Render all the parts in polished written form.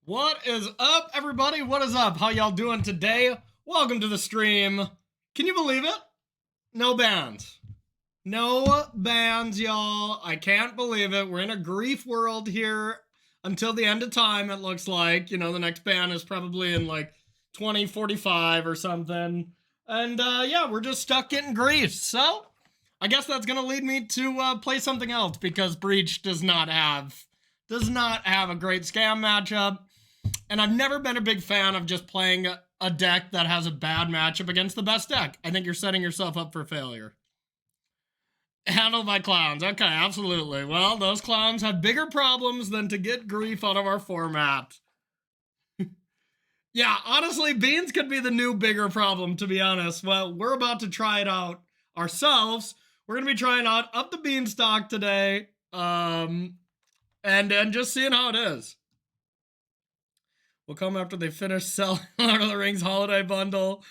What is up, everybody? What is up? How y'all doing today? Welcome to the stream. Can you believe it? No bans. No bans, y'all. I can't believe it. We're in a grief world here until the end of time, it looks like. You know, the next ban is probably in like 2045 or something. And yeah, we're just stuck getting grief. So I guess that's gonna lead me to play something else because Breach does not have a great scam matchup, and I've never been a big fan of just playing a deck that has a bad matchup against the best deck. I think you're setting yourself up for failure. Handled by clowns. Okay, absolutely. Well, those clowns have bigger problems than to get grief out of our format. Yeah, honestly, beans could be the new bigger problem, to be honest. Well, we're about to try it out ourselves. We're going to be trying out Up the Beanstalk today. And just seeing how it is. We'll come after they finish selling Lord of the Rings holiday bundle.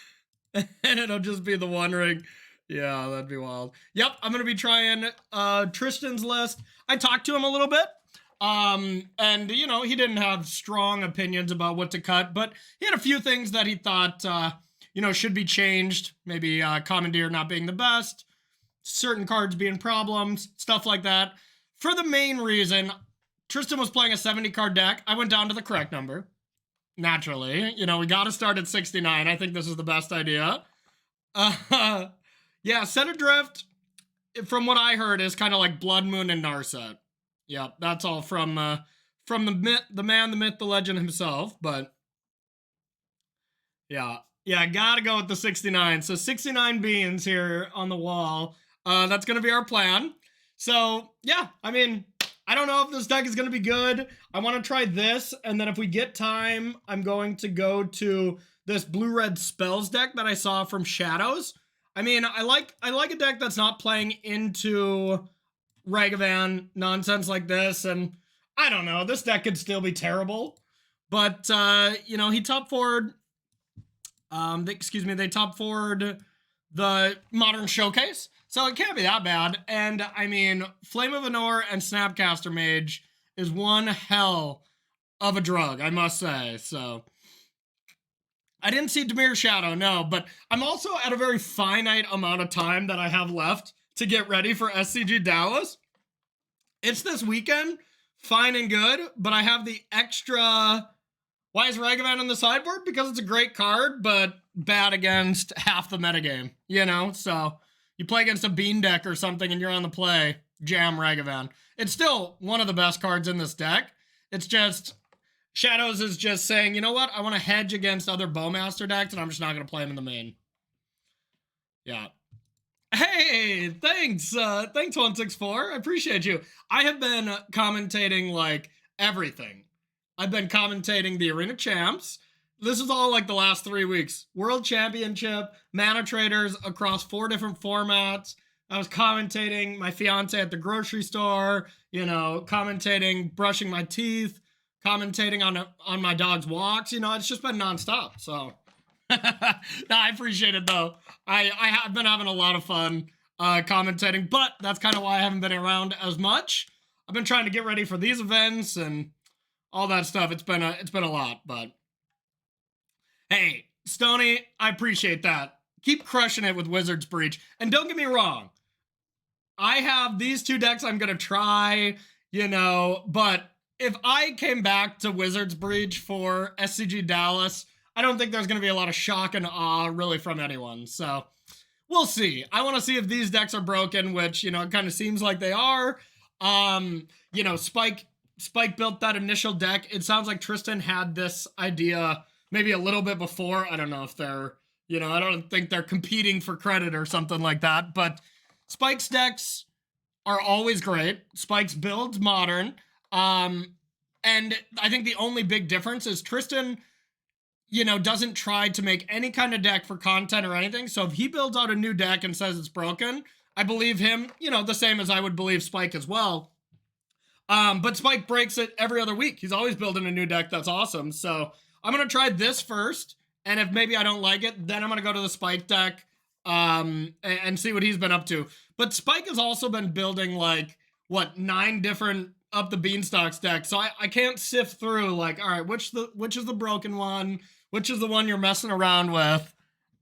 And it'll just be the One Ring. Yeah, that'd be wild. Yep, I'm going to be trying Tristan's list. I talked to him a little bit. And you know, he didn't have strong opinions about what to cut, but he had a few things that he thought, you know, should be changed. Maybe Commandeer not being the best, certain cards being problems, stuff like that. For the main reason, Tristan was playing a 70 card deck. I went down to the correct number. Naturally, you know, we got to start at 69. I think this is the best idea. Yeah, Set Adrift, from what I heard, is kind of like Blood Moon and Narset. Yep, that's all from the man, the myth, the legend himself. But yeah, gotta go with the 69. So 69 beans here on the wall. That's gonna be our plan. So yeah, I mean, I don't know if this deck is gonna be good. I want to try this, and then if we get time, I'm going to go to this blue-red spells deck that I saw from Shadows. I mean, I like a deck that's not playing into Ragavan nonsense like this, and I don't know, this deck could still be terrible, but you know, he top forward they top forward the Modern Showcase, so it can't be that bad. And I mean, Flame of Anor and Snapcaster Mage is one hell of a drug, I must say. So I didn't see Dimir Shadow, no, but I'm also at a very finite amount of time that I have left to get ready for SCG Dallas. It's this weekend, fine and good, but I have the extra. Why is Ragavan on the sideboard? Because it's a great card, but bad against half the metagame, you know? So you play against a bean deck or something and you're on the play, jam Ragavan. It's still one of the best cards in this deck. It's just, Shadows is just saying, you know what? I want to hedge against other Bowmaster decks, and I'm just not going to play him in the main. Yeah. Hey, thanks. Thanks, 164. I appreciate you. I have been commentating like everything. I've been commentating the Arena Champs. This is all like the last 3 weeks. World Championship, Mana Traders across 4 different formats. I was commentating my fiance at the grocery store, you know, commentating brushing my teeth, commentating on my dog's walks. You know, it's just been nonstop. So no, I appreciate it though. I have been having a lot of fun commentating, but that's kind of why I haven't been around as much. I've been trying to get ready for these events and all that stuff. It's been a lot, but hey, Stony, I appreciate that. Keep crushing it with Wizard's Breach. And don't get me wrong, I have these 2 decks I'm gonna try, you know, but if I came back to Wizard's Breach for SCG Dallas, I don't think there's going to be a lot of shock and awe really from anyone. So we'll see. I want to see if these decks are broken, which, you know, it kind of seems like they are. You know, Spike built that initial deck. It sounds like Tristan had this idea maybe a little bit before. I don't know if they're, you know, I don't think they're competing for credit or something like that. But Spike's decks are always great. Spike's builds modern. And I think the only big difference is Tristan, you know, doesn't try to make any kind of deck for content or anything. So if he builds out a new deck and says it's broken, I believe him, you know, the same as I would believe Spike as well. But Spike breaks it every other week. He's always building a new deck that's awesome. So I'm going to try this first. And if maybe I don't like it, then I'm going to go to the Spike deck and see what he's been up to. But Spike has also been building like, what, 9 different Up the Beanstalks deck, so I can't sift through like, all right, which is the broken one, which is the one you're messing around with,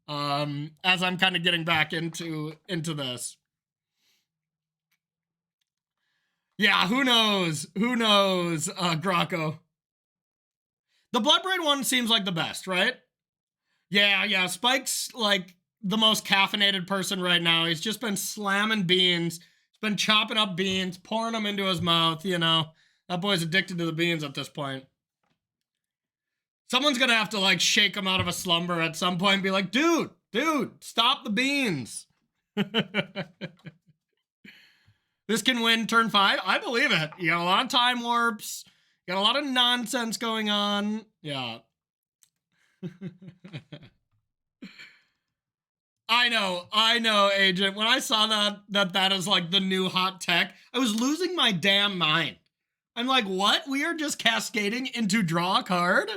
as I'm kind of getting back into this. Yeah, who knows? Who knows, Graco? The Bloodbraid one seems like the best, right? Yeah, Spike's like the most caffeinated person right now. He's just been slamming beans. He's been chopping up beans, pouring them into his mouth, you know. That boy's addicted to the beans at this point. Someone's gonna have to like shake him out of a slumber at some point and be like, dude, stop the beans. This can win turn 5. I believe it. You got a lot of time warps. You got a lot of nonsense going on. Yeah. I know, Agent. When I saw that is like the new hot tech, I was losing my damn mind. I'm like, what? We are just cascading into draw a card?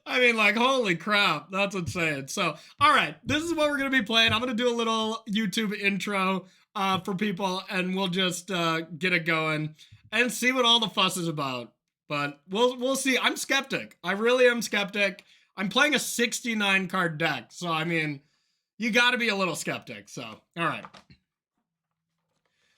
I mean, like, holy crap, that's insane. So, all right, this is what we're going to be playing. I'm going to do a little YouTube intro for people, and we'll just get it going and see what all the fuss is about. But we'll see. I'm skeptic. I really am skeptic. I'm playing a 69 card deck, so I mean, you got to be a little skeptic. So, all right.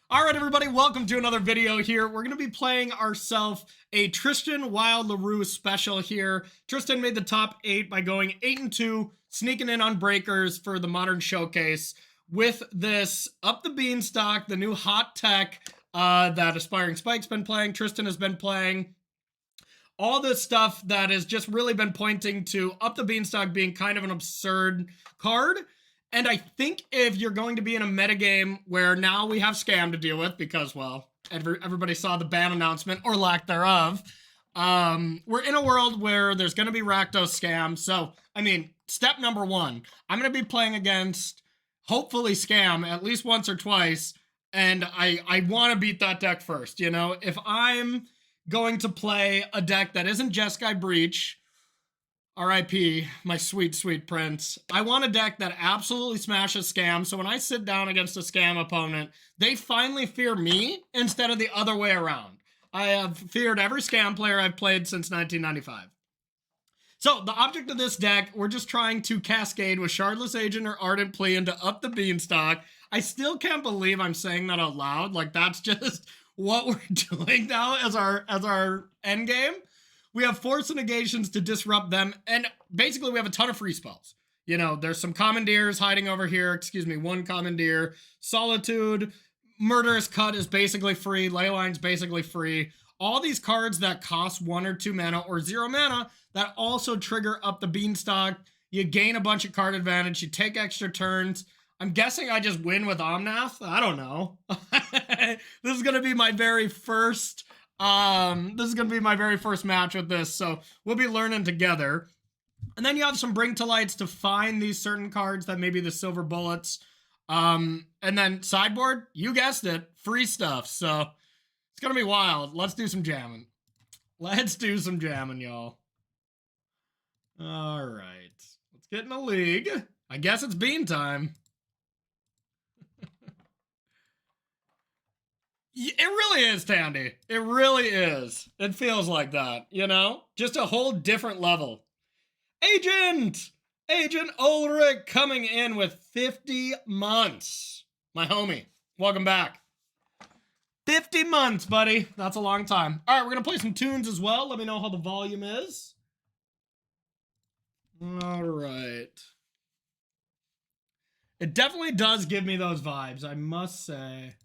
All right, everybody, welcome to another video here. We're going to be playing ourselves a Tristan Wild LaRue special here. Tristan made the top 8 by going 8-2, sneaking in on breakers for the Modern Showcase with this Up the Beanstalk, the new hot tech that Aspiring Spike's been playing, Tristan has been playing. All this stuff that has just really been pointing to Up the Beanstalk being kind of an absurd card. And I think if you're going to be in a metagame where now we have Scam to deal with because, well, everybody saw the ban announcement or lack thereof, we're in a world where there's going to be Rakdos Scam. So, I mean, step number 1, I'm going to be playing against, hopefully, Scam at least once or twice. And I want to beat that deck first, you know? If I'm going to play a deck that isn't Jeskai Breach, RIP, my sweet, sweet prince. I want a deck that absolutely smashes Scam, so when I sit down against a Scam opponent, they finally fear me instead of the other way around. I have feared every Scam player I've played since 1995. So, the object of this deck, we're just trying to cascade with Shardless Agent or Ardent Plea into Up the Beanstalk. I still can't believe I'm saying that out loud. Like, that's just what we're doing now as our end game. We have Force and Negations to disrupt them, and basically we have a ton of free spells. You know, there's some Commandeers hiding over here. Excuse me, 1 Commandeer. Solitude, Murderous Cut is basically free. Leyline's basically free. All these cards that cost 1 or 2 mana or 0 mana that also trigger Up the Beanstalk. You gain a bunch of card advantage. You take extra turns. I'm guessing I just win with Omnath. I don't know. This is going to be my very first... this is going to be my very first match with this, so we'll be learning together. And then you have some Bring to Lights to find these certain cards that may be the Silver Bullets. And then sideboard, you guessed it, free stuff. So it's going to be wild. Let's do some jamming. Let's do some jamming, y'all. All right. Let's get in a league. I guess it's bean time. It really is, Tandy. It really is. It feels like that, you know? Just a whole different level. Agent Ulrich coming in with 50 months. My homie, welcome back. 50 months, buddy. That's a long time. All right, we're going to play some tunes as well. Let me know how the volume is. All right. It definitely does give me those vibes, I must say.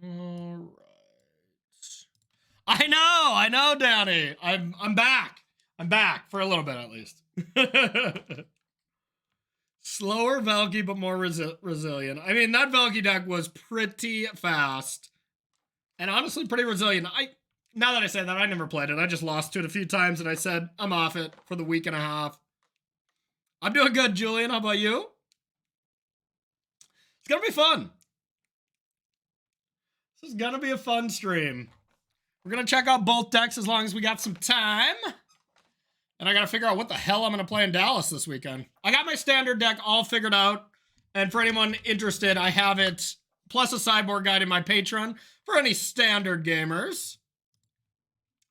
All right. I know, Danny. I'm back. I'm back for a little bit at least. Slower Valky, but more resilient. I mean, that Valky deck was pretty fast and honestly pretty resilient. Now that I say that, I never played it. I just lost to it a few times and I said I'm off it for the week and a half. I'm doing good, Julian. How about you? It's gonna be fun. This is gonna be a fun stream. We're gonna check out both decks as long as we got some time. And I got to figure out what the hell I'm going to play in Dallas this weekend. I got my standard deck all figured out. And for anyone interested, I have it plus a sideboard guide in my Patreon for any standard gamers.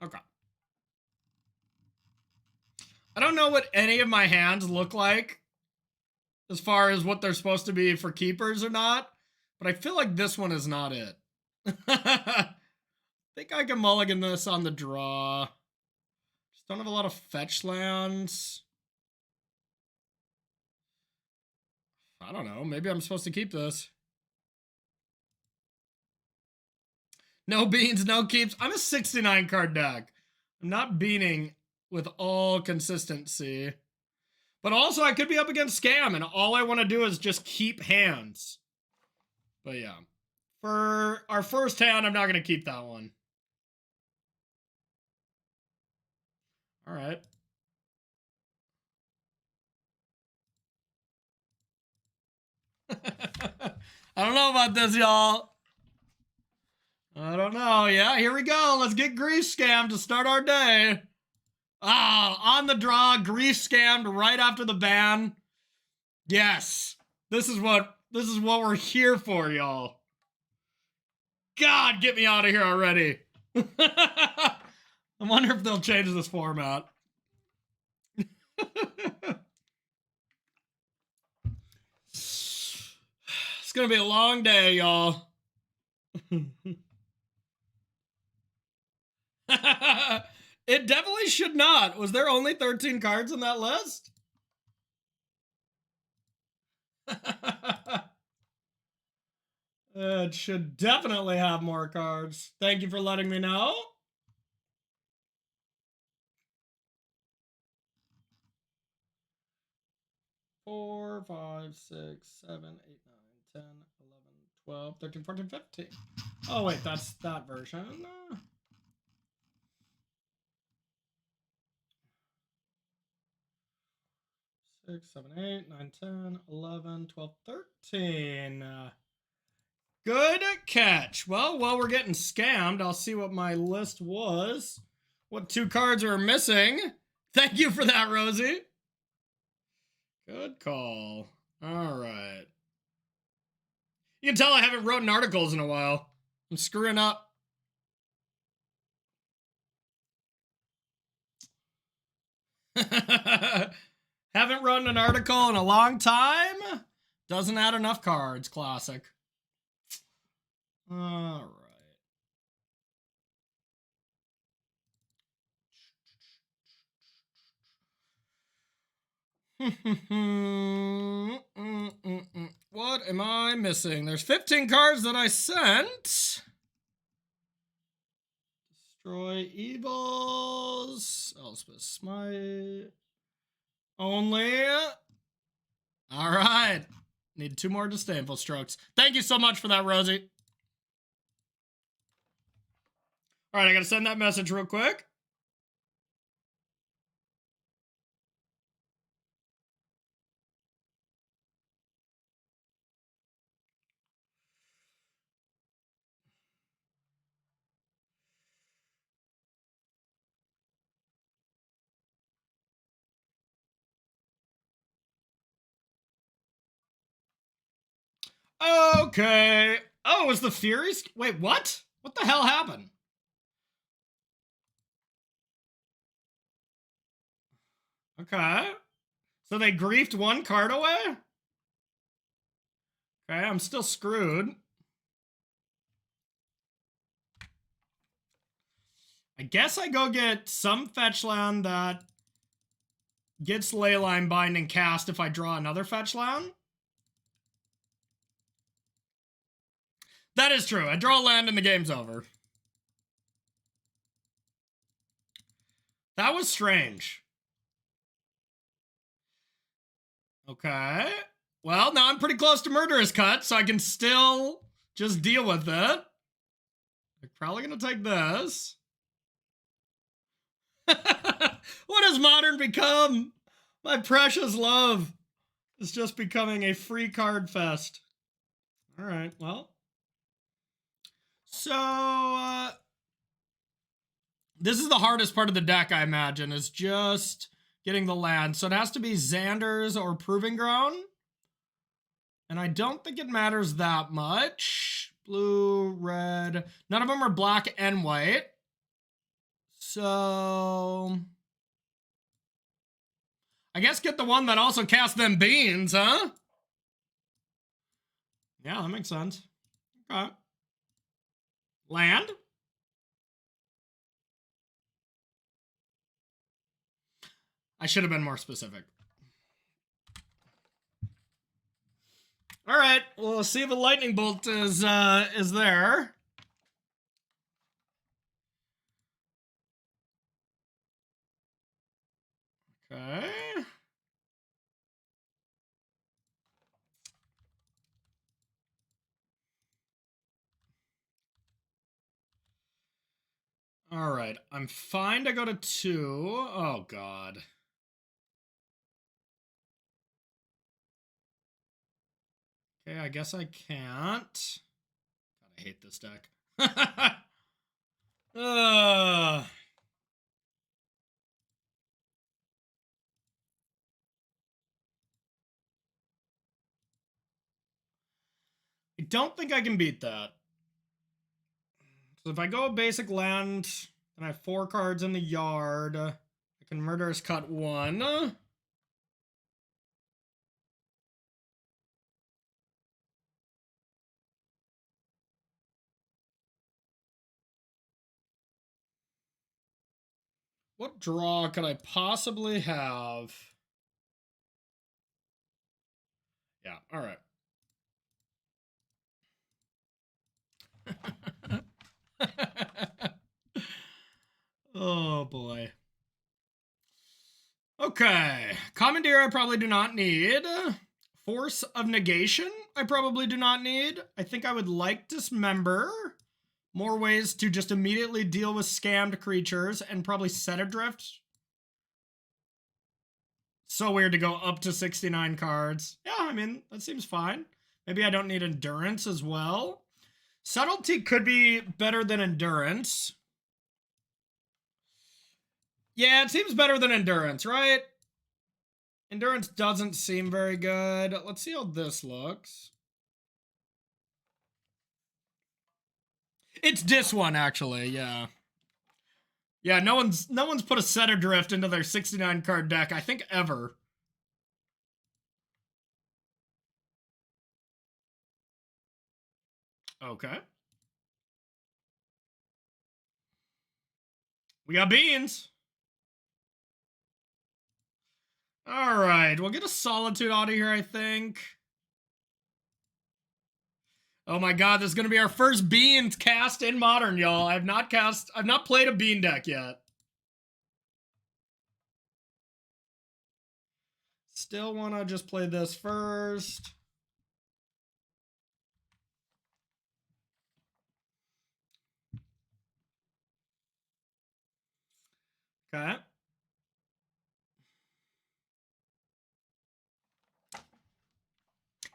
Okay. I don't know what any of my hands look like as far as what they're supposed to be for keepers or not, but I feel like this one is not it. I think I can mulligan this on the draw. Just don't have a lot of fetch lands. I don't know. Maybe I'm supposed to keep this. No beans, no keeps. I'm a 69 card deck. I'm not beaning with all consistency. But also, I could be up against Scam, and all I want to do is just keep hands. But yeah. For our first hand, I'm not going to keep that one. All right. I don't know about this, y'all. I don't know. Yeah, here we go. Let's get Grief Scam to start our day. Ah, on the draw, Grief Scammed right after the ban. Yes. This is what we're here for, y'all. God, get me out of here already. I wonder if they'll change this format. It's gonna be a long day, y'all. It definitely should not. Was there only 13 cards in that list? It should definitely have more cards. Thank you for letting me know. Four, 5, 6, 7, 8, 9, 10, 11, 12, 13, 14, 15. Oh, wait, that's that version. 6, 7, 8, 9, 10, 11, 12, 13. Good catch. Well, while we're getting scammed, I'll see what my list was. What 2 cards are missing. Thank you for that, Rosie. Good call. All right. You can tell I haven't written articles in a while. I'm screwing up. Haven't written an article in a long time. Doesn't add enough cards. Classic. All right. What am I missing? There's 15 cards that I sent. Destroy evils. Elspeth Smite. Only. All right. Need 2 more disdainful strokes. Thank you so much for that, Rosie. All right, I got to send that message real quick. Okay. Oh, it was the Furies? Wait, what? What the hell happened? Okay. So they griefed 1 card away? Okay, I'm still screwed. I guess I go get some fetch land that gets Leyline Binding cast if I draw another fetch land. That is true. I draw a land and the game's over. That was strange. Okay. Well, now I'm pretty close to Murderous Cut, so I can still just deal with it. I'm probably going to take this. What has Modern become? My precious love is just becoming a free card fest. All right, well. So, this is the hardest part of the deck, I imagine, is just getting the land. So it has to be Xander's or Proving Ground. And I don't think it matters that much. Blue, red. None of them are black and white. So I guess get the one that also casts them beans, huh? Yeah, that makes sense. Okay. Land. I should have been more specific. All right, we'll see if a lightning bolt is there. Okay. All right, I'm fine to go to 2. Oh God. Okay, I guess I can't. God, I hate this deck. uh. I don't think I can beat that. So if I go basic land, and I have 4 cards in the yard, I can Murderous Cut 1. What draw could I possibly have? Yeah, all right. Oh boy. Okay. Commandeer I probably do not need. Force of Negation I probably do not need. I think I would like Dismember. More ways to just immediately deal with scammed creatures, and probably Set Adrift. So weird to go up to 69 cards. Yeah, I mean, that seems fine. Maybe I don't need Endurance as well. Subtlety could be better than Endurance. Yeah, it seems better than Endurance, right? Endurance doesn't seem very good. Let's see how this looks. It's this one, actually, yeah. Yeah, no one's put a Set Adrift into their 69 card deck, I think, ever. Okay. We got beans. All right, we'll get a Solitude out of here, I think. Oh my god, this is gonna be our first beans cast in Modern, y'all. I've not played a bean deck yet. Still wanna just play this first. Okay.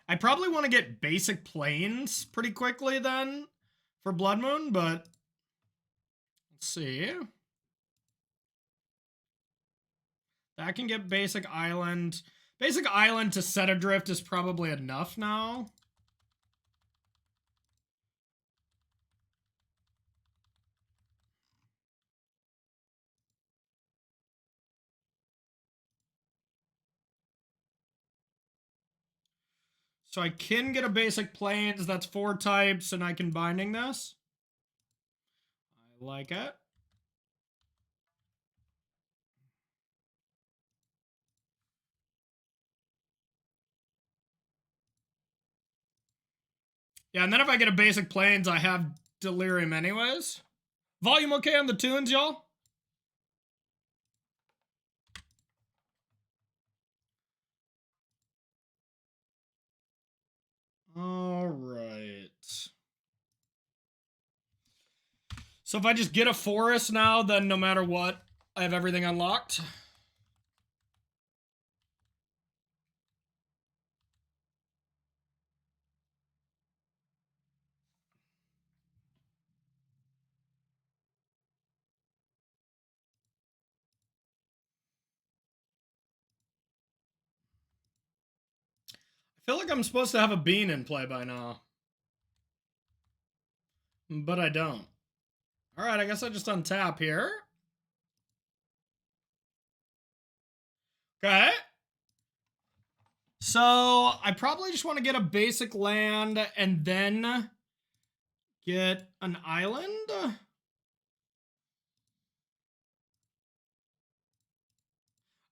I probably want to get basic planes pretty quickly then for Blood Moon, but let's see. That can get basic island. Basic island to Set Adrift is probably enough now. So I can get a basic planes that's 4 types, and I can Binding this. I like it. Yeah, and then if I get a basic planes, I have Delirium anyways. Volume okay on the tunes, y'all? All right. So if I just get a forest now, then no matter what, I have everything unlocked. feel like I'm supposed to have a bean in play by now. But I don't. Alright, I guess I just untap here. Okay. So, I probably just want to get a basic land and then get an island.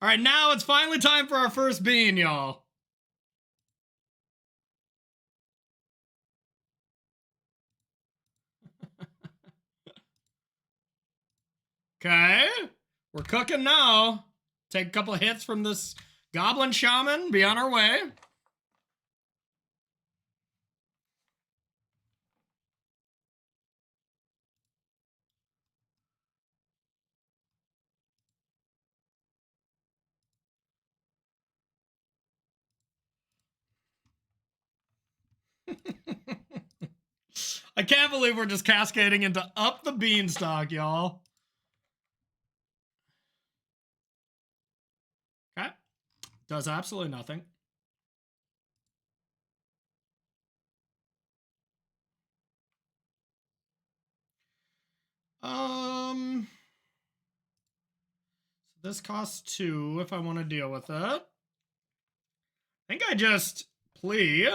Alright, now it's finally time for our first bean, y'all. Okay. We're cooking now. Take a couple of hits from this Goblin Shaman. Be on our way. I can't believe we're just cascading into up the beanstalk, y'all. Okay. Does absolutely nothing. This costs 2 if I want to deal with it. I think I just plea.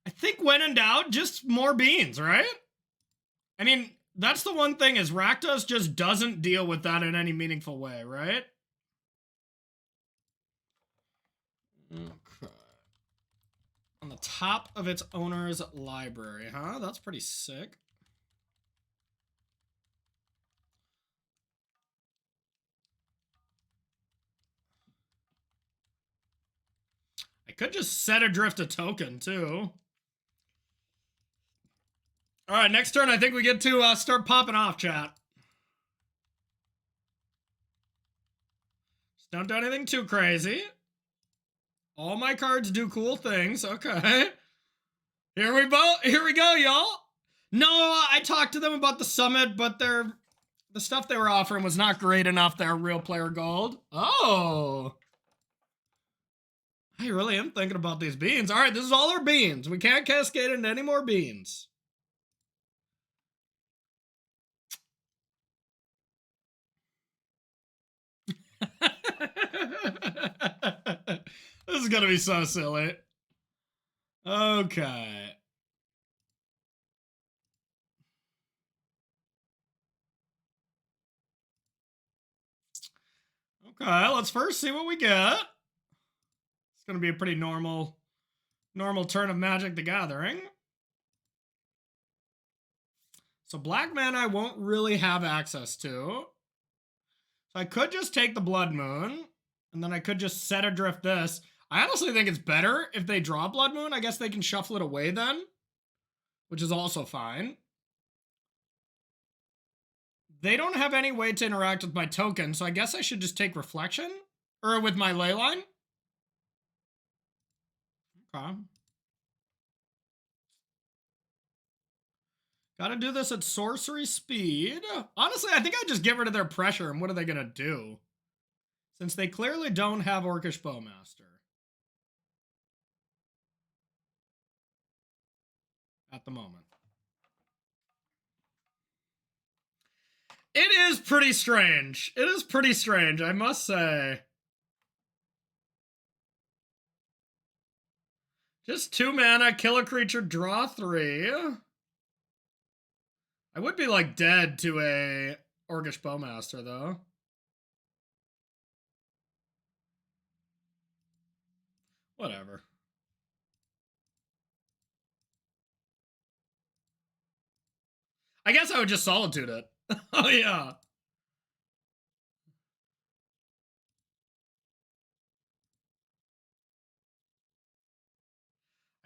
I think when in doubt, just more beans, right? I mean, that's the one thing is Rakdos just doesn't deal with that in any meaningful way, right? Okay. On the top of its owner's library, huh? That's pretty sick. I could just set adrift a token, too. All right, next turn, I think we get to start popping off, chat. Just don't do anything too crazy. All my cards do cool things. Okay. Here we go, y'all. No, I talked to them about the summit, but the stuff they were offering was not great enough. They're real player gold. Oh. I really am thinking about these beans. All right, this is all our beans. We can't cascade into any more beans. This is gonna be so silly. Okay. Okay, let's first see what we get. It's gonna be a pretty normal turn of Magic the Gathering. So black mana I won't really have access to. So I could just take the Blood Moon, and then I could just set adrift this. I honestly think it's better if they draw Blood Moon. I guess they can shuffle it away then, which is also fine. They don't have any way to interact with my token, so I guess I should just take Reflection? Or with my Leyline? Okay. Gotta do this at sorcery speed. Honestly, I think I just get rid of their pressure, and what are they gonna do? Since they clearly don't have Orcish Bowmaster. At the moment. It is pretty strange. It is pretty strange, I must say. Just 2 mana, kill a creature, draw 3. I would be like dead to a Orcish Bowmaster though. Whatever. I guess I would just Solitude it. Oh yeah.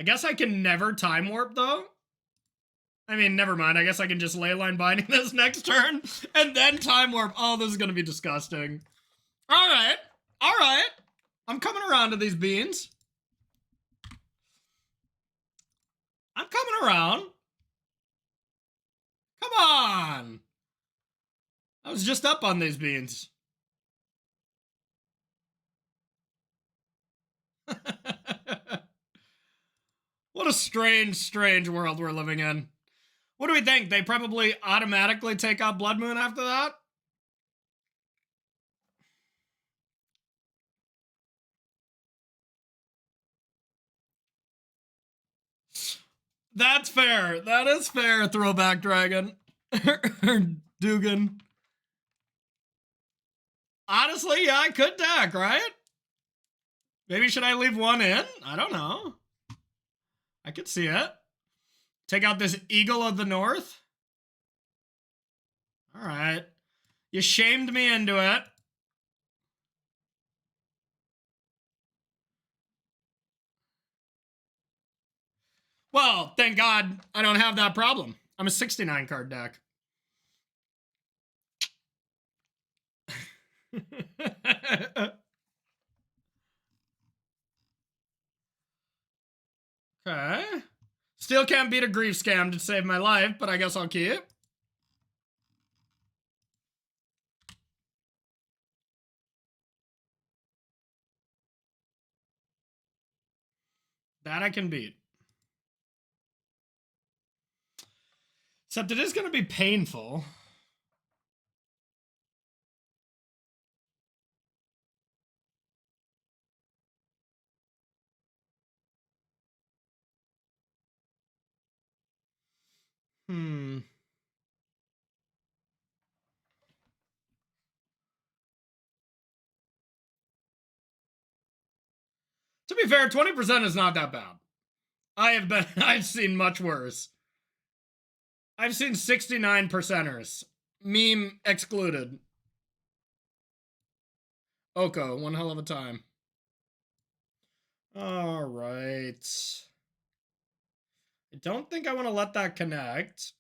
I guess I can never Time Warp though. I mean, never mind. I guess I can just Leyline Binding this next turn and then Time Warp. Oh, this is going to be disgusting. All right. All right. I'm coming around to these beans. I'm coming around. I was just up on these beans. What a strange, strange world we're living in. What do we think? They probably automatically take out Blood Moon after that? That's fair. That is fair, Throwback Dragon. Dugan. Honestly, yeah, I could deck, right? Maybe should I leave one in? I don't know. I could see it. Take out this Eagle of the North. All right. You shamed me into it. Well, thank God I don't have that problem. I'm a 69 card deck. Okay. Still can't beat a grief scam to save my life, but I guess I'll keep. That I can beat. Except it is going to be painful. To be fair, 20% is not that bad. I've seen much worse. I've seen 69 percenters. Meme excluded. Oko, one hell of a time. All right. I don't think I want to let that connect.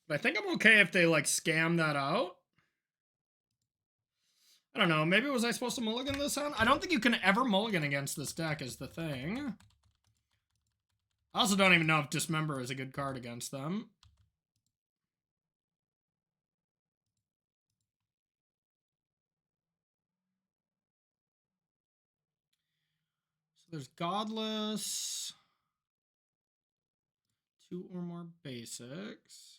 But I think I'm okay if they, like, scam that out. I don't know. Maybe was I supposed to mulligan this on? I don't think you can ever mulligan against this deck is the thing. I also don't even know if Dismember is a good card against them. So there's Godless. 2 or more basics.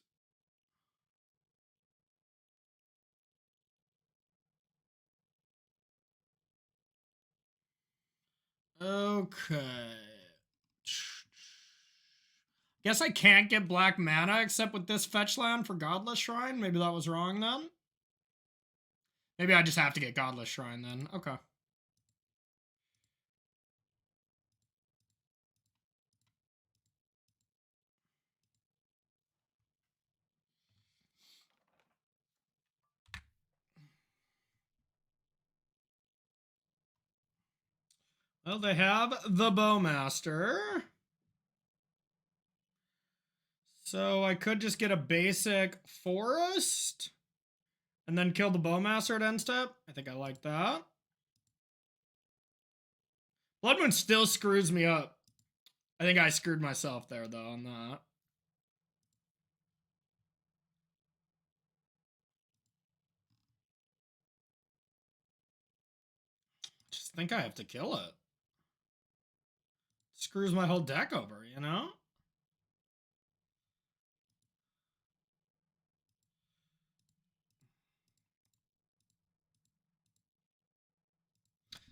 Okay. Guess I can't get black mana except with this fetch land for Godless Shrine. Maybe that was wrong then. Maybe I just have to get Godless Shrine then. Okay. Well, they have the Bowmaster. So I could just get a basic Forest and then kill the Bowmaster at end step. I think I like that. Blood Moon still screws me up. I think I screwed myself there, though, on that. Just think I have to kill it. Screws my whole deck over, you know?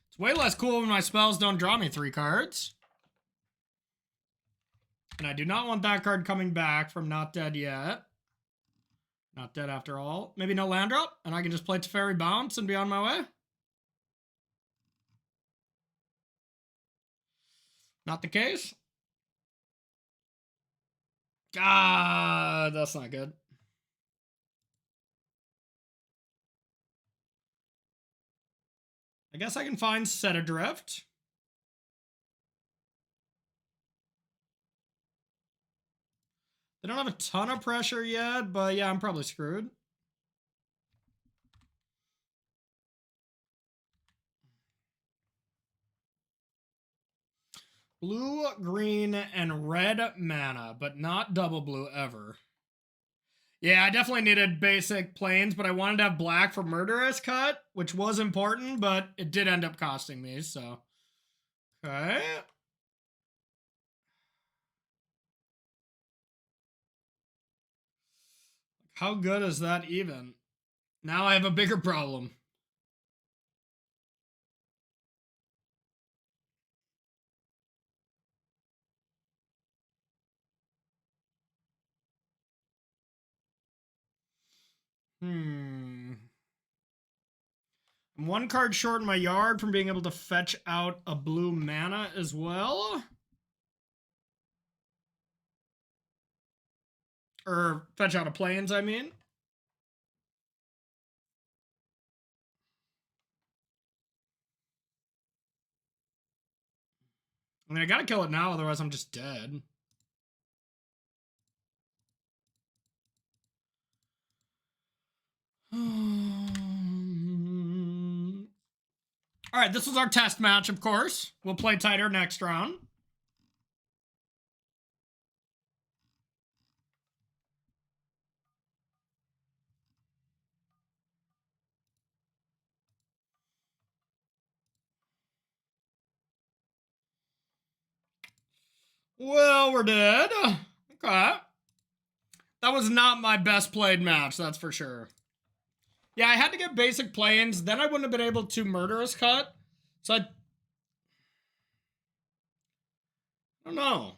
It's way less cool when my spells don't draw me 3 cards. And I do not want that card coming back from Not Dead Yet. Not dead after all. Maybe no land drop, and I can just play Teferi Bounce and be on my way. Not the case. God, that's not good. I guess I can find Set Adrift. They don't have a ton of pressure yet, but yeah, I'm probably screwed. Blue, green, and red mana, but not double blue ever. Yeah, I definitely needed basic planes, but I wanted to have black for Murderous Cut, which was important, but it did end up costing me, so. Okay. How good is that even? Now I have a bigger problem. I'm one card short in my yard from being able to fetch out a blue mana as well. Or fetch out a plains, I mean. I mean, I gotta kill it now, otherwise I'm just dead. All right, this was our test match, of course. We'll play tighter next round. Well, we're dead. Okay. That was not my best played match, that's for sure. Yeah, I had to get basic plains, then I wouldn't have been able to Murderous Cut. So I don't know.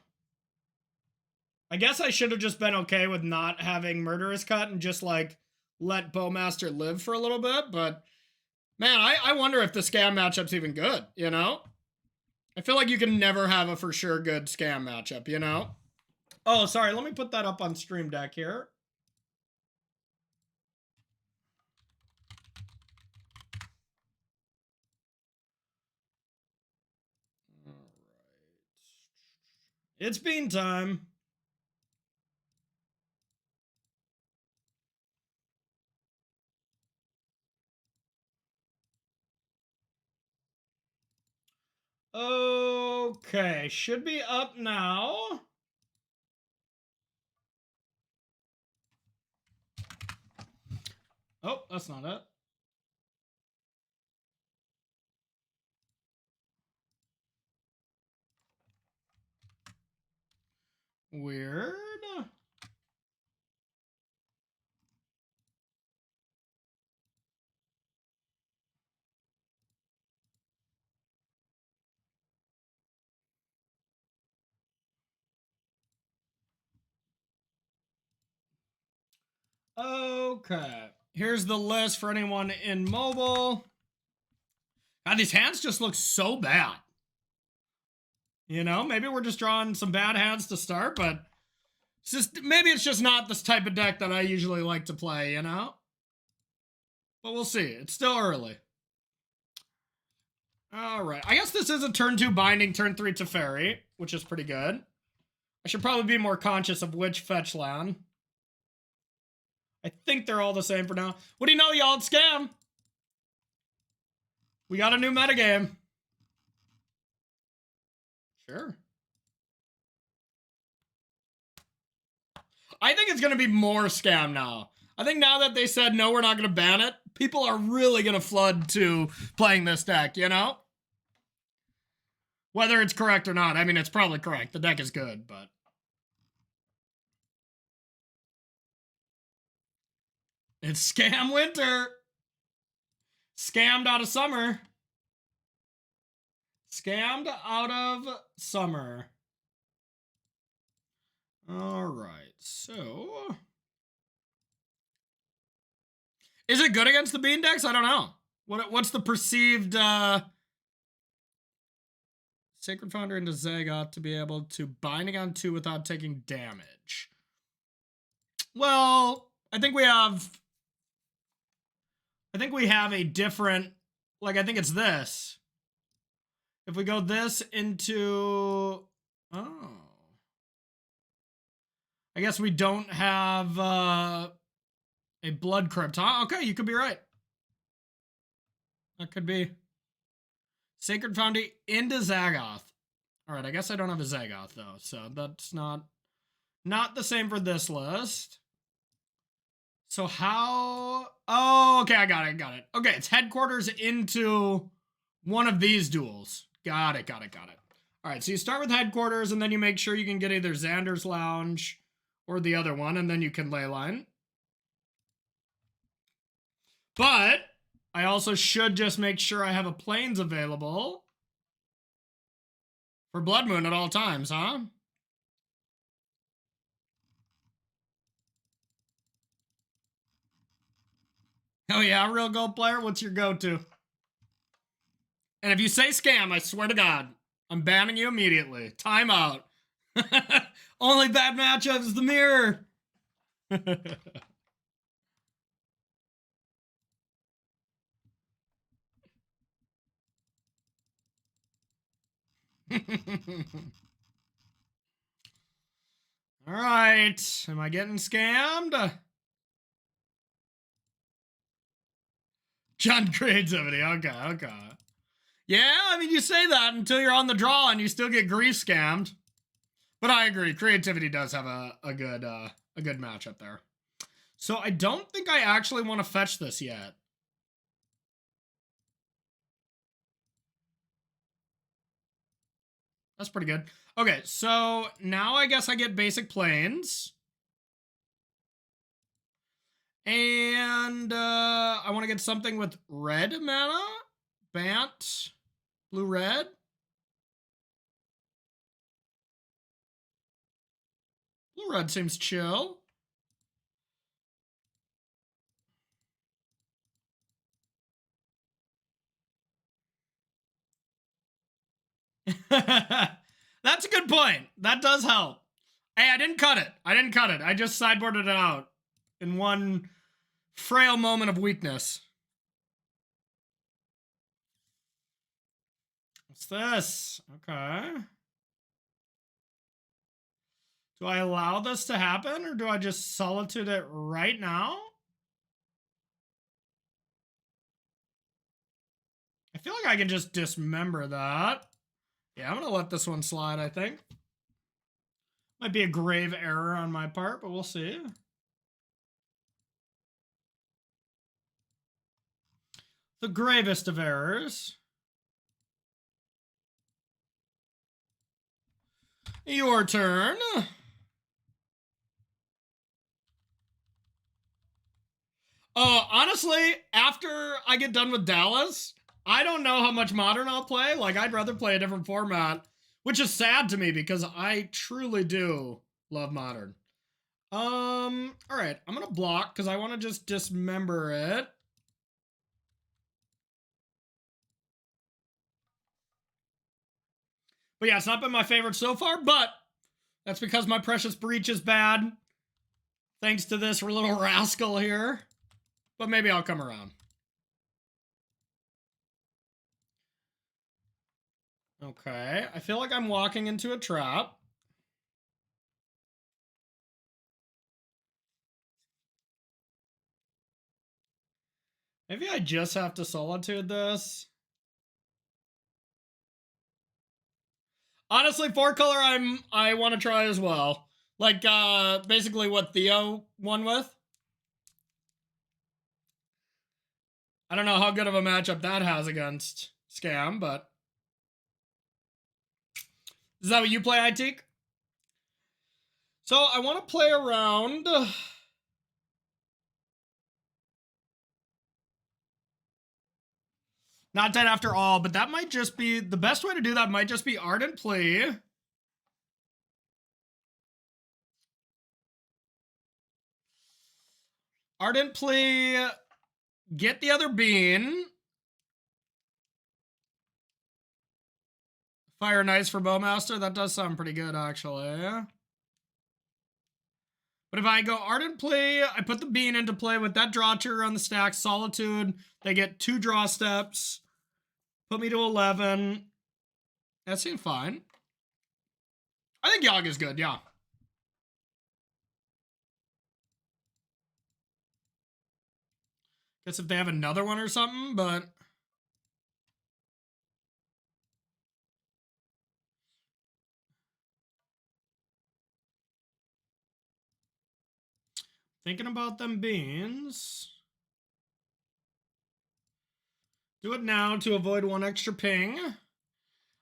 I guess I should have just been okay with not having Murderous Cut and just like let Bowmaster live for a little bit, but man, I wonder if the scam matchup's even good, you know? I feel like you can never have a for sure good scam matchup, you know? Oh, sorry, let me put that up on Stream Deck here. All right. It's bean time. Okay, should be up now. Oh, that's not it. Weird. Okay. Here's the list for anyone in mobile. God, these hands just look so bad. You know, maybe we're just drawing some bad hands to start, but it's just maybe it's just not this type of deck that I usually like to play, you know? But we'll see. It's still early. All right. I guess this is a turn 2 binding, turn 3 Teferi, which is pretty good. I should probably be more conscious of which fetch land. I think they're all the same for now. What do you know, y'all? It's Scam. We got a new metagame. Sure. I think it's going to be more Scam now. I think now that they said, no, we're not going to ban it, people are really going to flood to playing this deck, you know? Whether it's correct or not. I mean, it's probably correct. The deck is good, but... It's Scam Winter. Scammed out of summer. Scammed out of summer. All right, so... Is it good against the Bean decks? I don't know. What's the perceived... Sacred Founder into Zagoth to be able to binding on 2 without taking damage. Well, I think we have a different, like, I think it's this. If we go this into, oh. I guess we don't have a Blood Crypt, huh? Okay, you could be right. That could be. Sacred Foundry into Zagoth. All right, I guess I don't have a Zagoth though, so that's not the same for this list. So how? Oh, okay, I got it. Okay, it's headquarters into one of these duels. Got it. All right, so you start with headquarters, and then you make sure you can get either Xander's Lounge or the other one, and then you can leyline. But I also should just make sure I have a Plains available for Blood Moon at all times, huh? Oh yeah, real gold player, what's your go-to? And if you say scam, I swear to God, I'm banning you immediately. Time out. Only bad matchups, the mirror. All right. Am I getting scammed? John Creativity. Okay. Yeah, I mean, you say that until you're on the draw and you still get grief scammed. But I agree. Creativity does have a good matchup there. So I don't think I actually want to fetch this yet. That's pretty good. Okay, so now I guess I get basic Plains. And I want to get something with red mana. Bant. Blue-red. Blue-red seems chill. That's a good point. That does help. Hey, I didn't cut it. I just sideboarded it out in one frail moment of weakness. What's this? Okay. Do I allow this to happen, or do I just Solitude it right now? I feel like I can just dismember that. Yeah, I'm going to let this one slide, I think. Might be a grave error on my part, but we'll see. The gravest of errors. Your turn. Honestly, after I get done with Dallas, I don't know how much Modern I'll play. Like, I'd rather play a different format, which is sad to me because I truly do love Modern. All right, I'm gonna block because I want to just dismember it. But yeah, it's not been my favorite so far, but that's because my Precious Breach is bad. Thanks to this little rascal here. But maybe I'll come around. Okay, I feel like I'm walking into a trap. Maybe I just have to Solitude this. Honestly, 4-color I want to try as well. Like basically what Theo won with. I don't know how good of a matchup that has against Scam, but is that what you play, Itik? So I want to play around. Not dead after all, but that might just be the best way to do that. Might just be Ardent Plea. Ardent Plea. Get the other bean. Fire and Ice for Bowmaster. That does sound pretty good, actually. But if I go Ardent Plea, I put the bean into play with that draw trigger on the stack. Solitude. They get 2 draw steps. Put me to 11. That seemed fine. I think Yogg is good, yeah. Guess if they have another one or something, but Thinking about them beans. Do it now to avoid one extra ping.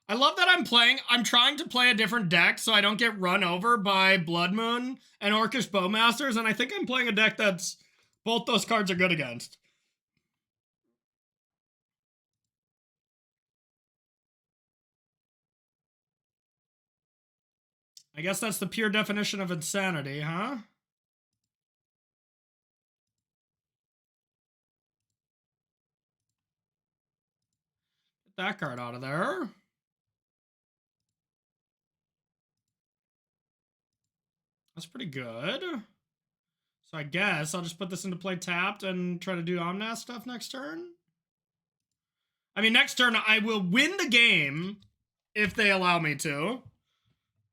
I love that I'm trying to play a different deck so I don't get run over by Blood Moon and Orcish Bowmasters, and I think I'm playing a deck that's both those cards are good against. I guess that's the pure definition of insanity, huh? Get that card out of there. That's pretty good. So I guess I'll just put this into play tapped and try to do Omnath stuff next turn. I mean, next turn I will win the game if they allow me to.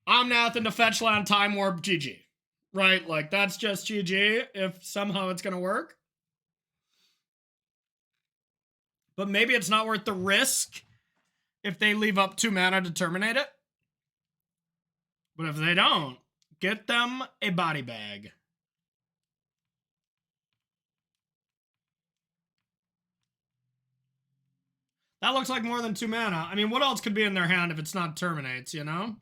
Omnath into fetch land, time warp, GG. Right? Like, that's just GG if somehow it's going to work. But maybe it's not worth the risk if they leave up 2 mana to terminate it. But if they don't, get them a body bag. That looks like more than 2 mana. I mean, what else could be in their hand if it's not terminates, you know?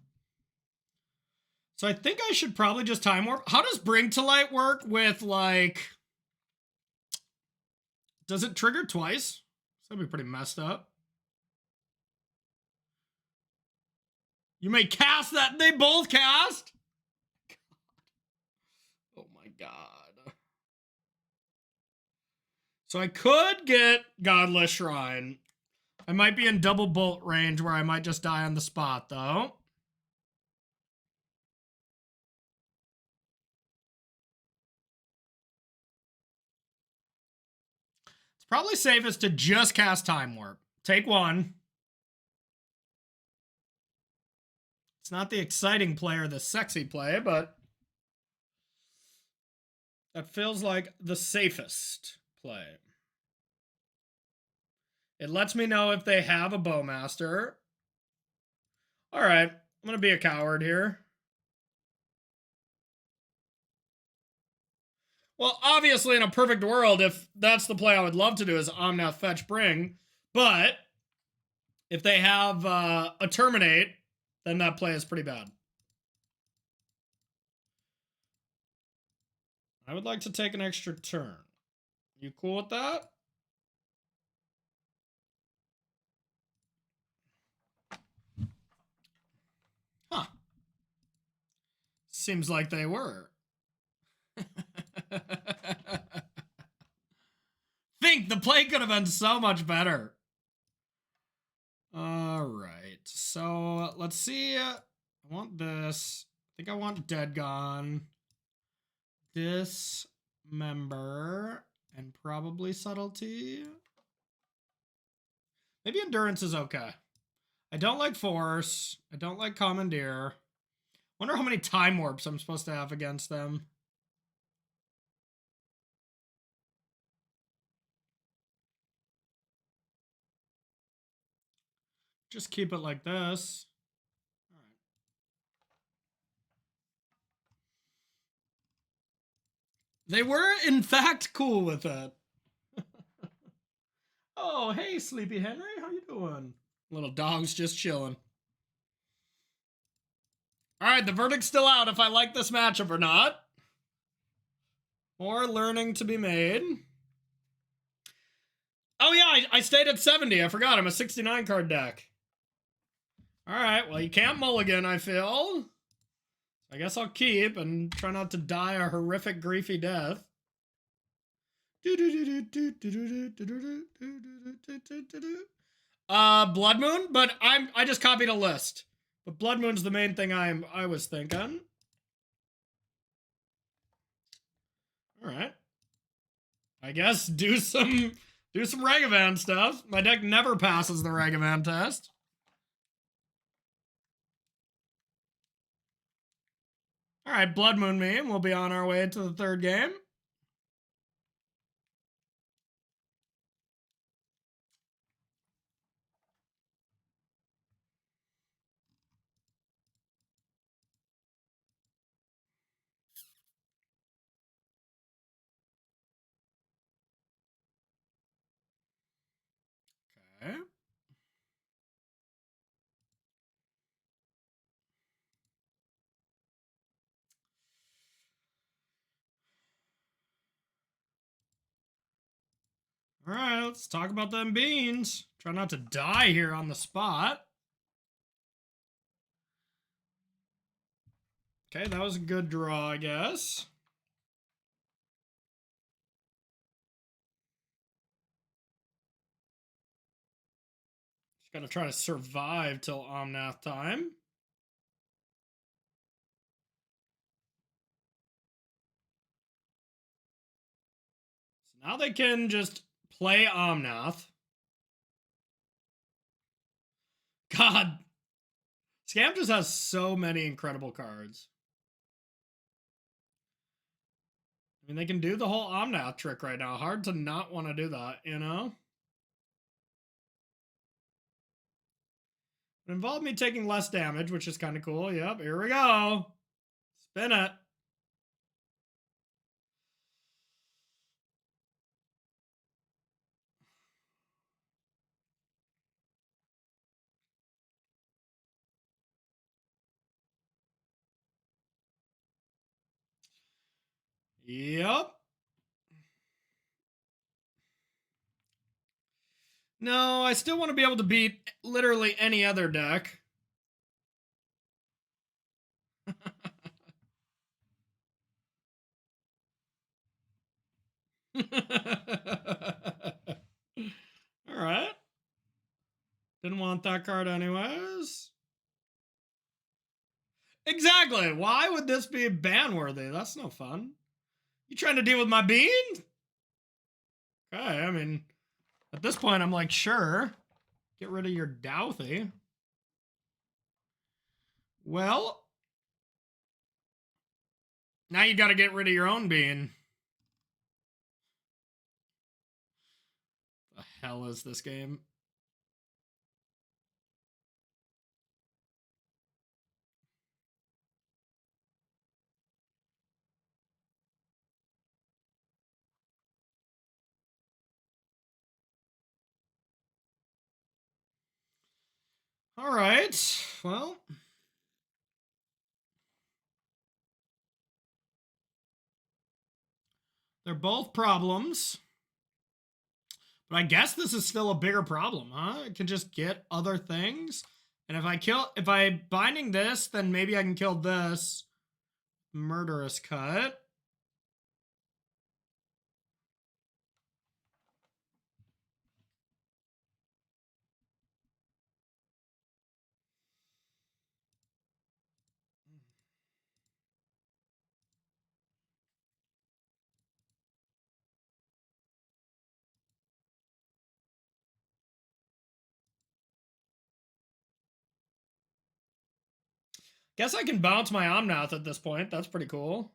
So I think I should probably just time warp. How does Bring to Light work with, like... Does it trigger twice? That'd be pretty messed up. You may cast that. They both cast? God. Oh my god. So I could get Godless Shrine. I might be in double bolt range where I might just die on the spot, though. It's probably safest to just cast Time Warp. Take 1. It's not the exciting play or the sexy play, but that feels like the safest play. It lets me know if they have a Bowmaster. All right, I'm going to be a coward here. Well, obviously, in a perfect world, if that's the play I would love to do is Omnath Fetch Bring. But if they have a Terminate, then that play is pretty bad. I would like to take an extra turn. You cool with that? Huh. Seems like they were. Think the play could have been so much better. All right. So let's see. I want this. I think I want Dead Gone. Dismember. And probably Subtlety. Maybe Endurance is okay. I don't like Force. I don't like Commandeer. Wonder how many Time Warps I'm supposed to have against them. Just keep it like this. All right. They were, in fact, cool with it. Oh, hey, Sleepy Henry. How you doing? Little dog's just chilling. All right, the verdict's still out if I like this matchup or not. More learning to be made. Oh, yeah, I stayed at 70. I forgot. I'm a 69 card deck. All right, well, you can't mulligan, I feel. I guess I'll keep and try not to die a horrific, griefy death. Blood Moon, but I just copied a list. But Blood Moon's the main thing I was thinking. All right. I guess do some Ragavan stuff. My deck never passes the Ragavan test. All right, Blood Moon me, and we'll be on our way to the 3rd game. Okay. All right, let's talk about them beans. Try not to die here on the spot. Okay, that was a good draw, I guess. Just gotta try to survive till Omnath time. So now they can just play Omnath. God, Scam just has so many incredible cards. I mean, they can do the whole Omnath trick right now. Hard to not want to do that, you know? It involved me taking less damage, which is kind of cool. Yep, here we go. Spin it. Yep. No, I still want to be able to beat literally any other deck. All right. Didn't want that card anyways. Exactly. Why would this be ban worthy? That's no fun. You trying to deal with my bean? Okay, I mean, at this point, I'm like, sure. Get rid of your Douthie. Well, now you got to get rid of your own bean. The hell is this game? All right. Well, they're both problems. But I guess this is still a bigger problem, huh? I can just get other things. And if I binding this, then maybe I can kill this Murderous Cut. Guess I can bounce my Omnath at this point. That's pretty cool.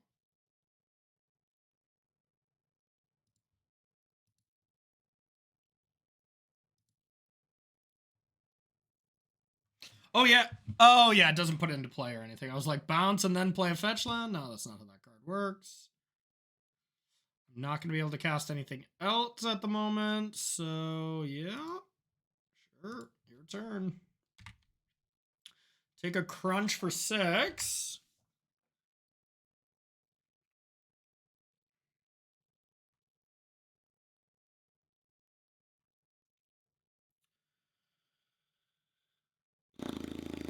Oh, yeah. Oh, yeah. It doesn't put it into play or anything. I was like, bounce and then play a fetch land? No, that's not how that card works. I'm not going to be able to cast anything else at the moment. So, yeah. Sure. Your turn. Take a crunch for 6.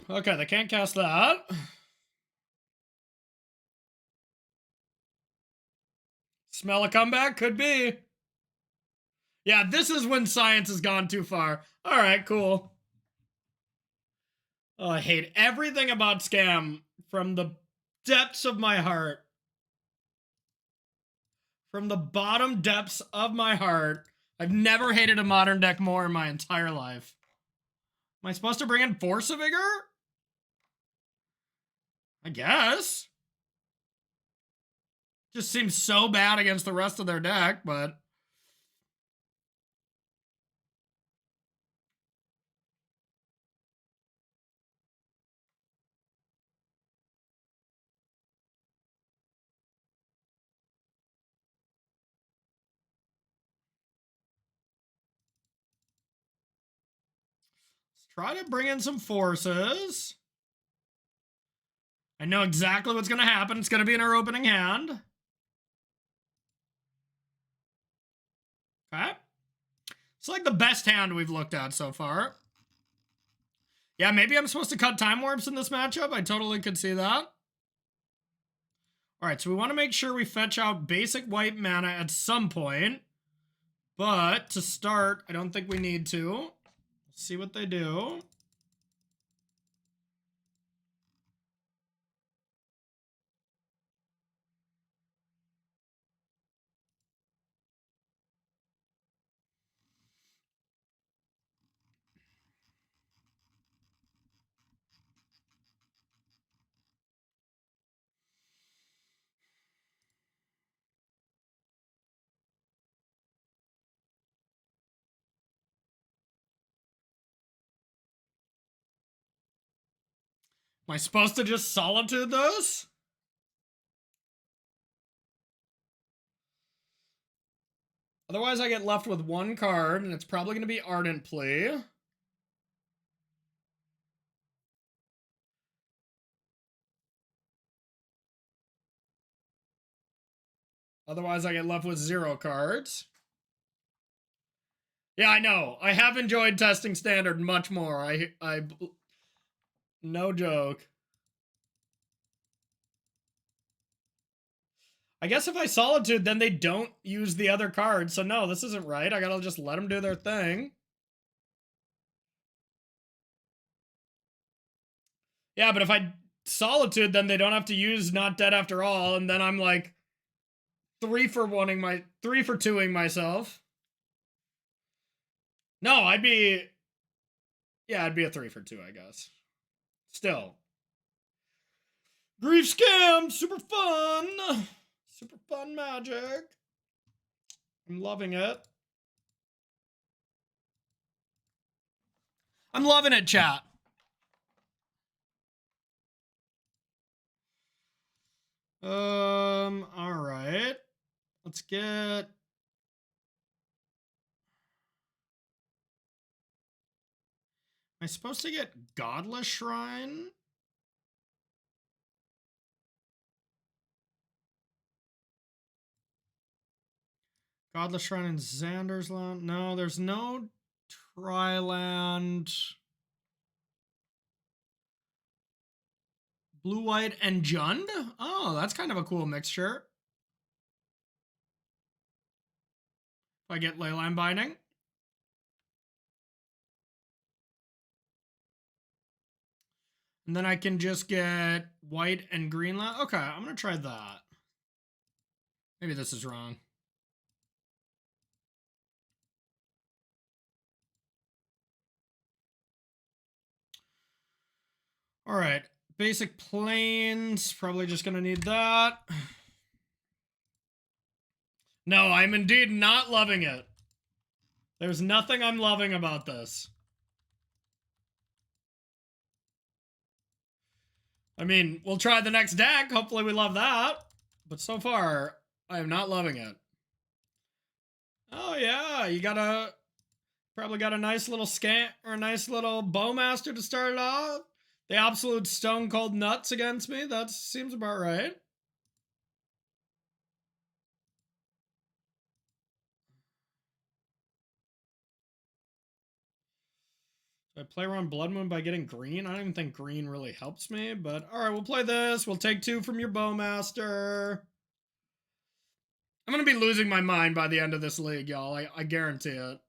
Okay, they can't cast that. Smell a comeback? Could be. Yeah, this is when science has gone too far. All right, cool. Oh, I hate everything about Scam from the depths of my heart. From the bottom depths of my heart. I've never hated a modern deck more in my entire life. Am I supposed to bring in Force of Vigor? I guess. Just seems so bad against the rest of their deck, but... Try to bring in some forces. I know exactly what's going to happen. It's going to be in our opening hand. Okay. It's like the best hand we've looked at so far. Yeah, maybe I'm supposed to cut Time Warps in this matchup. I totally could see that. All right, so we want to make sure we fetch out basic white mana at some point. But to start, I don't think we need to. Let's see what they do. Am I supposed to just Solitude those? Otherwise, I get left with one card, and it's probably going to be Ardent Plea. Otherwise, I get left with 0 cards. Yeah, I know. I have enjoyed testing Standard much more. No joke. I guess if I Solitude, then they don't use the other cards. So no, this isn't right. I gotta just let them do their thing. Yeah, but if I Solitude, then they don't have to use Not Dead After All, and then I'm like 3 for 2ing myself. No, I'd be a 3 for 2, I guess. Still. Grief Scam, super fun. Super fun Magic. I'm loving it. I'm loving it, chat. All right. Let's get... Am I supposed to get Godless Shrine? Godless Shrine in Xander's Land? No, there's no Tri-land. Blue, White, and Jund? Oh, that's kind of a cool mixture. If I get Leyline Binding. And then I can just get White and Green land. Okay, I'm going to try that. Maybe this is wrong. All right. Basic Plains. Probably just going to need that. No, I'm indeed not loving it. There's nothing I'm loving about this. I mean, we'll try the next deck. Hopefully we love that. But so far, I am not loving it. Oh, yeah. You probably got a nice little or a nice little Bowmaster to start it off. The absolute stone cold nuts against me. That seems about right. I play around Blood Moon by getting green. I don't even think green really helps me, but all right, we'll play this. We'll take 2 from your Bowmaster. I'm going to be losing my mind by the end of this league, y'all. I guarantee it.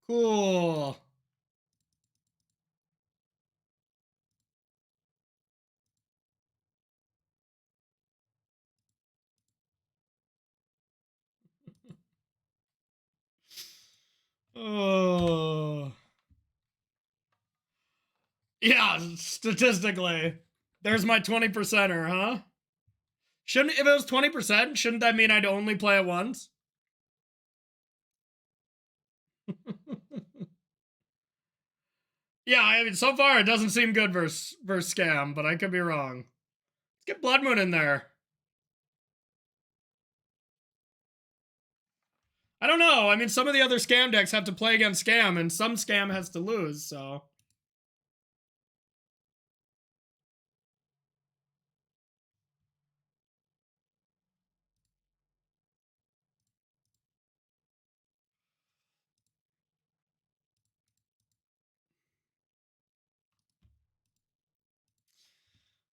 Cool. Oh. Yeah, statistically. There's my 20%er, huh? If it was 20%, shouldn't that mean I'd only play it once? Yeah, I mean, so far it doesn't seem good versus Scam, but I could be wrong. Let's get Blood Moon in there. I don't know. I mean, some of the other scam decks have to play against scam, and some scam has to lose, so.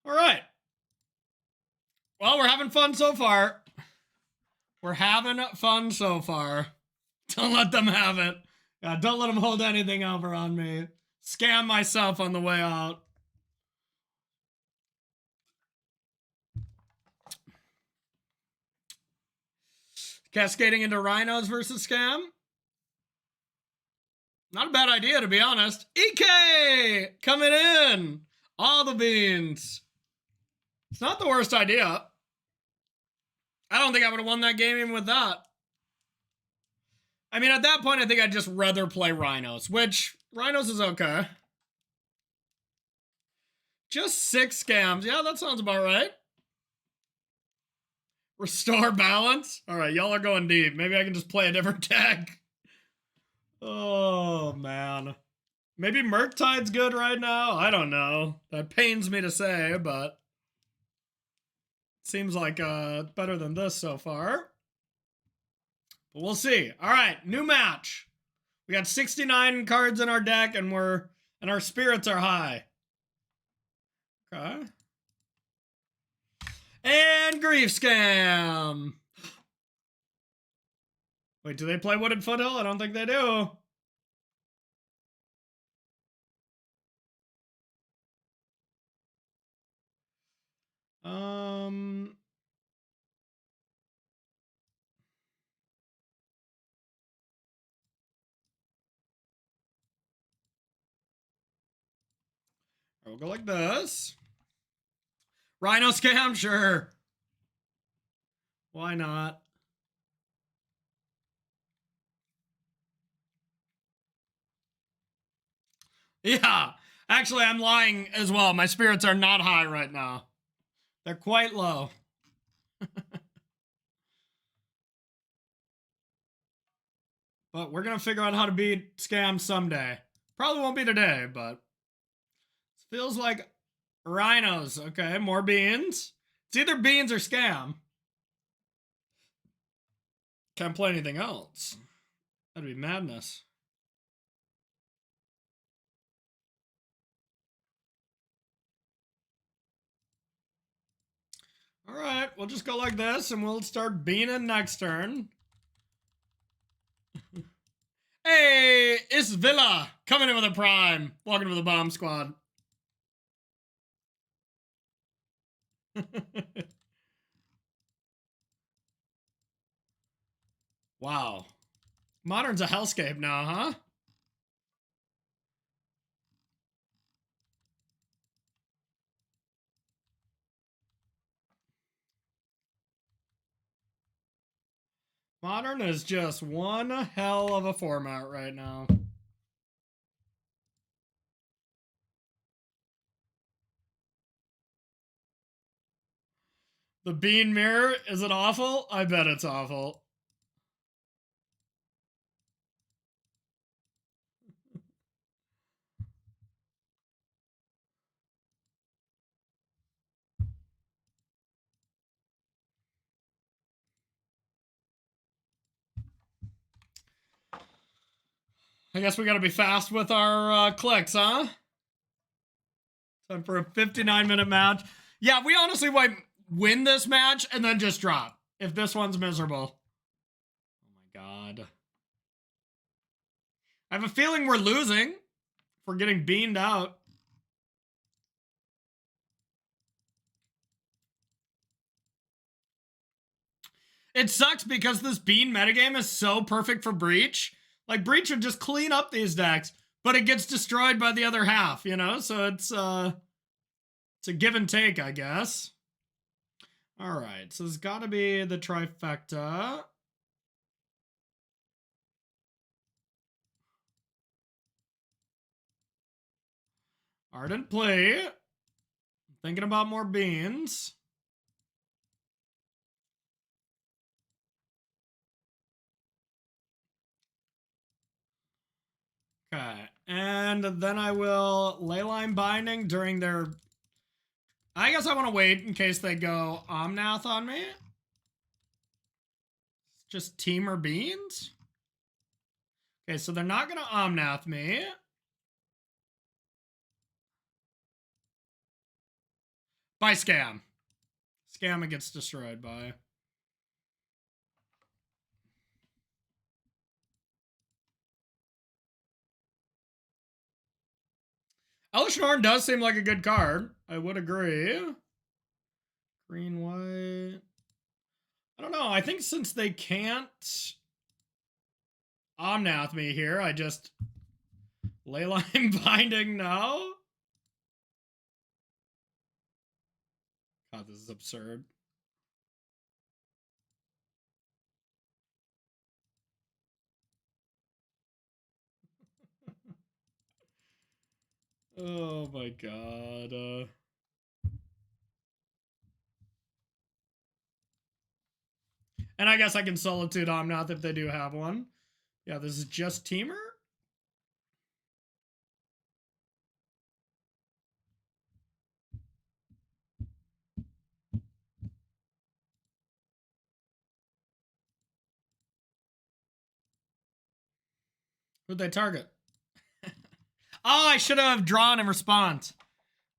All right. Well, we're having fun so far. We're having fun so far. Don't let them have it. Yeah, don't let them hold anything over on me. Scam myself on the way out. Cascading into rhinos versus scam. Not a bad idea, to be honest. EK coming in. All the beans. It's not the worst idea. I don't think I would have won that game even with that. I mean, at that point, I think I'd just rather play rhinos, which rhinos is okay. Just 6 scams. Yeah, that sounds about right. Restore balance. All right, y'all are going deep. Maybe I can just play a different deck. Oh, man. Maybe Murktide's good right now? I don't know. That pains me to say, but seems like better than this so far. But we'll see. All right, new match. We got 69 cards in our deck, and our spirits are high. Okay. And Grief Scam. Wait, do they play Wooded Foothill? I don't think they do. We'll go like this. Rhino Scam, sure. Why not? Yeah, actually, I'm lying as well. My spirits are not high right now. They're quite low. But we're going to figure out how to beat scam someday. Probably won't be today, but it feels like rhinos. Okay, more beans. It's either beans or scam. Can't play anything else. That'd be madness. All right, we'll just go like this, and we'll start beaning next turn. Hey, it's Villa coming in with a prime. Welcome to the bomb squad. Wow. Modern's a hellscape now, huh? Modern is just one hell of a format right now. The bean mirror, is it awful? I bet it's awful. I guess we gotta be fast with our clicks, huh? Time for a 59-minute match. Yeah, we honestly might win this match and then just drop if this one's miserable. Oh my god. I have a feeling we're losing. We're getting beamed out. It sucks because this bean metagame is so perfect for Breach. Like, Breach would just clean up these decks, but it gets destroyed by the other half, you know? So it's a give and take, I guess. All right, so it's got to be the trifecta. Ardent Plea. Thinking about more beans. Okay, and then I will Leyline Binding during their... I guess I want to wait in case they go Omnath on me. Just Temur Beans? Okay, so they're not going to Omnath me. By Scam. Scam it gets destroyed by... Elesh Norn does seem like a good card. I would agree. Green, white... I don't know. I think since they can't Omnath me here, I just Leyline Binding now. God, this is absurd. Oh my god. And I guess I can Solitude Omnath if they do have one. Yeah, this is just Temur. Who'd they target? Oh, I should have drawn in response.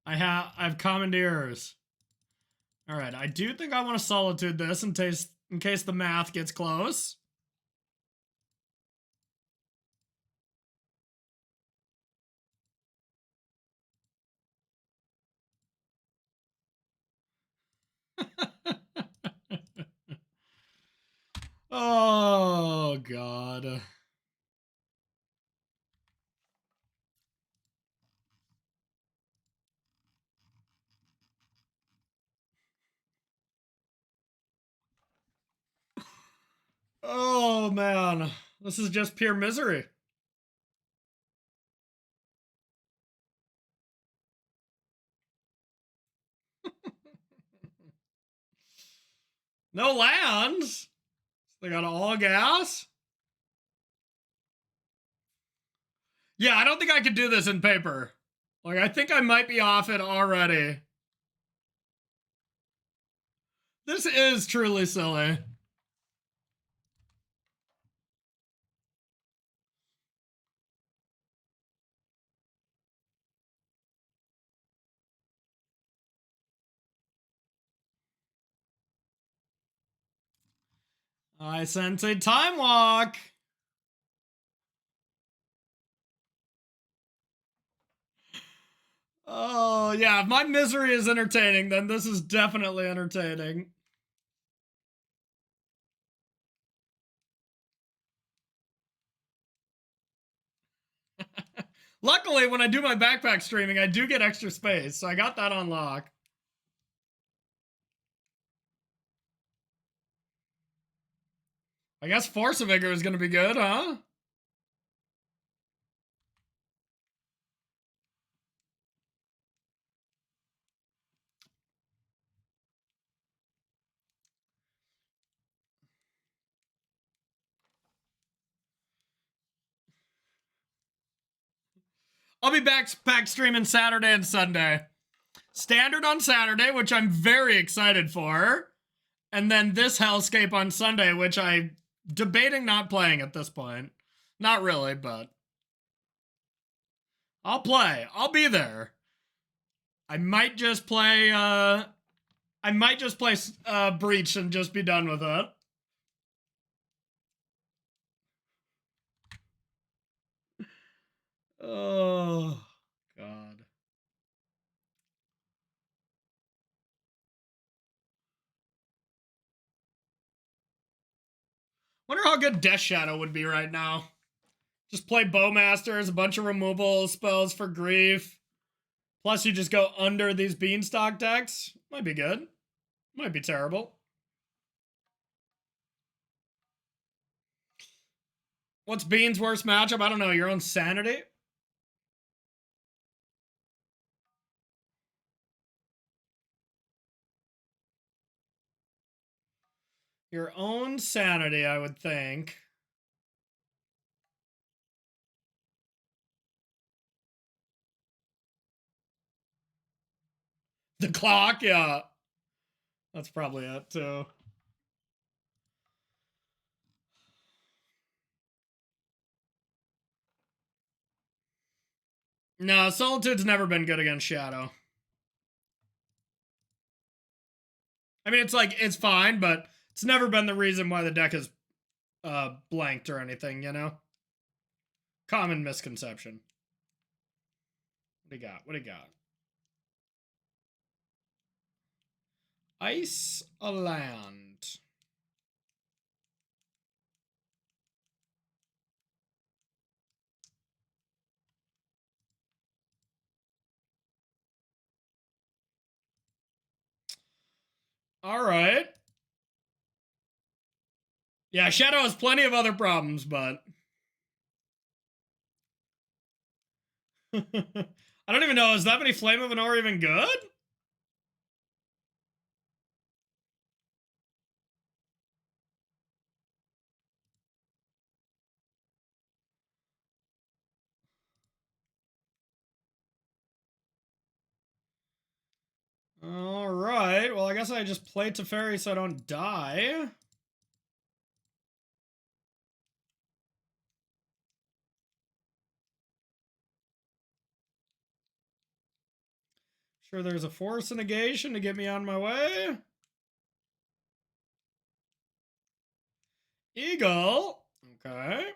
I have Commandeers. All right, I do think I want to Solitude this in case the math gets close. Oh god. Oh man, this is just pure misery. No lands. They got all gas. Yeah, I don't think I could do this in paper. Like, I think I might be off it already. This is truly silly. I sense a time walk. Oh, yeah, if my misery is entertaining, then this is definitely entertaining. Luckily, when I do my backpack streaming, I do get extra space, so I got that on lock. I guess Force of Vigor is going to be good, huh? I'll be back streaming Saturday and Sunday. Standard on Saturday, which I'm very excited for. And then this hellscape on Sunday, which I'm debating not playing at this point. Not really, but I'll play. I'll be there. I might just play Breach and just be done with it. Oh god. Wonder how good Death Shadow would be right now. Just play Bowmasters, a bunch of removal spells for grief. Plus you just go under these Beanstalk decks. Might be good. Might be terrible. What's Bean's worst matchup? I don't know. Your own Sanity? Your own Sanity, I would think. The clock, yeah. That's probably it, too. No, Solitude's never been good against Shadow. I mean, it's like, it's fine, but it's never been the reason why the deck is blanked or anything, you know? Common misconception. What do you got? What do you got? Ice a land. All right. Yeah, Shadow has plenty of other problems, but I don't even know. Is that many Flame of Anor even good? All right. Well, I guess I just play Teferi so I don't die. Sure, there's a Force of Negation to get me on my way. Eagle. Okay.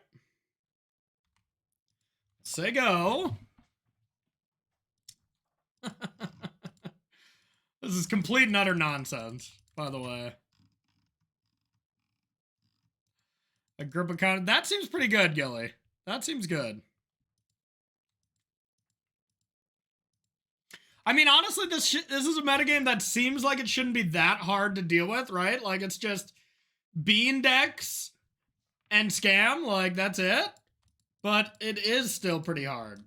Say go. This is complete and utter nonsense, by the way. Agrippa Con. That seems pretty good, Gilly. That seems good. I mean, honestly, this is a metagame that seems like it shouldn't be that hard to deal with, right? Like, it's just bean decks and scam. Like, that's it. But it is still pretty hard.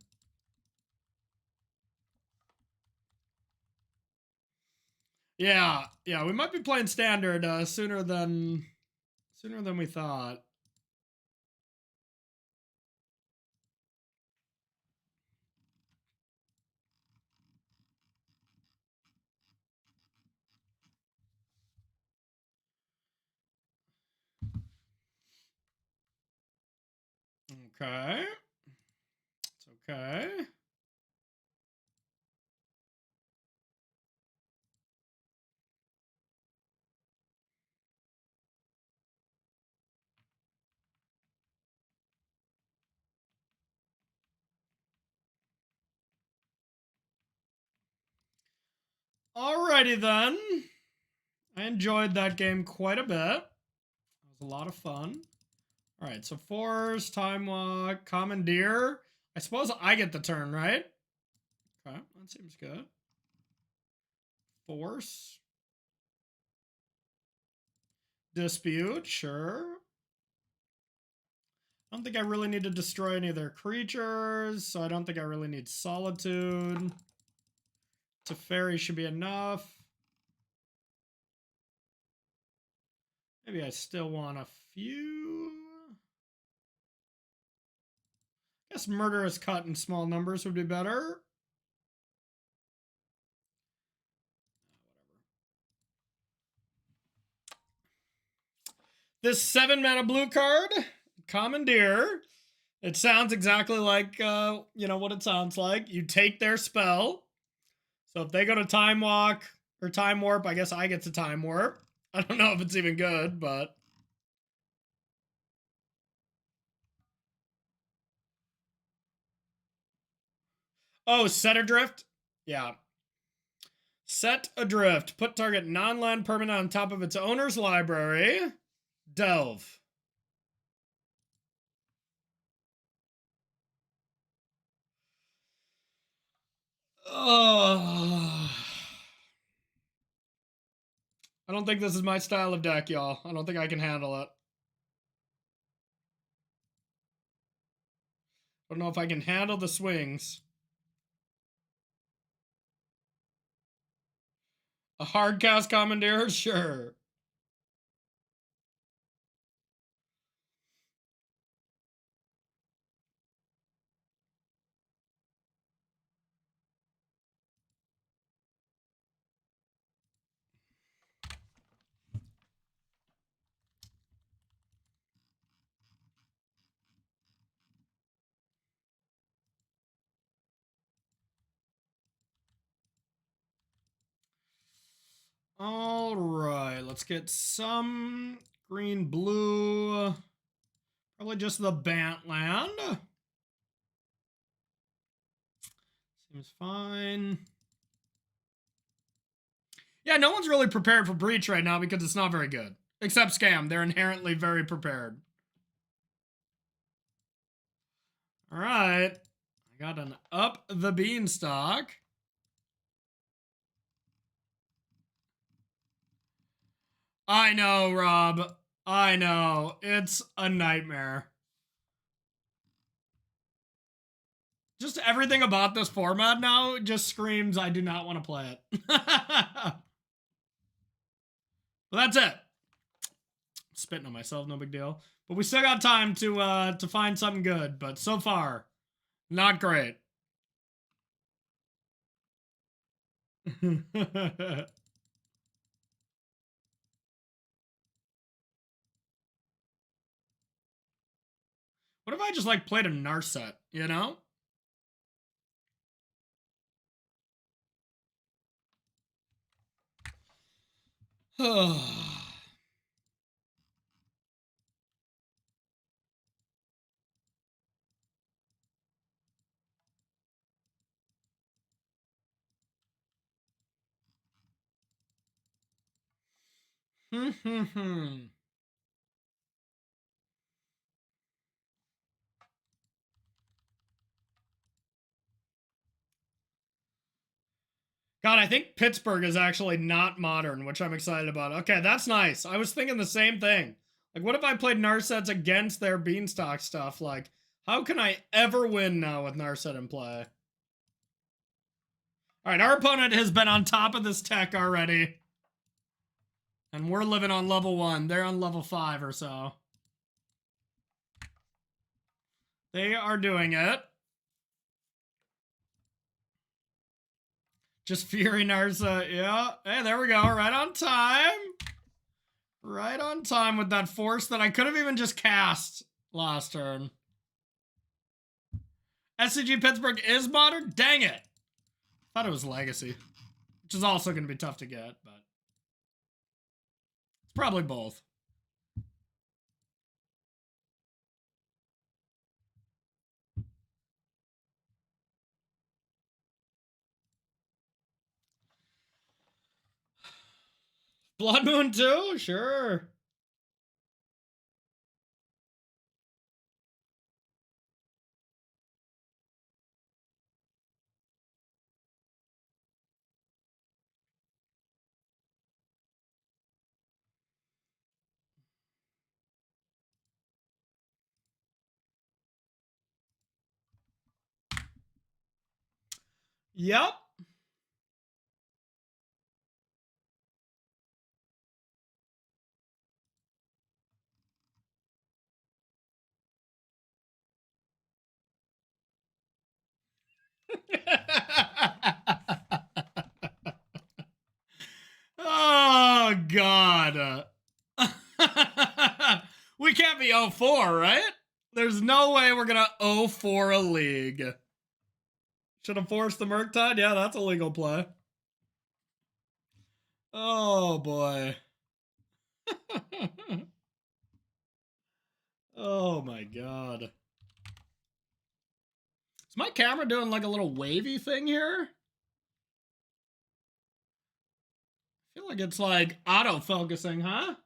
Yeah, yeah, we might be playing standard sooner than we thought. Okay. It's okay. Alrighty then. I enjoyed that game quite a bit. It was a lot of fun. Alright, so Force, Time Walk, Commandeer. I suppose I get the turn, right? Okay, that seems good. Force. Dispute, sure. I don't think I really need to destroy any of their creatures, so I don't think I really need Solitude. Teferi should be enough. Maybe I still want a few. I guess Murderous Cut in small numbers would be better. This 7 mana blue card, Commandeer. It sounds exactly like, you know, what it sounds like. You take their spell. So if they go to Time Walk or Time Warp, I guess I get to Time Warp. I don't know if it's even good, but... Oh, Set Adrift? Yeah. Set Adrift. Put target non-land permanent on top of its owner's library. Delve. Oh. I don't think this is my style of deck, y'all. I don't think I can handle it. I don't know if I can handle the swings. A hard cast Commandeer? Sure. let's get some green, blue. Probably just the Bantland. Seems fine. Yeah, no one's really prepared for Breach right now because it's not very good. Except Scam. They're inherently very prepared. All right. I got an Up the Beanstalk. I know, Rob. I know. It's a nightmare. Just everything about this format now just screams I do not want to play it. But that's it. Spitting on myself, no big deal. But we still got time to find something good. But so far, not great. What if I just like played a Narset, you know? God, I think Pittsburgh is actually not modern, which I'm excited about. Okay, that's nice. I was thinking the same thing. Like, what if I played Narsets against their Beanstalk stuff? Like, how can I ever win now with Narset in play? All right, our opponent has been on top of this tech already. And we're living on level 1. They're on level 5 or so. They are doing it. Just Fury Narset, yeah. Hey, there we go, right on time. Right on time with that force that I could have even just cast last turn. SCG Pittsburgh is modern? Dang it. Thought it was Legacy. Which is also going to be tough to get, but it's probably both. Blood Moon too? Sure. Yep. Oh, God. We can't be 0-4, right? There's no way we're going to 0-4 a league. Should have forced the Murktide? Yeah, that's a legal play. Oh, boy. Oh, my God. Is my camera doing like a little wavy thing here? I feel like it's like auto-focusing, huh? Is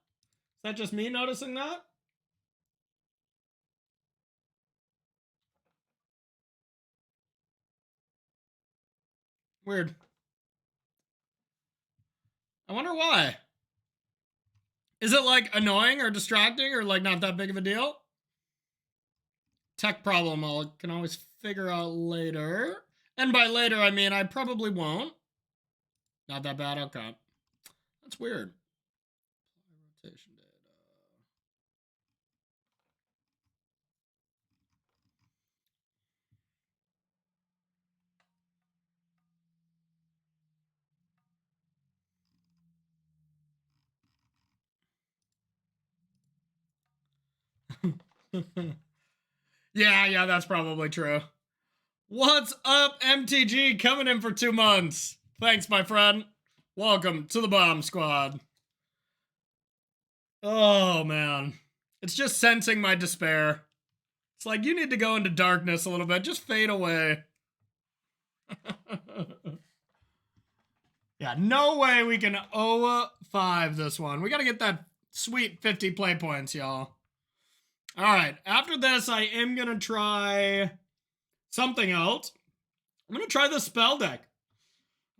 that just me noticing that? Weird. I wonder why. Is it like annoying or distracting or like not that big of a deal? Tech problem I can always figure out later. And by later, I mean I probably won't. Not that bad, okay. That's weird. Rotation data. Yeah, that's probably true. What's up, MTG? Coming in for 2 months. Thanks, my friend. Welcome to the Bomb Squad. Oh, man. It's just sensing my despair. It's like, you need to go into darkness a little bit. Just fade away. Yeah, no way we can 0-5 this one. We got to get that sweet 50 play points, y'all. All right, after this, I am going to try something else. I'm going to try the spell deck.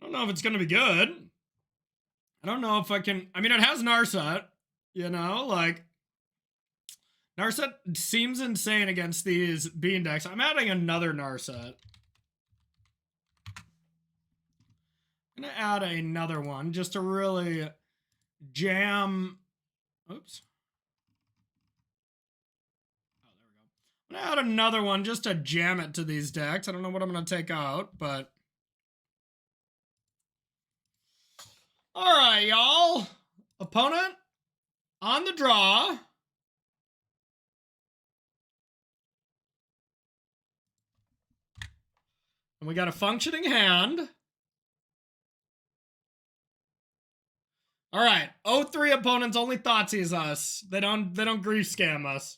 I don't know if it's going to be good. I don't know if I can... I mean, it has Narset, you know? Like, Narset seems insane against these bean decks. I'm adding another Narset. I'm going to add another one just to really jam... Oops. Oh, there we go. I'm going to add another one just to jam it to these decks. I don't know what I'm going to take out, but... All right, y'all. Opponent on the draw. And we got a functioning hand. All right, 0-3 opponents only Thoughtseize us. They don't grief scam us.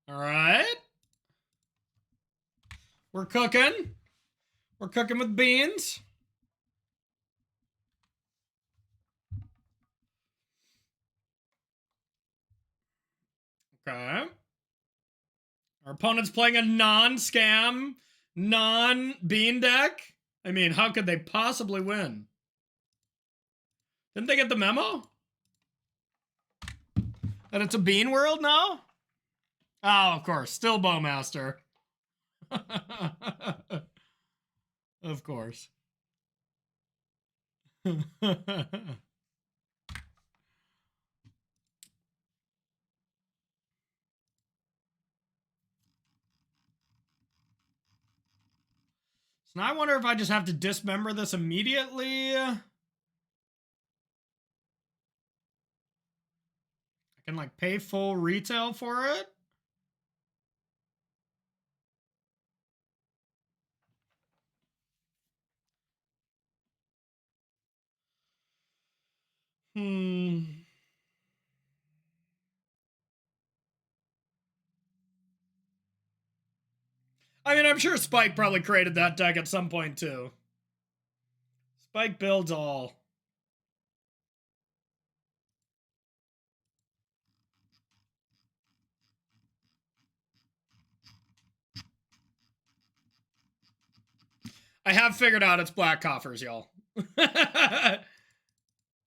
All right. We're cooking. We're cooking with beans. Okay. Our opponent's playing a non-scam, non-bean deck. I mean, how could they possibly win? Didn't they get the memo? That it's a bean world now? Oh, of course. Still Bowmaster. Of course. So now I wonder if I just have to dismember this immediately. I can like pay full retail for it. I mean, I'm sure Spike probably created that deck at some point too. Spike builds all. I have figured out it's black coffers, y'all.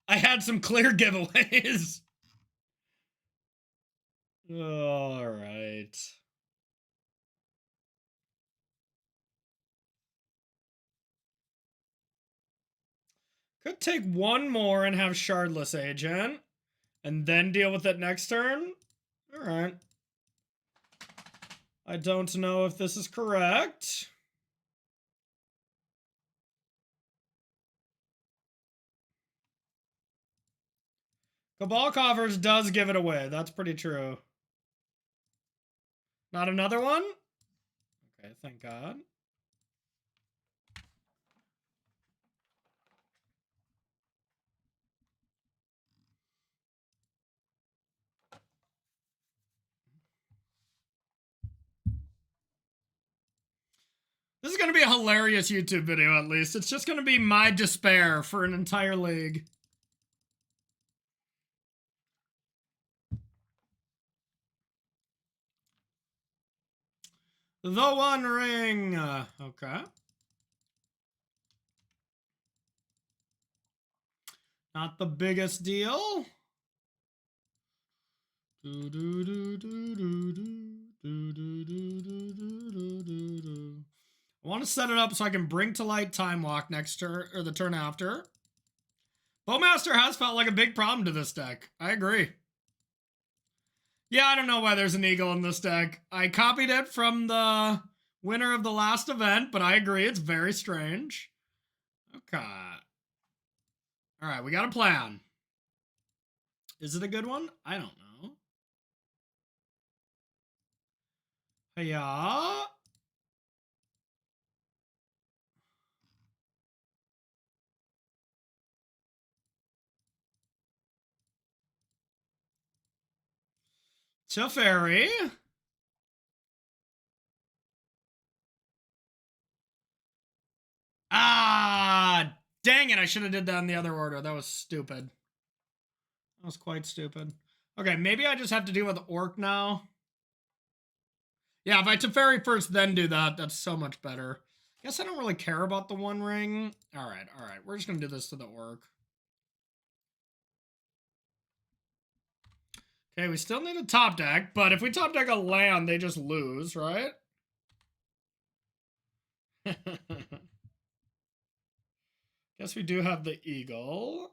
I had some clear giveaways. All right. Could take one more and have Shardless Agent, and then deal with it next turn. All right. I don't know if this is correct. Cabal Coffers does give it away. That's pretty true. Not another one? Okay, thank God. This is going to be a hilarious YouTube video, at least. It's just going to be my despair for an entire league. The One Ring. Okay. Not the biggest deal. I want to set it up so I can bring to light Time Walk next turn, or the turn after. Bowmaster has felt like a big problem to this deck. I agree. Yeah, I don't know why there's an eagle in this deck. I copied it from the winner of the last event, but I agree, it's very strange. Okay. All right, we got a plan. Is it a good one? I don't know. Yeah. Teferi. Ah, dang it. I should have did that in the other order. That was stupid. That was quite stupid. Okay, maybe I just have to deal with Orc now. Yeah, if I Teferi first, then do that, that's so much better. Guess I don't really care about the One Ring. All right. We're just going to do this to the Orc. Okay, we still need a top deck, but if we top deck a land, they just lose, right? Guess we do have the Eagle.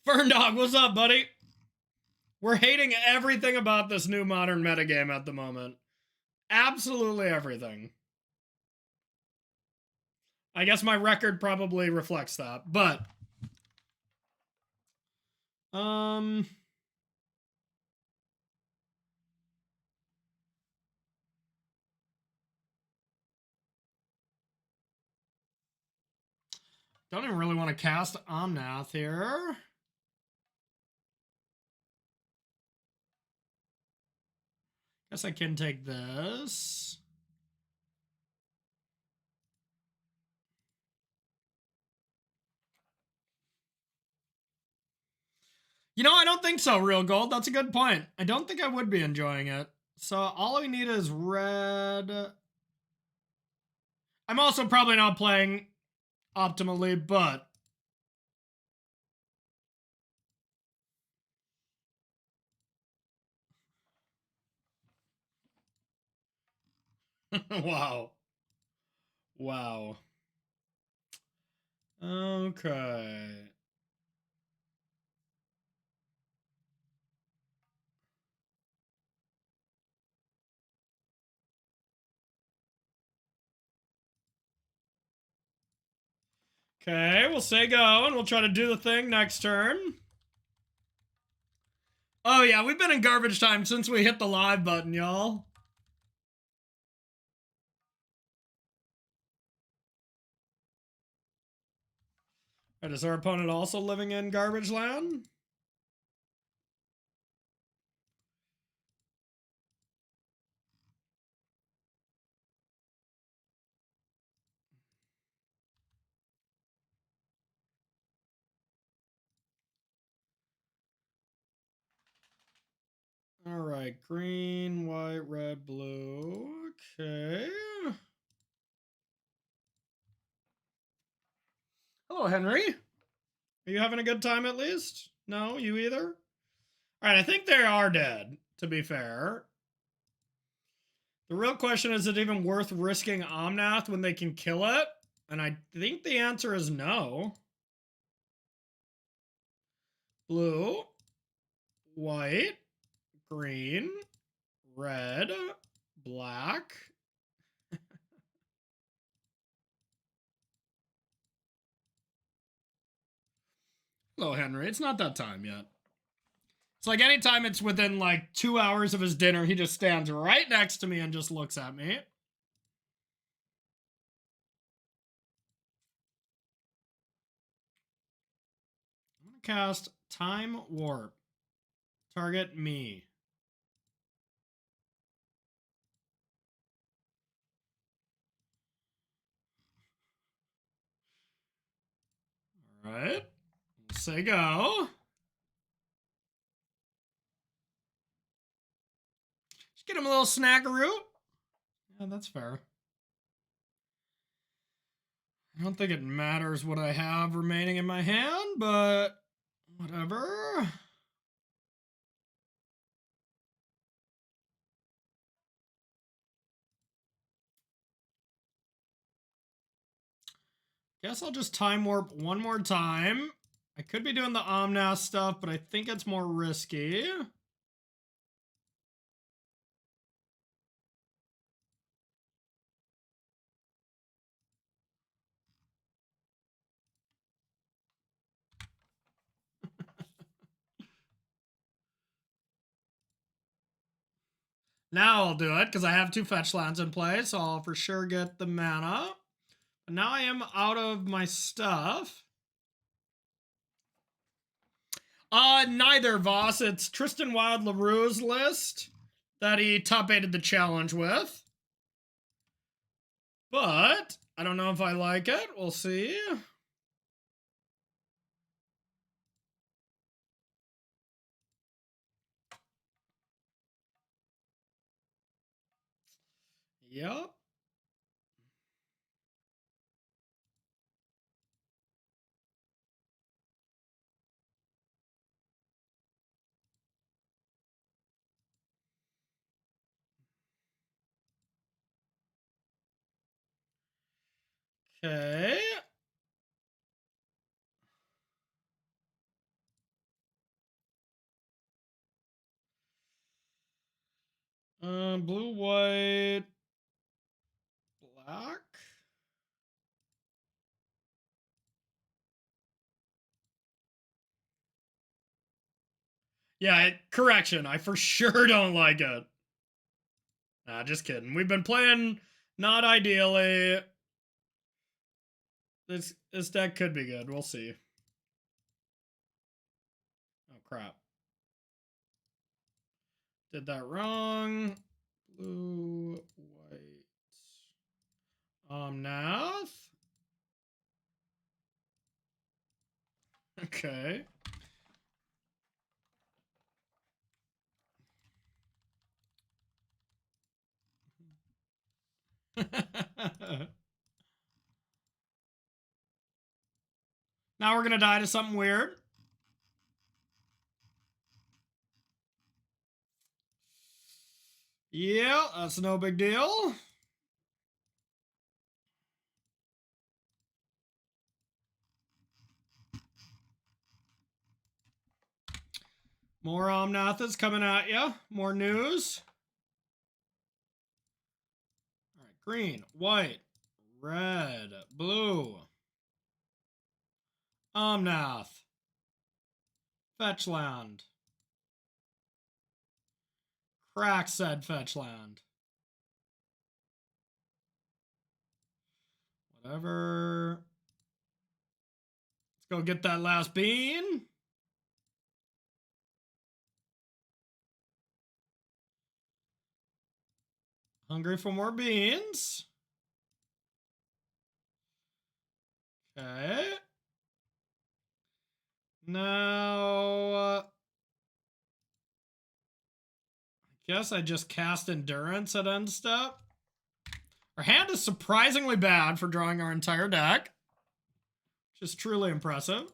Ferndog, what's up, buddy? We're hating everything about this new modern metagame at the moment. Absolutely everything. I guess my record probably reflects that, but don't even really want to cast Omnath here. Guess I can take this. You know, I don't think so, Real Gold. That's a good point. I don't think I would be enjoying it. So all I need is red. I'm also probably not playing optimally, but wow. Wow. Okay. Okay, we'll say go, and we'll try to do the thing next turn. Oh, yeah, we've been in garbage time since we hit the live button, y'all. Right, is our opponent also living in garbage land? All right, green, white, red, blue. Okay. Hello, Henry. Are you having a good time at least? No, you either? All right, I think they are dead, to be fair. The real question is it even worth risking Omnath when they can kill it? And I think the answer is no. Blue, white, green, red, black. Hello, Henry. It's not that time yet. It's like anytime it's within like 2 hours of his dinner, he just stands right next to me and just looks at me. I'm going to cast Time Warp. Target me. All right. Say go. Just get him a little snackaroo. Yeah, that's fair. I don't think it matters what I have remaining in my hand, but whatever. Guess I'll just Time Warp one more time. I could be doing the Omnath stuff, but I think it's more risky. Now I'll do it because I have 2 fetch lands in play, so I'll for sure get the mana. But now I am out of my stuff. Neither, Voss. It's Tristan Wild LaRue's list that he top 8'd the challenge with. But I don't know if I like it. We'll see. Yep. Okay. Blue, white, black. Yeah, correction. I for sure don't like it. Nah, just kidding. We've been playing not ideally. This deck could be good. We'll see. Oh, crap. Did that wrong. Blue, white. Omnath. Okay. Now we're gonna die to something weird. Yeah, that's no big deal. More Omnathas coming at you. More news. All right, green, white, red, blue. Omnath. Fetchland. Crack said Fetchland. Whatever. Let's go get that last bean. Hungry for more beans. Okay. Now, I guess I just cast Endurance at end step. Our hand is surprisingly bad for drawing our entire deck, which is truly impressive.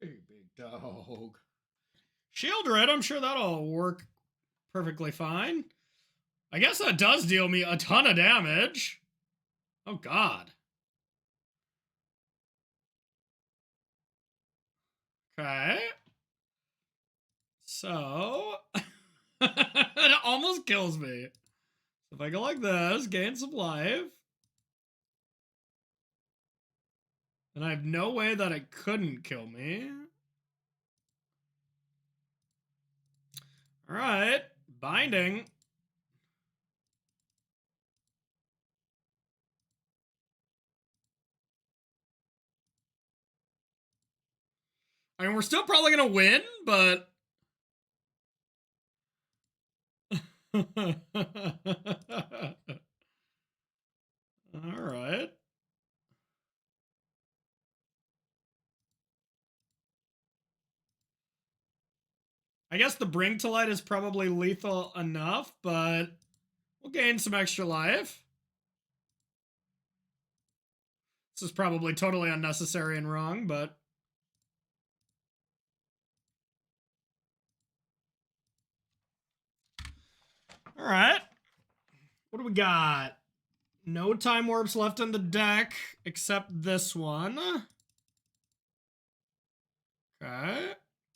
Hey, big dog. Shieldred, I'm sure that'll work perfectly fine. I guess that does deal me a ton of damage. Oh, God. Okay. So, it almost kills me. If I go like this, gain some life. Then I have no way that it couldn't kill me. All right, binding. I mean, we're still probably gonna win, but all right. I guess the Bring to Light is probably lethal enough, but we'll gain some extra life. This is probably totally unnecessary and wrong, but all right. What do we got? No Time Warps left in the deck, except this one. Okay.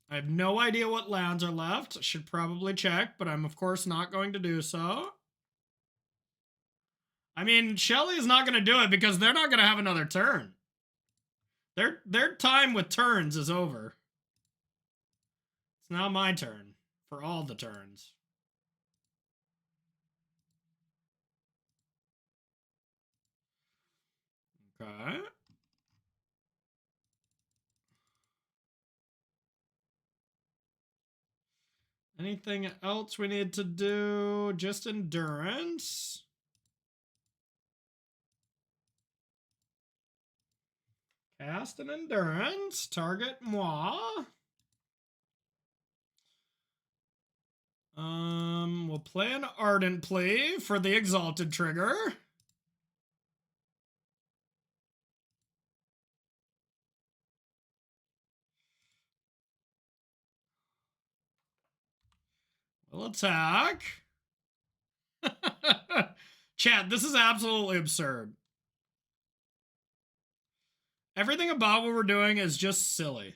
I have no idea what lands are left. Should probably check, but I'm of course not going to do so. I mean, Shelly is not going to do it because they're not going to have another turn. Their time with turns is over. It's now my turn for all the turns. Okay. Anything else we need to do? Just endurance. Cast an endurance. Target moi. We'll play an ardent plea for the exalted trigger. We'll attack. Chat, this is absolutely absurd. Everything about what we're doing is just silly.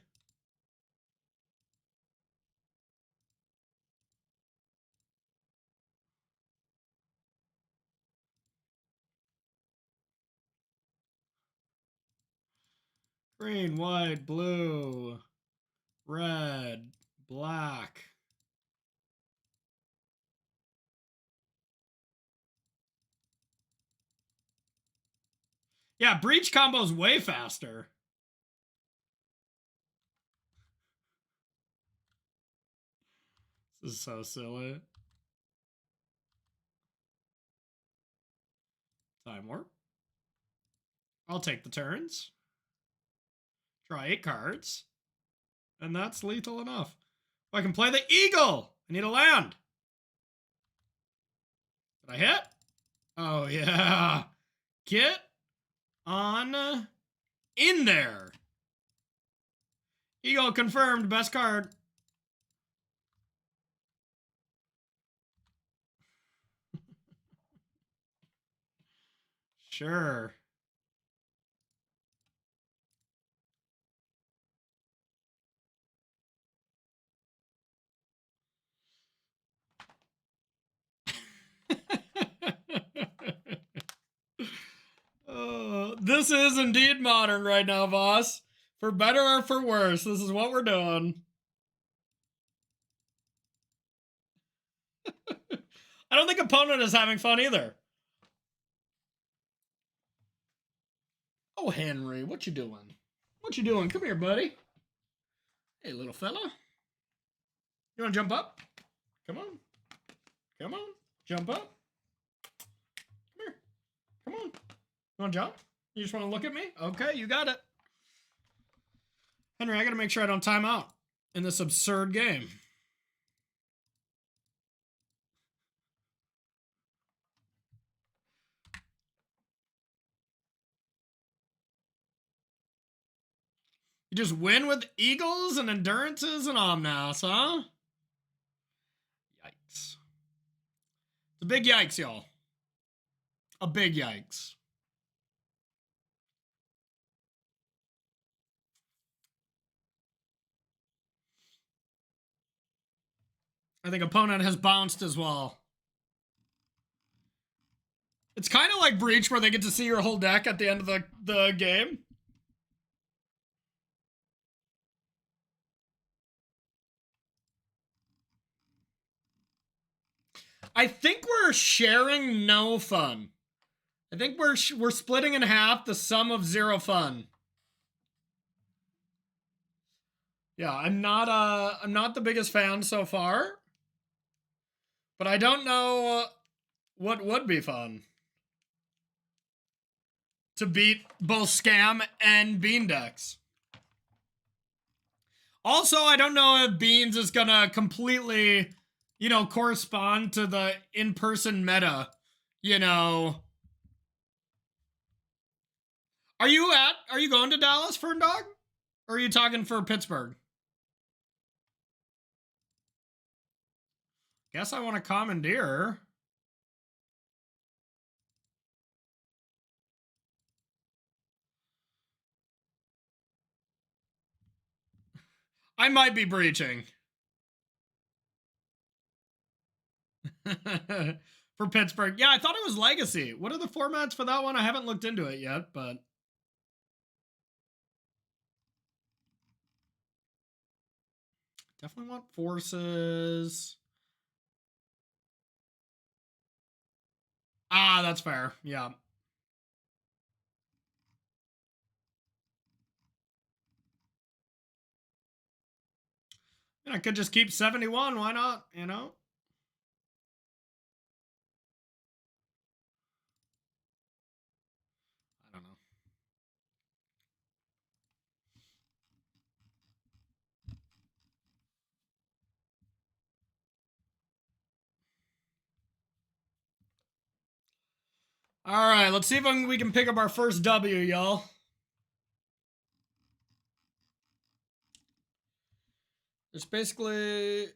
Green, white, blue, red, black. Yeah, breach combo's way faster. This is so silly. Time warp. I'll take the turns. Draw 8 cards. And that's lethal enough. Oh, I can play the eagle. I need a land. Did I hit? Oh, yeah. Get on in there. Eagle confirmed. Best card. Sure. This is indeed modern right now, Voss. For better or for worse, this is what we're doing. I don't think opponent is having fun either. Oh, Henry, what you doing? What you doing? Come here, buddy. Hey, little fella. You want to jump up? Come on. Come on. Jump up. Come here. Come on. You want to jump? You just want to look at me? Okay, you got it. Henry, I got to make sure I don't time out in this absurd game. You just win with eagles and endurances and omnas, huh? Yikes. It's a big yikes, y'all. A big yikes. I think opponent has bounced as well. It's kind of like Breach where they get to see your whole deck at the end of the game. I think we're sharing no fun. I think we're splitting in half the sum of 0 fun. Yeah, I'm not the biggest fan so far. But I don't know what would be fun. To beat both Scam and Bean decks. Also, I don't know if Beans is gonna completely, correspond to the in-person meta, Are you going to Dallas, Ferndog? Or are you talking for Pittsburgh? Guess I want to commandeer. I might be breaching. for Pittsburgh. Yeah, I thought it was Legacy. What are the formats for that one? I haven't looked into it yet, but definitely want Forces. Ah, that's fair. Yeah. And I could just keep 71. Why not? You know? I don't know. All right, let's see if we can pick up our first W, y'all. It's basically...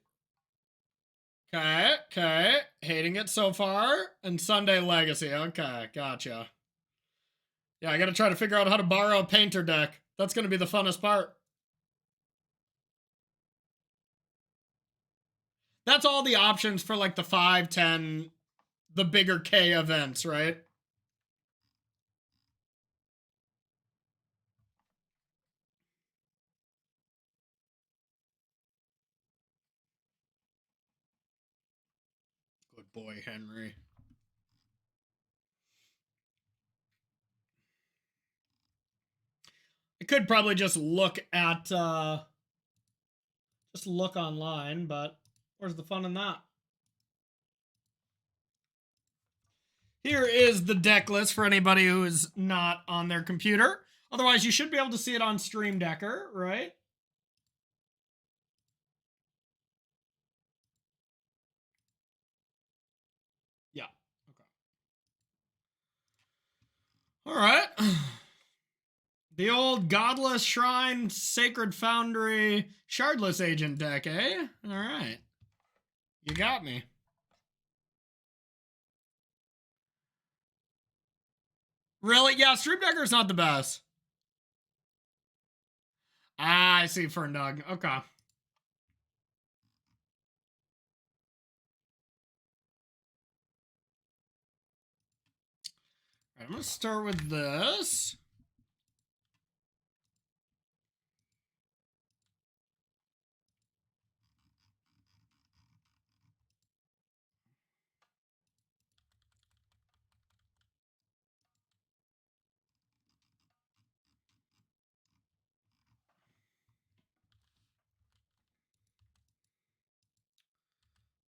Okay. Hating it so far. And Sunday Legacy. Okay, gotcha. Yeah, I gotta try to figure out how to borrow a painter deck. That's gonna be the funnest part. That's all the options for like the 5, 10, the bigger K events, right? Good boy, Henry. I could probably just look at, just look online, but where's the fun in that? Here is the deck list for anybody who is not on their computer. Otherwise, you should be able to see it on Stream Decker, right? Yeah. Okay. All right. The old Godless Shrine, Sacred Foundry, Shardless Agent deck, eh? All right. You got me. Really? Yeah, Stream Decker's not the best. Ah, I see, Ferndug. Okay. All right, I'm going to start with this.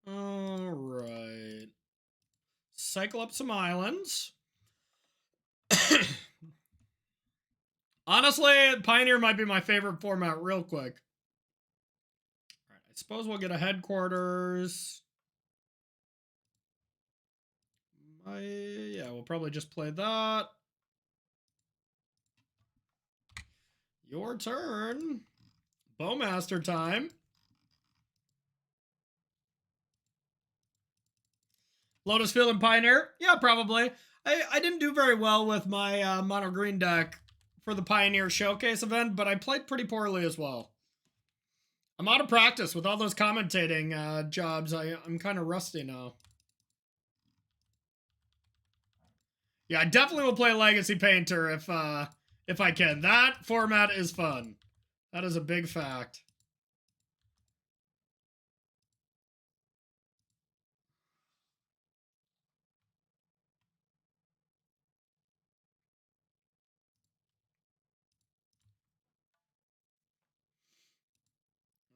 All right. Cycle up some islands. Honestly, Pioneer might be my favorite format real quick. All right, I suppose we'll get a headquarters. Yeah, we'll probably just play that. Your turn. Bowmaster time. Lotus Field and Pioneer? Yeah, probably. I didn't do very well with my mono green deck for the Pioneer Showcase event, but I played pretty poorly as well. I'm out of practice with all those commentating jobs. I'm kind of rusty now. Yeah, I definitely will play Legacy Painter if I can. That format is fun. That is a big fact.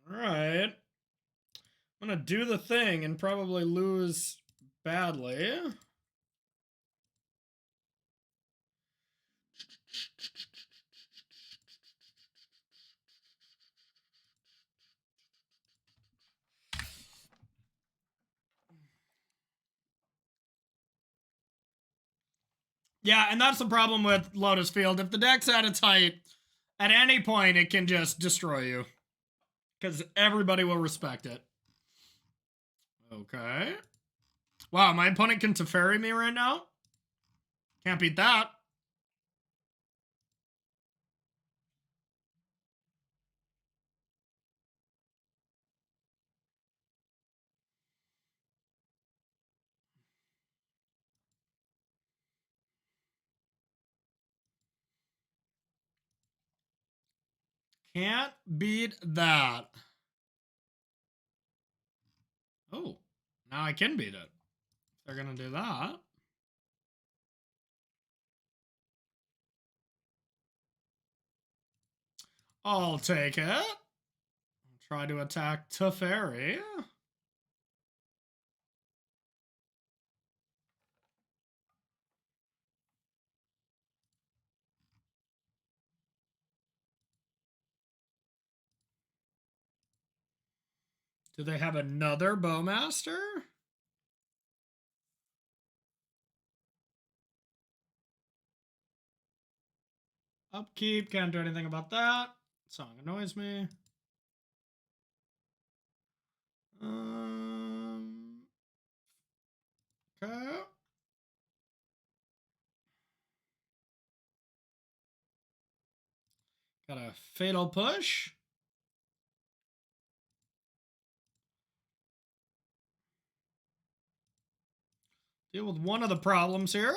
All right. I'm going to do the thing and probably lose badly. Yeah, and that's the problem with Lotus Field. If the deck's at its height, at any point it can just destroy you. Because everybody will respect it. Okay. Wow, my opponent can Teferi me right now? Can't beat that. Can't beat that. Oh, now I can beat it. They're going to do that. I'll take it. I'll try to attack Teferi. Do they have another Bowmaster? Upkeep, can't do anything about that. Song annoys me. Okay. Got a Fatal Push. Deal with one of the problems here.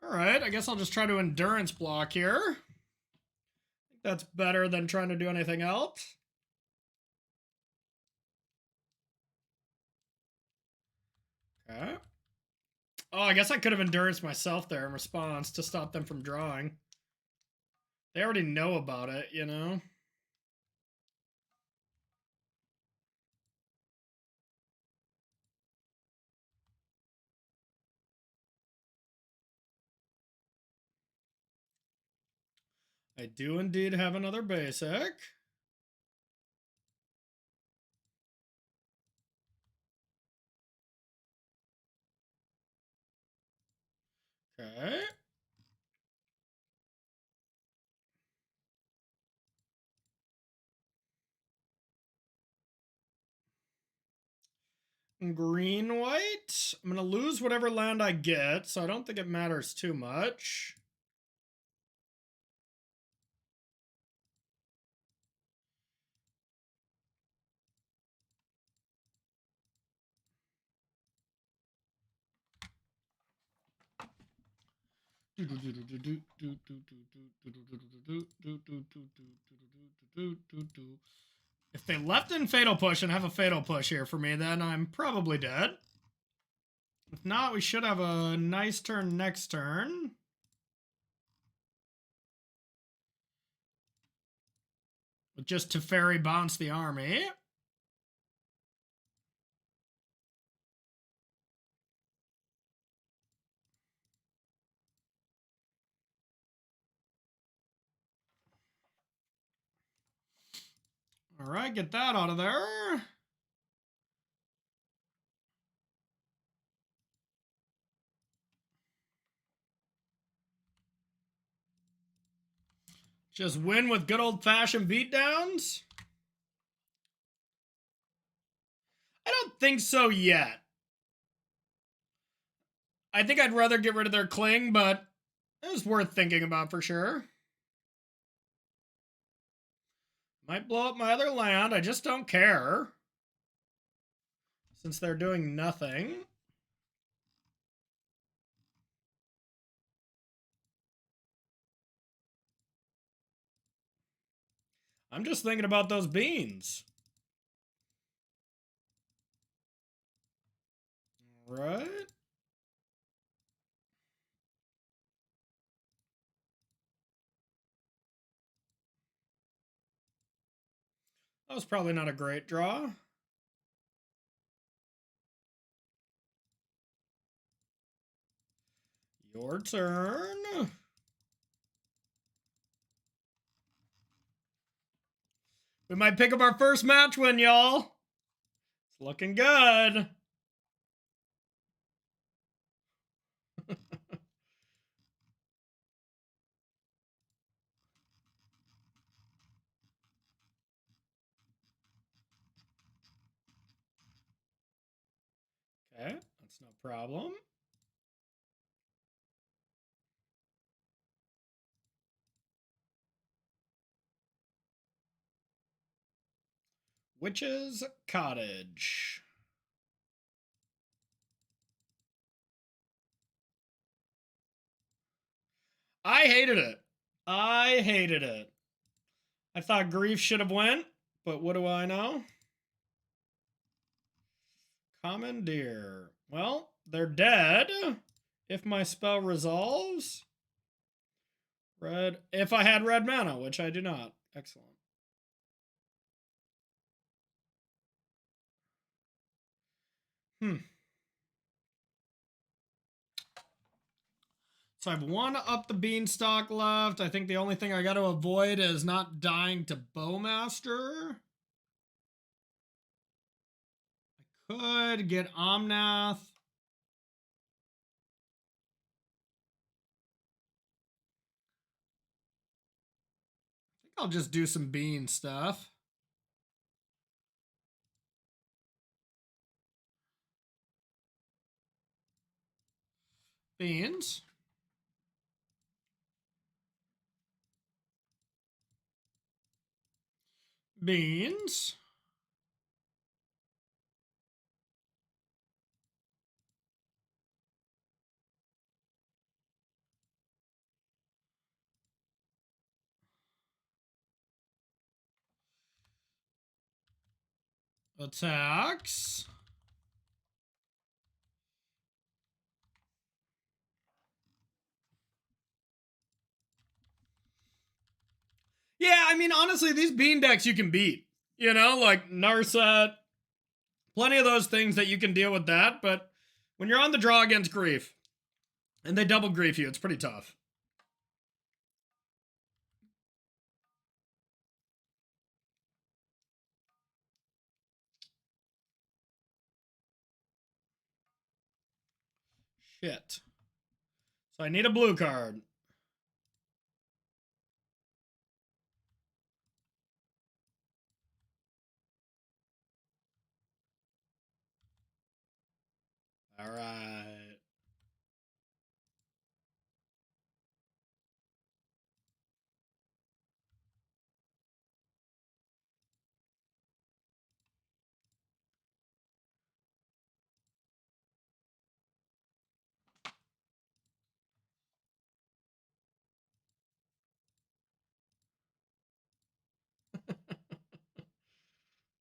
All right, I guess I'll just try to Endurance block here. I think that's better than trying to do anything else. Okay. Oh, I guess I could have Endurance myself there in response to stop them from drawing. They already know about it, you know? I do indeed have another basic. Okay. Green white. I'm going to lose whatever land I get, so I don't think it matters too much. If they left in Fatal Push and have a Fatal Push here for me, then I'm probably dead. If not, we should have a nice turn next turn. With just Teferi bounce the army. All right, get that out of there. Just win with good old-fashioned beatdowns? I don't think so yet. I think I'd rather get rid of their Cling, but it was worth thinking about for sure. Might blow up my other land. I just don't care. Since they're doing nothing. I'm just thinking about those beans. Right? That was probably not a great draw. Your turn. We might pick up our first match win, y'all. It's looking good. Okay, that's no problem. Witch's Cottage. I hated it. I hated it. I thought Grief should have went, but what do I know? Commandeer. Well, they're dead. If my spell resolves. Red. If I had red mana, which I do not. Excellent. So I have one up the beanstalk left. I think the only thing I got to avoid is not dying to Bowmaster. I could get Omnath. I think I'll just do some bean stuff. Beans. Beans. Attacks. Yeah, I mean, honestly, these bean decks you can beat. You know, like Narset. Plenty of those things that you can deal with that, but when you're on the draw against Grief, and they double grief you, it's pretty tough. Shit. So I need a blue card. All right.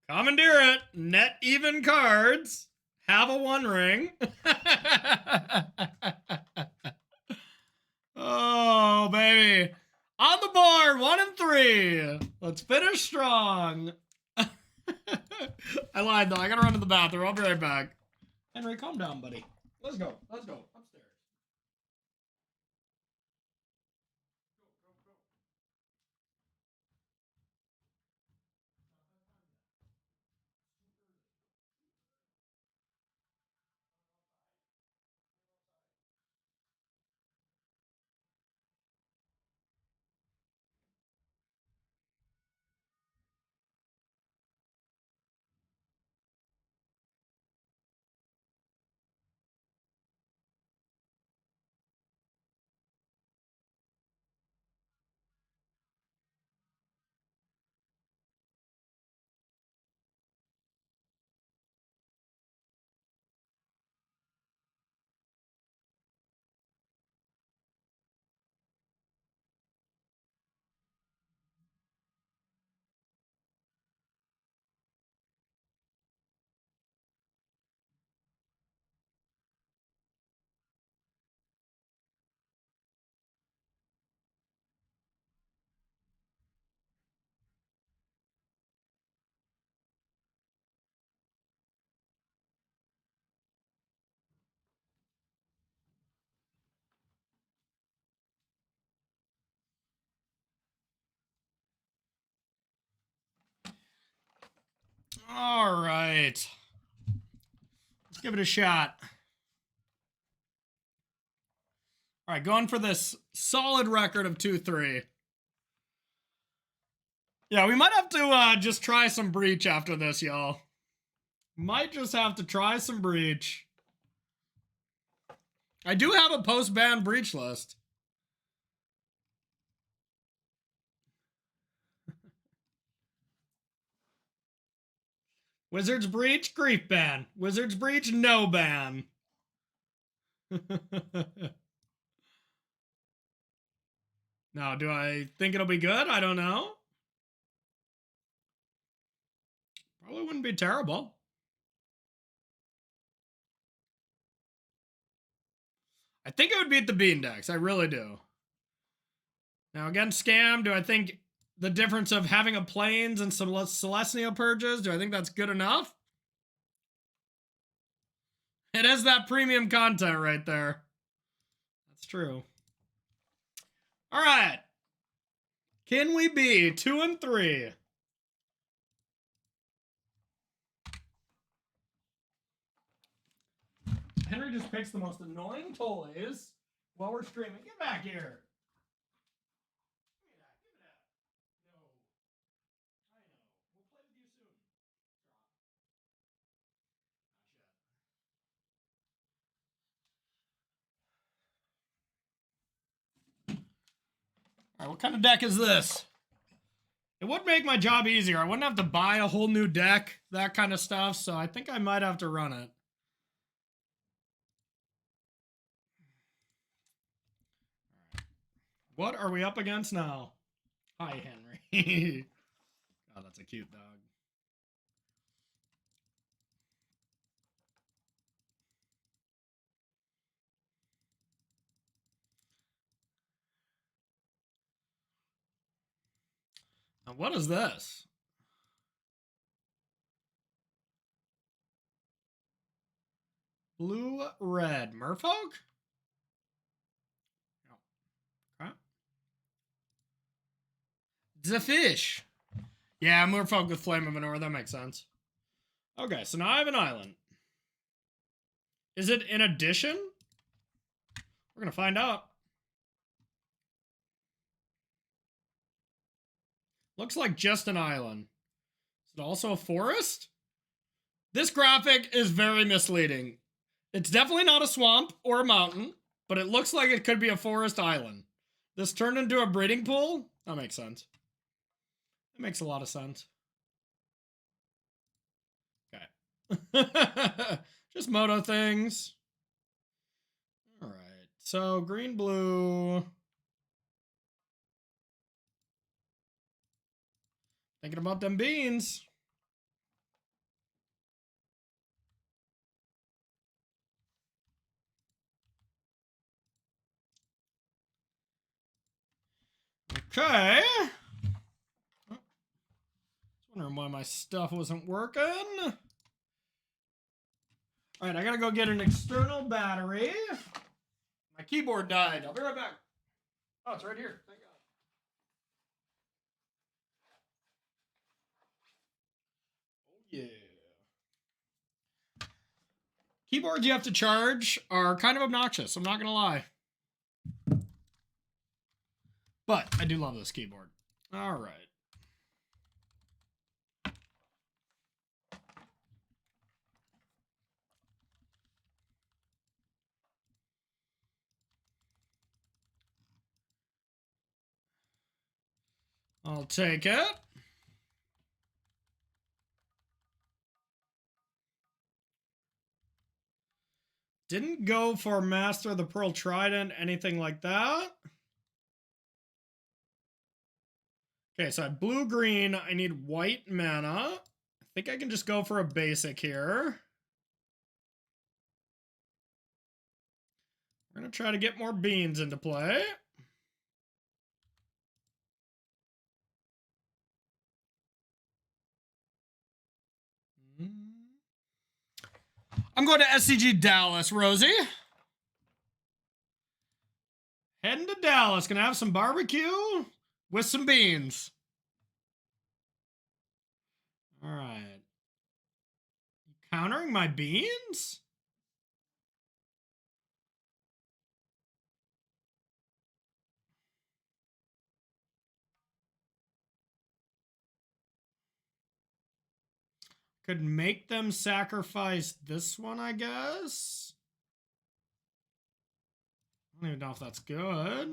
Commandeer it. Net even cards. Have a one ring. Oh, baby. On the board, 1 and 3. Let's finish strong. I lied, though. I gotta run to the bathroom. I'll be right back. Henry, calm down, buddy. Let's go. Let's go. Upstairs. All right. Let's give it a shot. All right, going for this solid record of 2-3. Yeah, we might have to just try some Breach after this, y'all. Might just have to try some Breach. I do have a post-ban Breach list. Wizard's Breach, grief ban. Wizard's Breach, no ban. Now, do I think it'll be good? I don't know. Probably wouldn't be terrible. I think it would beat the Bean decks. I really do. Now, against Scam, do I think the difference of having a Plains and some Celestial Purges, do I think that's good enough? It has that premium content right there. That's true. All right. Can we be 2 and 3? Henry just picks the most annoying toys while we're streaming. Get back here. Give me that. Give me that. No. I know. We'll play with you soon. Not yet. All right, what kind of deck is this? It would make my job easier. I wouldn't have to buy a whole new deck, that kind of stuff, so I think I might have to run it. What are we up against now? Hi, Henry. Oh, that's a cute dog. Now, what is this? Blue-red Merfolk? Okay. The fish. Yeah, Merfolk with Flame of Anor. That makes sense. Okay, so now I have an island. Is it in addition? We're going to find out. Looks like just an island. Is it also a forest? This graphic is very misleading. It's definitely not a swamp or a mountain, but it looks like it could be a forest island. This turned into a breeding pool? That makes sense. That makes a lot of sense. Okay. Just moto things. All right. So green, blue. Thinking about them beans. Okay. I was wondering why my stuff wasn't working. All right, I gotta go get an external battery. My keyboard died. I'll be right back. Oh, it's right here. Thank God. Oh, yeah. Keyboards you have to charge are kind of obnoxious. I'm not gonna lie. But I do love this keyboard. All right. I'll take it. Didn't go for Master of the Pearl Trident, anything like that. Okay, so I have blue-green. I need white mana. I think I can just go for a basic here. We're going to try to get more beans into play. I'm going to SCG Dallas, Rosie. Heading to Dallas. Gonna have some barbecue with some beans. All right. Countering my beans? Could make them sacrifice this one, I guess. I don't even know if that's good.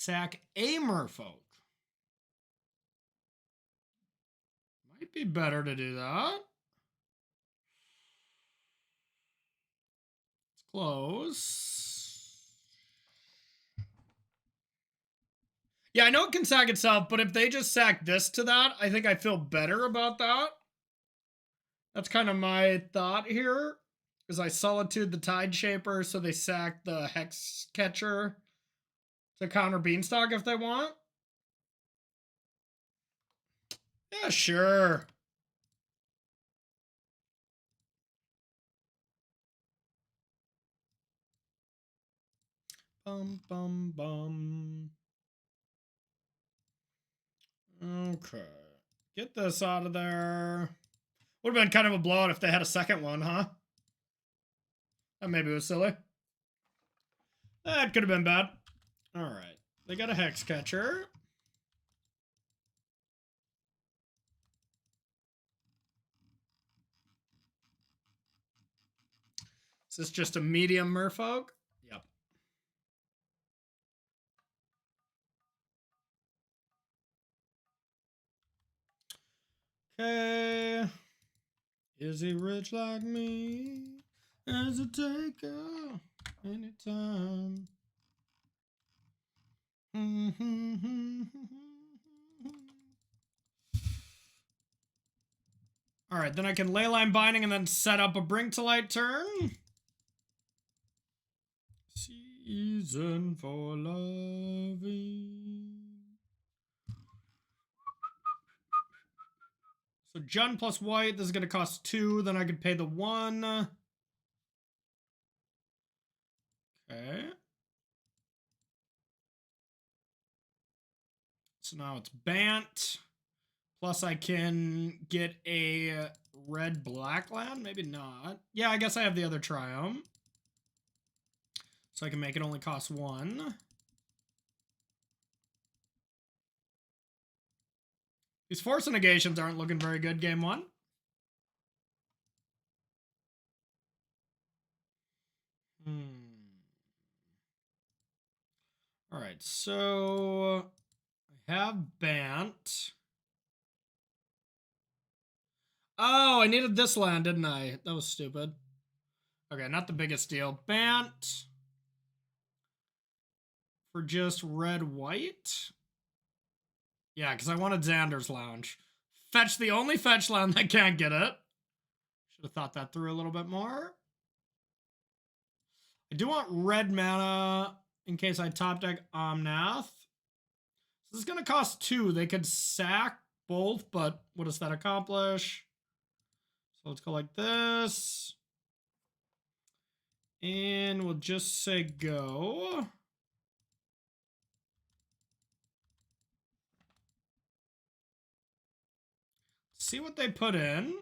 sack a merfolk. Might be better to do that. It's close. Yeah, I know it can sack itself, but if they just sack this to that, I think I feel better about that. That's kind of my thought here. Is I Solitude the Tide Shaper, so they sack the Hex Catcher to counter Beanstalk if they want. Yeah, sure. Bum, bum, bum. Okay. Get this out of there. Would have been kind of a blowout if they had a second one, huh? That maybe was silly. That could have been bad. Alright. They got a Hex Catcher. Is this just a medium merfolk? Yep. Okay. Is he rich like me? As a taker anytime. Alright, then I can Leyline Binding and then set up a Brink to Light turn. Season for loving. So Jund plus white, this is going to cost 2, then I could pay the 1. Okay. So now it's Bant. Plus I can get a red-black land? Maybe not. Yeah, I guess I have the other Triumph. So I can make it only cost 1. These Force Negations aren't looking very good game 1. Alright, so I have Bant. Oh, I needed this land, didn't I? That was stupid. Okay, not the biggest deal. Bant for just red-white. Yeah, because I wanted Xander's Lounge. Fetch the only fetch land that can't get it. Should have thought that through a little bit more. I do want red mana in case I top deck Omnath. This is going to cost 2. They could sack both, but what does that accomplish? So let's go like this. And we'll just say go. See what they put in.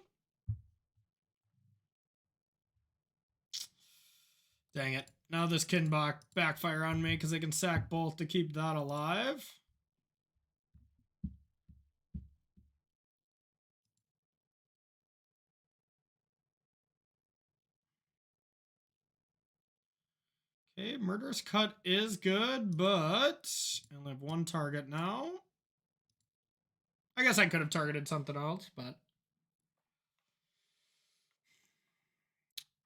Dang it. Now this can backfire on me because they can sack both to keep that alive. Okay, Murderous Cut is good, but I only have 1 target now. I guess I could have targeted something else, but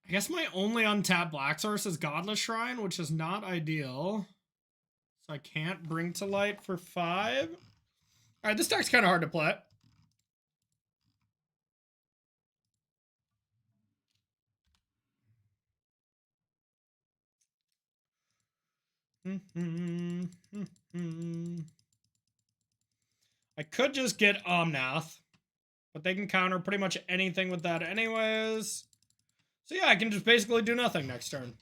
I guess my only untapped black source is Godless Shrine, which is not ideal. So I can't Bring to Light for 5. Alright, this deck's kind of hard to play. I could just get Omnath, but they can counter pretty much anything with that anyways. So yeah, I can just basically do nothing next turn.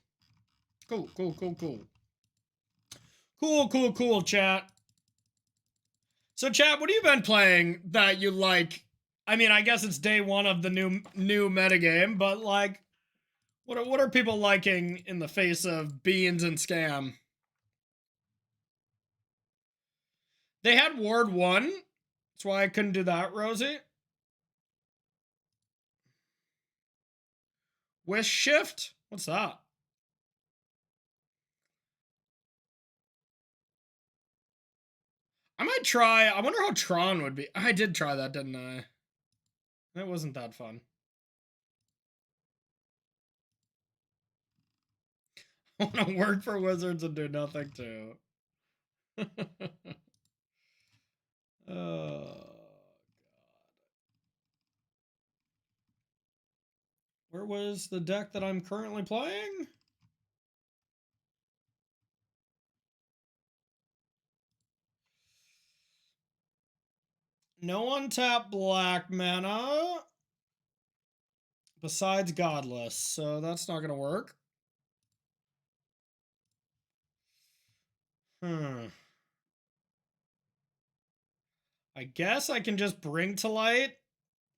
Cool, cool, cool, cool. Cool, cool, cool, chat. So chat, what have you been playing that you like? I mean, I guess it's day 1 of the new metagame, but like, what are people liking in the face of Beans and Scam? They had Ward 1. That's why I couldn't do that, Rosie. Wish Shift? What's that? I might try. I wonder how Tron would be. I did try that, didn't I? That wasn't that fun. I want to work for Wizards and do nothing too. Oh, God. Where was the deck that I'm currently playing? No untap black mana besides Godless, so that's not gonna work. I guess I can just bring to light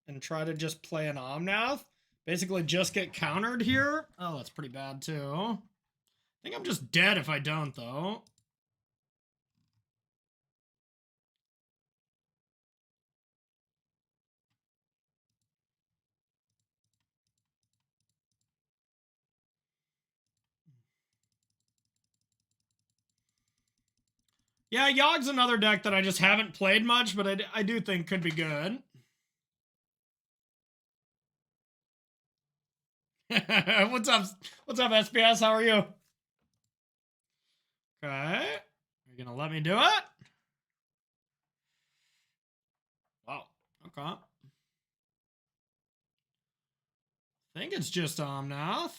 and try to just play an Omnath. Basically just get countered here. Oh, that's pretty bad too. I think I'm just dead if I don't though. Yeah, Yogg's another deck that I just haven't played much, but I do think could be good. What's up? What's up, SPS? How are you? Okay. You're gonna let me do it? Wow. Okay. I think it's just Omnath.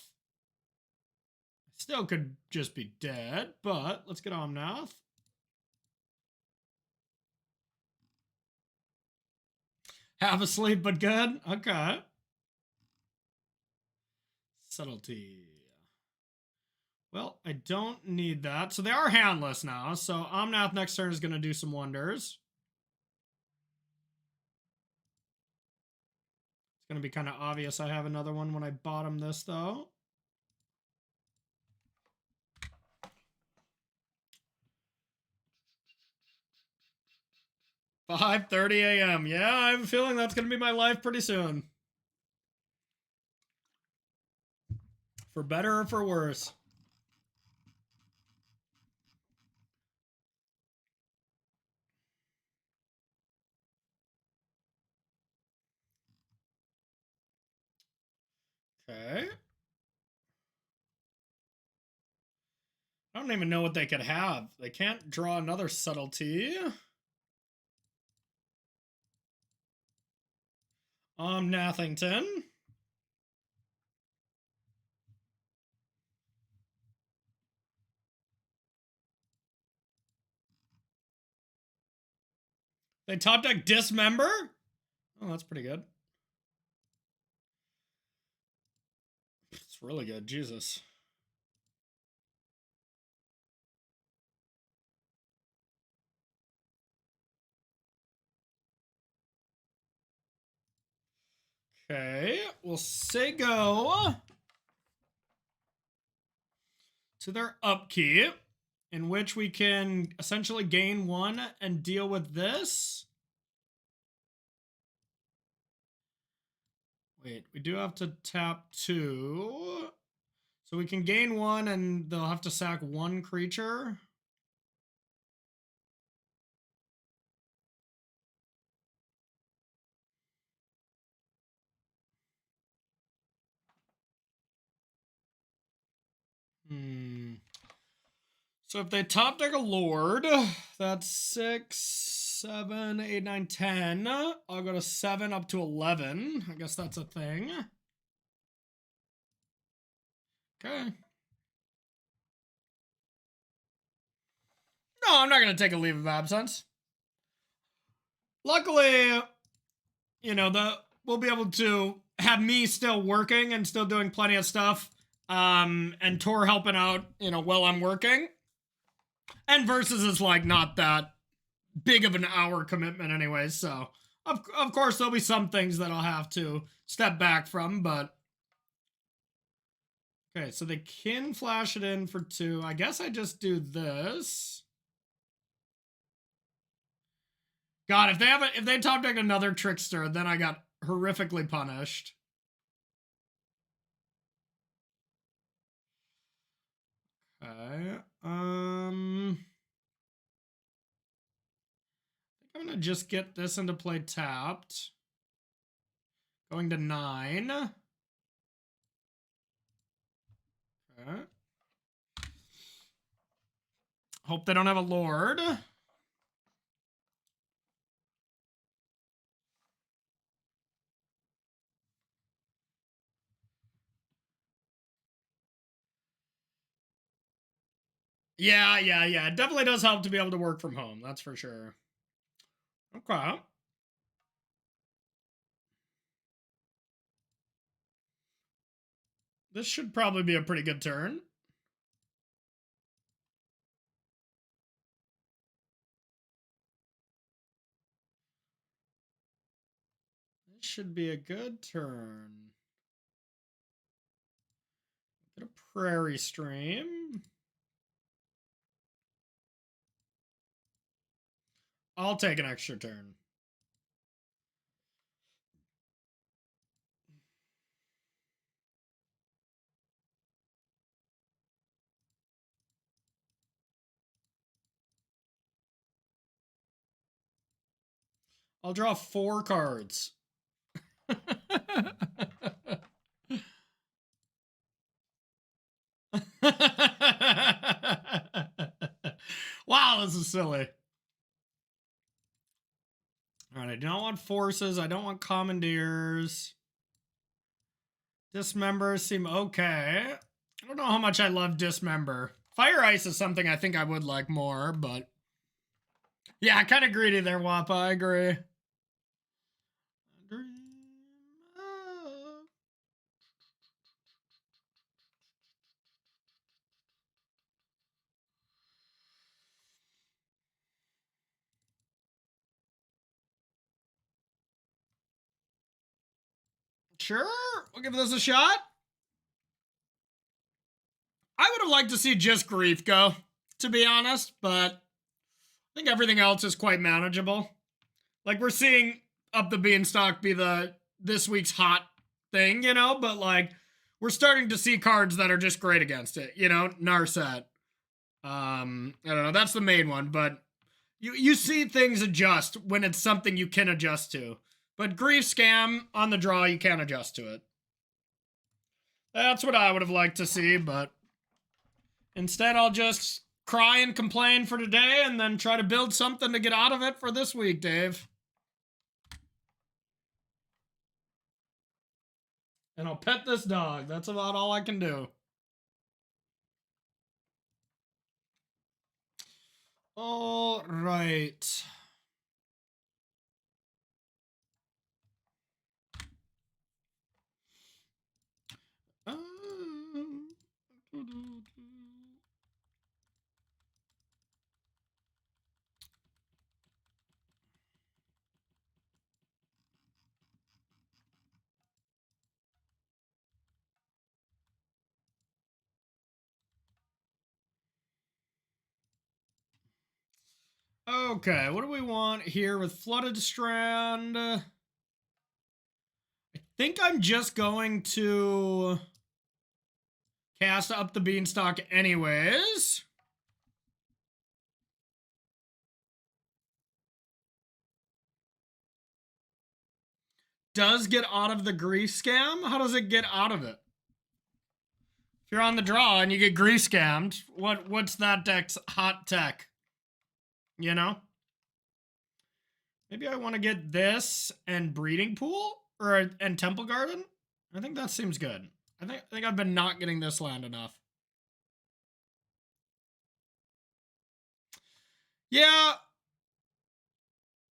Still could just be dead, but let's get Omnath. Half asleep, but good. Okay. Subtlety. Well, I don't need that. So they are handless now. So Omnath next turn is going to do some wonders. It's going to be kind of obvious I have another one when I bottom this, though. $5:30 a.m. Yeah, I have a feeling that's going to be my life pretty soon. For better or for worse. Okay. I don't even know what they could have. They can't draw another subtlety. Nathington. They top deck Dismember? Oh, that's pretty good. It's really good. Jesus. Okay, we'll say go to their upkeep, in which we can essentially gain one and deal with this. Wait, we do have to tap 2. So we can gain 1 and they'll have to sack 1 creature. So if they top deck a Lord, that's 6, 7, 8, 9, 10. I'll go to 7 up to 11. I guess that's a thing. Okay. No, I'm not going to take a leave of absence. Luckily, you know, we'll be able to have me still working and still doing plenty of stuff, and Tor helping out, you know, while I'm working. And Versus is like not that big of an hour commitment anyway, so of course there'll be some things that I'll have to step back from, but okay, so they can flash it in for 2. I guess I just do this. God, if they top deck another Trickster, then I got horrifically punished. Okay. just get this into play tapped. Going to 9. Okay. Hope they don't have a Lord. Yeah. It definitely does help to be able to work from home. That's for sure. Okay. This should probably be a pretty good turn. This should be a good turn. Get a Prairie Stream. I'll take an extra turn. I'll draw 4 cards. Wow, this is silly. All right, I don't want forces. I don't want commandeers. Dismembers seem okay. I don't know how much I love Dismember. Fire Ice is something I think I would like more, but yeah, kind of greedy there, Wappa. I agree. Sure, we'll give this a shot. I would have liked to see just Grief go, to be honest, but I think everything else is quite manageable. Like, we're seeing Up the Beanstalk be this week's hot thing, you know, but like, we're starting to see cards that are just great against it, you know, Narset. I don't know, that's the main one, but you see things adjust when it's something you can adjust to. But Grief Scam on the draw, you can't adjust to it. That's what I would have liked to see, but instead I'll just cry and complain for today and then try to build something to get out of it for this week, Dave. And I'll pet this dog. That's about all I can do. All right. Okay, what do we want here with Flooded Strand? I think I'm just going to cast Up the Beanstalk anyways. Does get out of the Grief Scam? How does it get out of it? If you're on the draw and you get Grief Scammed, what's that deck's hot tech? You know? Maybe I want to get this and Breeding Pool and Temple Garden. I think that seems good. I think I've been not getting this land enough. Yeah,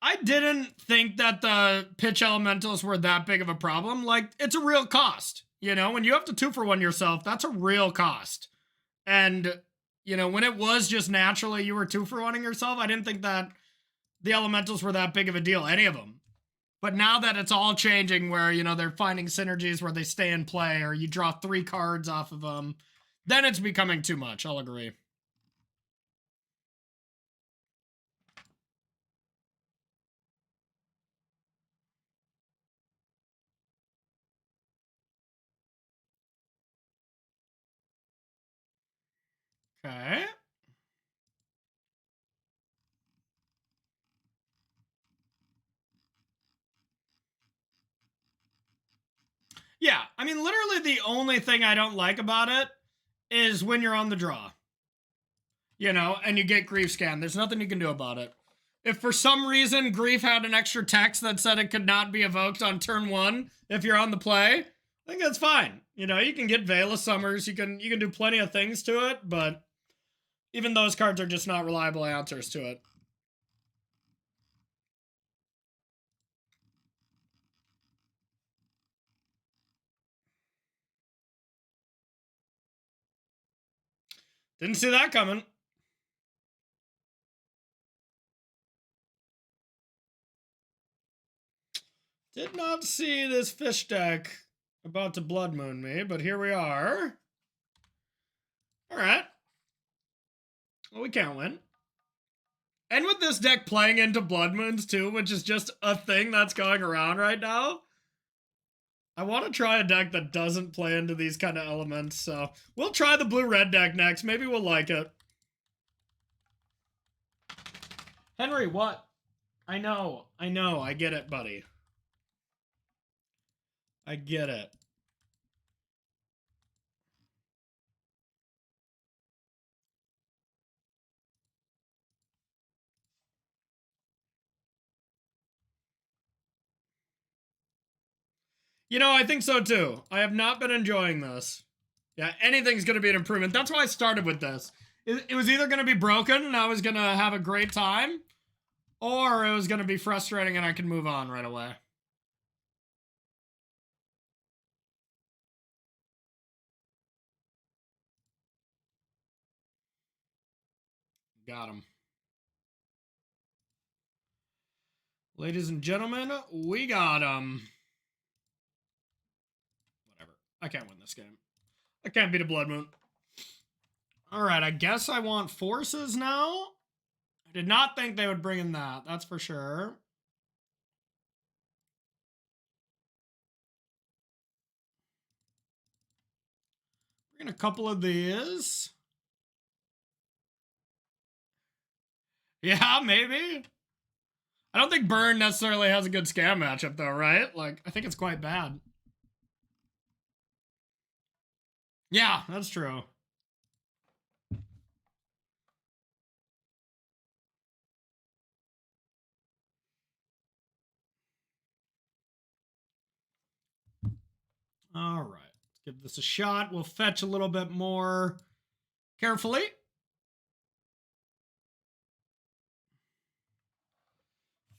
I didn't think that the pitch elementals were that big of a problem. Like, it's a real cost. You know, when you have to 2-for-1 yourself, that's a real cost. And, you know, when it was just naturally you were 2-for-1ing yourself, I didn't think that the elementals were that big of a deal, any of them. But now that it's all changing where, you know, they're finding synergies where they stay in play or you draw 3 cards off of them, then it's becoming too much. I'll agree. Okay. Yeah, I mean, literally the only thing I don't like about it is when you're on the draw, you know, and you get Grief Scan. There's nothing you can do about it. If for some reason Grief had an extra text that said it could not be evoked on turn 1 if you're on the play, I think that's fine. You know, you can get Veil of Summers, you can do plenty of things to it, but even those cards are just not reliable answers to it. Didn't see that coming. Did not see this fish deck about to Blood Moon me, but here we are. All right. Well, we can't win. And with this deck playing into Blood Moons too, which is just a thing that's going around right now, I want to try a deck that doesn't play into these kind of elements. So we'll try the blue-red deck next. Maybe we'll like it. Henry, what? I know. I get it, buddy. I get it. You know, I think so too. I have not been enjoying this. Yeah, anything's going to be an improvement. That's why I started with this. It was either going to be broken and I was going to have a great time, or it was going to be frustrating and I could move on right away. Got him. Ladies and gentlemen, we got him. Whatever. I can't win this game. I can't beat a Blood Moon. Alright, I guess I want forces now. I did not think they would bring in that. That's for sure. Bring in a couple of these. Yeah, maybe. I don't think Burn necessarily has a good scam matchup, though, right? Like, I think it's quite bad. Yeah, that's true. All right, let's give this a shot. We'll fetch a little bit more carefully.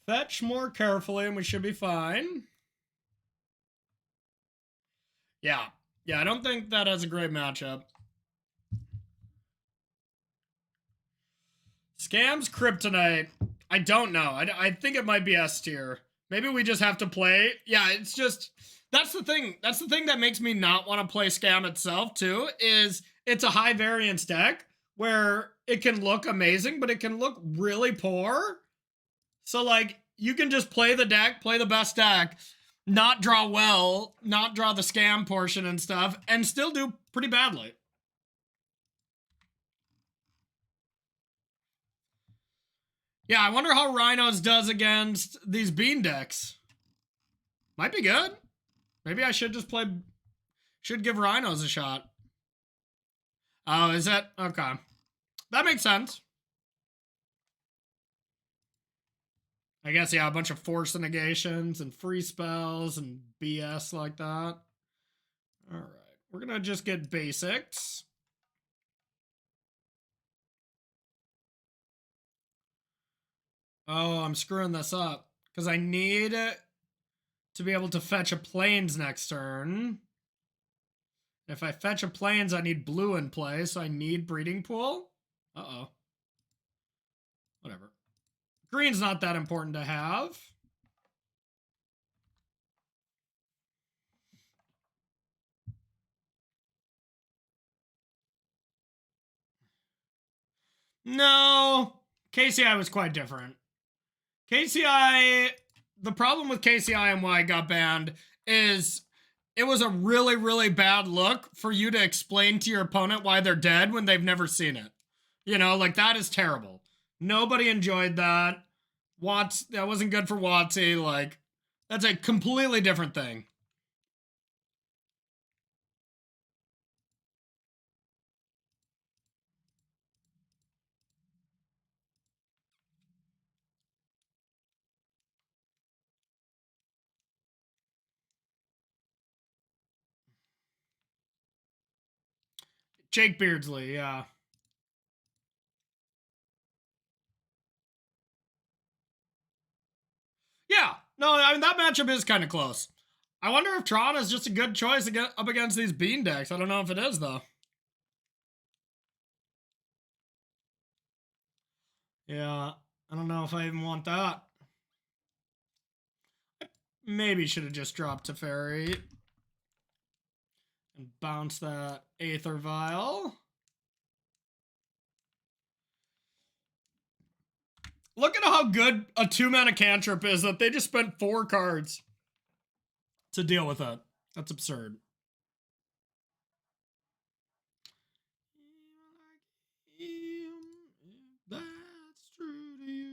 Fetch more carefully and we should be fine. Yeah. Yeah, I don't think that has a great matchup. Scams Kryptonite. I don't know. I think it might be S tier. Maybe we just have to play. Yeah, it's just... That's the thing. That's the thing that makes me not want to play Scam itself, too, is it's a high variance deck where it can look amazing, but it can look really poor. So, like, you can just play the deck, play the best deck, not draw well, not draw the scam portion and stuff, and still do pretty badly. Yeah, I wonder how Rhinos does against these bean decks. Might be good. Maybe I should just play... Should give Rhinos a shot. Oh, is that... Okay. That makes sense. I guess, yeah, a bunch of force negations and free spells and BS like that. All right. We're going to just get basics. Oh, I'm screwing this up because I need to be able to fetch a plains next turn. If I fetch a plains, I need blue in play, so I need breeding pool. Uh-oh. Whatever. Green's not that important to have. No. KCI was quite different. KCI, the problem with KCI and why it got banned is it was a really, really bad look for you to explain to your opponent why they're dead when they've never seen it. You know, like, that is terrible. Nobody enjoyed that. That wasn't good for WotC. Like, that's a completely different thing. Jake Beardsley, yeah. Yeah, no, I mean, that matchup is kind of close. I wonder if Tron is just a good choice to get up against these Bean decks. I don't know if it is, though. Yeah, I don't know if I even want that. Maybe should have just dropped Teferi and bounce that Aether Vial. Look at how good a 2-mana cantrip is that they just spent 4 cards to deal with it. That's absurd. That's true to you.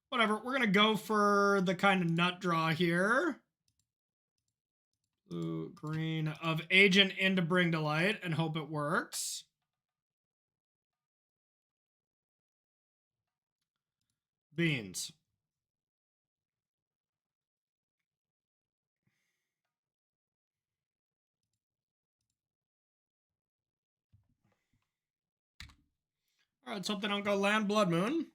Whatever, we're gonna go for the kind of nut draw here. Blue, green of Agent into Bring to Light and hope it works. Beans. All right, let's hope they don't go land Blood Moon.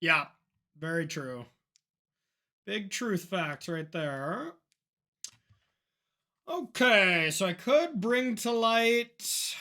Yeah, very true. Big truth facts right there. Okay, so I could Bring to Light.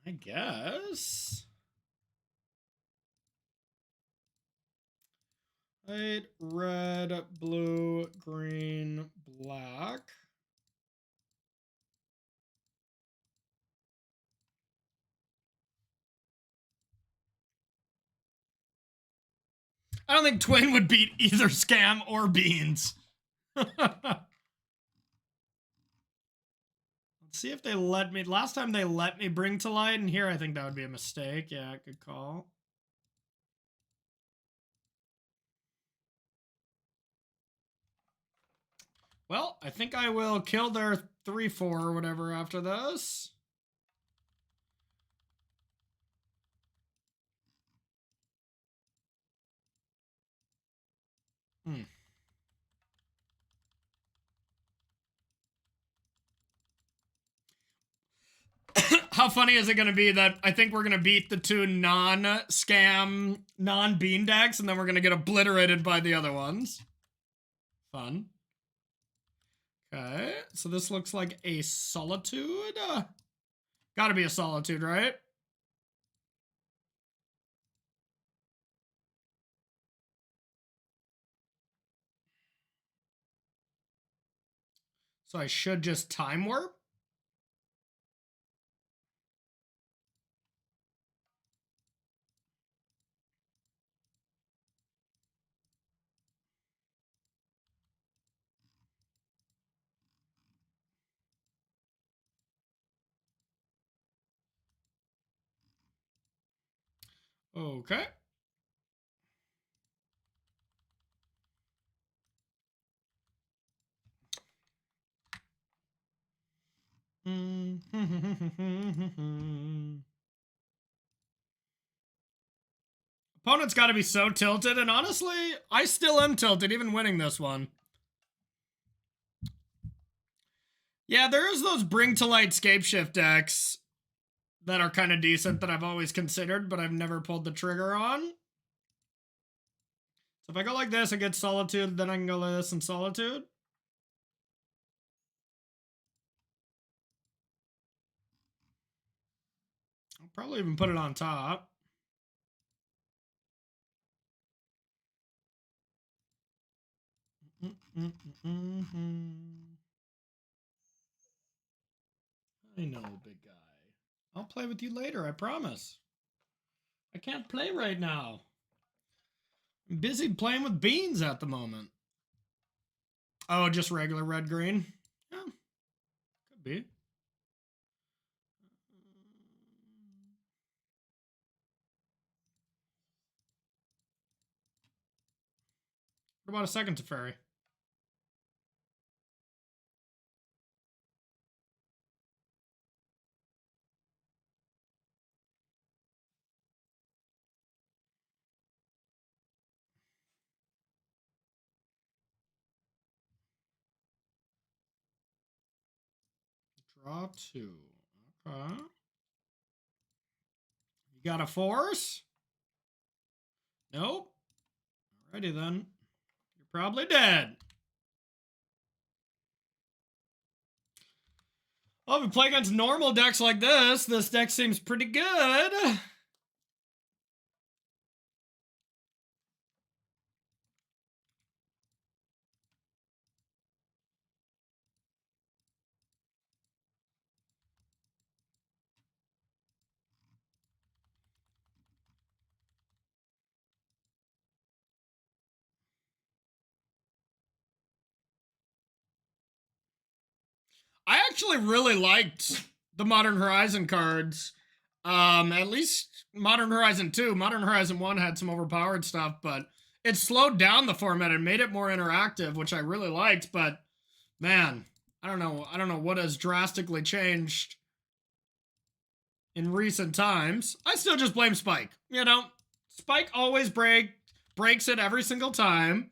I guess. White, red, blue, green, black. I don't think Twain would beat either Scam or Beans. Let's see if they let me. Last time they let me Bring to Light, and here I think that would be a mistake. Yeah, good call. Well, I think I will kill their 3-4 or whatever after this. How funny is it going to be that I think we're going to beat the 2 non-scam, non-bean decks, and then we're going to get obliterated by the other ones? Fun. Okay, so this looks like a Solitude. Gotta be a Solitude, right? So I should just Time Warp? Okay. Opponent's got to be so tilted, and honestly, I still am tilted, even winning this one. Yeah, there is those Bring to Light Scapeshift decks that are kind of decent that I've always considered, but I've never pulled the trigger on. if I go like this and get Solitude, then I can go like this and Solitude. I'll probably even put it on top. I know, big guy. I'll play with you later, I promise. I can't play right now. I'm busy playing with beans at the moment. Oh, just regular red-green? Yeah, could be. What about a second Teferi? Draw 2. Okay. You got a force? Nope. Alrighty then. You're probably dead. Oh, if we play against normal decks like this deck seems pretty good. I actually really liked the Modern Horizon cards. At least Modern Horizon 2. Modern Horizon 1 had some overpowered stuff, but it slowed down the format and made it more interactive, which I really liked, but man, I don't know what has drastically changed in recent times. I still just blame Spike. You know, Spike always breaks it every single time.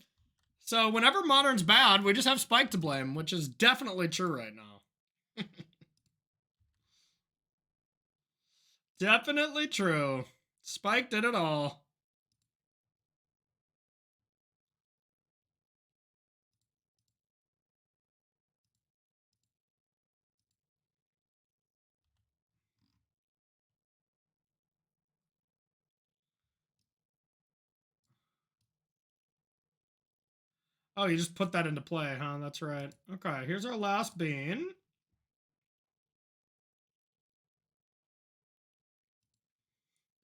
So whenever Modern's bad, we just have Spike to blame, which is definitely true right now. Definitely true. Spike did it all. Oh, you just put that into play, huh? That's right. Okay, here's our last bean.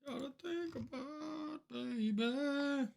Gotta think about baby.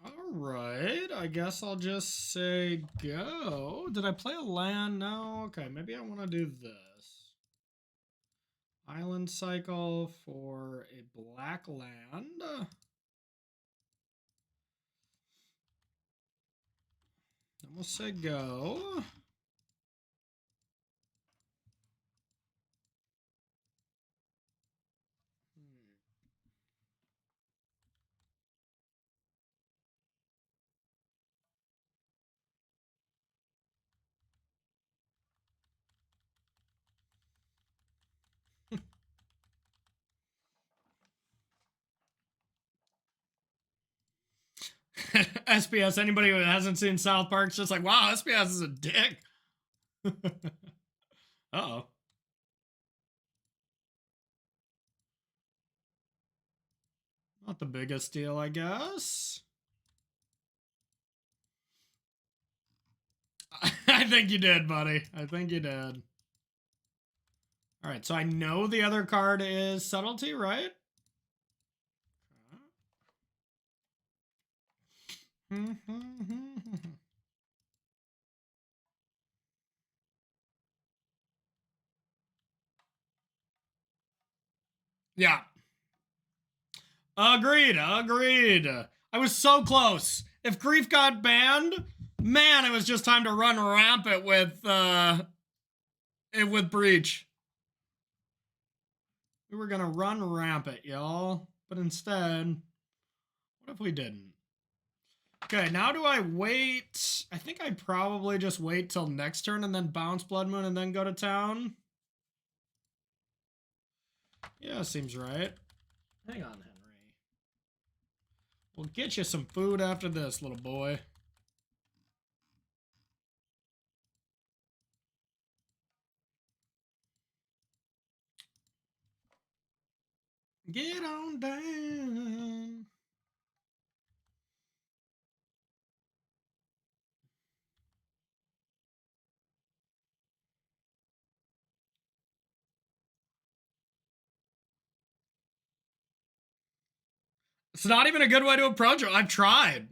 All right, I guess I'll just say go. Did I play a land? No. Okay, maybe I want to do this. Island cycle for a black land. Then we'll say go. SPS, anybody who hasn't seen South Park's just like, wow, SPS is a dick. Uh-oh. Not the biggest deal, I guess. I think you did, buddy. I think you did. All right, so I know the other card is Subtlety, right? Yeah. Agreed. I was so close. If Grief got banned, man, it was just time to run rampant with Breach. We were gonna run rampant, y'all. But instead, what if we didn't? Okay, now do I wait? I think I'd probably just wait till next turn and then bounce Blood Moon and then go to town. Yeah, seems right. Hang on, Henry. We'll get you some food after this, little boy. Get on down. It's not even a good way to approach it. I've tried.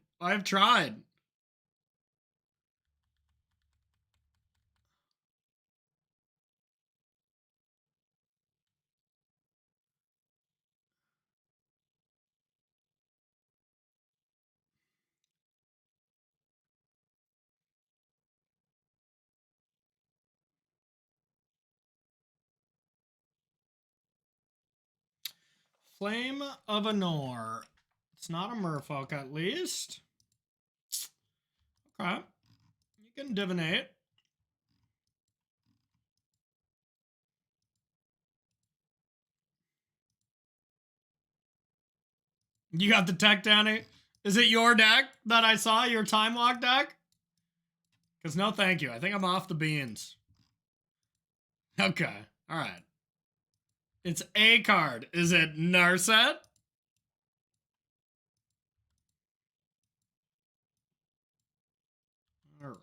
Flame of Anor. It's not a merfolk, at least. Okay. You can divinate. You got the tech, Danny? Is it your deck that I saw? Your Time Walk deck? Because no thank you. I think I'm off the beans. Okay. Alright. It's a card. Is it Narset? Alright.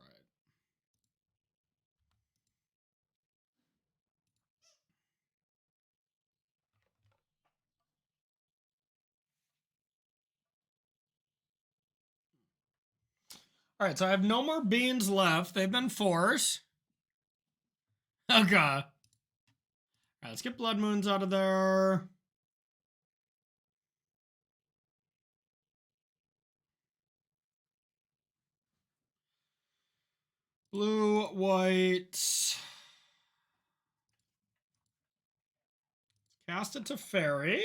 Alright, so I have no more beans left. They've been forced. Okay. Alright, let's get Blood Moons out of there. Blue, white. Cast it to Fairy.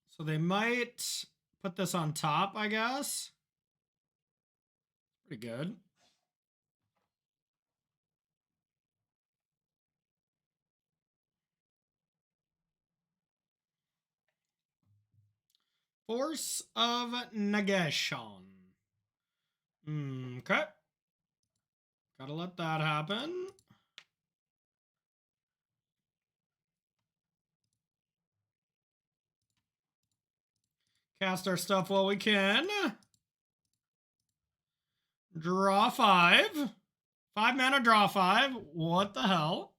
So they might put this on top, I guess. Pretty good. Force of Negation. Okay. Gotta let that happen. Cast our stuff while we can. Draw 5. 5 mana, draw 5. What the hell?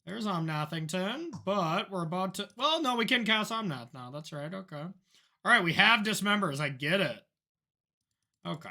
There's Omnathington, but we're about to... Well, no, we can cast Omnath now. That's right, okay. All right, we have Dismembers. I get it. Okay.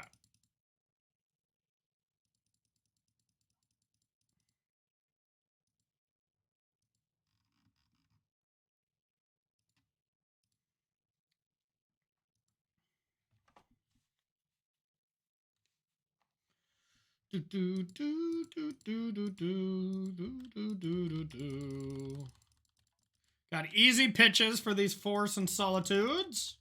Got easy pitches for these Force and Solitudes.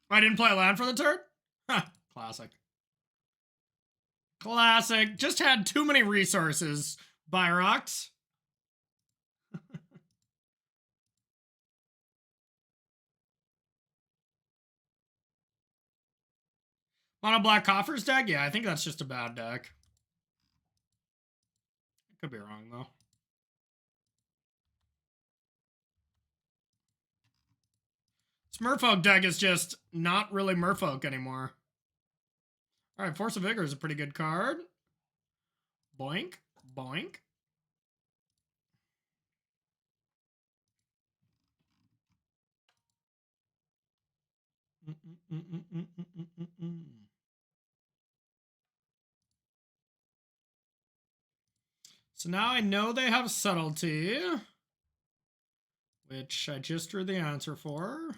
I didn't play a land for the turn? Huh, classic. Classic. Just had too many resources, Byrox. Mono Black Coffers deck? Yeah, I think that's just a bad deck. Could be wrong, though. This Merfolk deck is just not really Merfolk anymore. Alright, Force of Vigor is a pretty good card. Boink, boink. So now I know they have subtlety, which I just drew the answer for.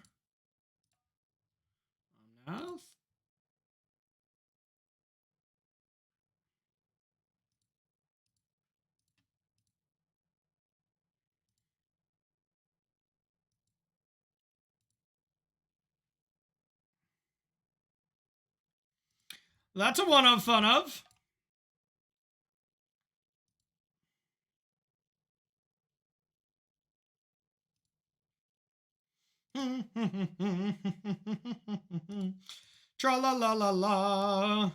Math. That's a one of fun of. Tra la la la la.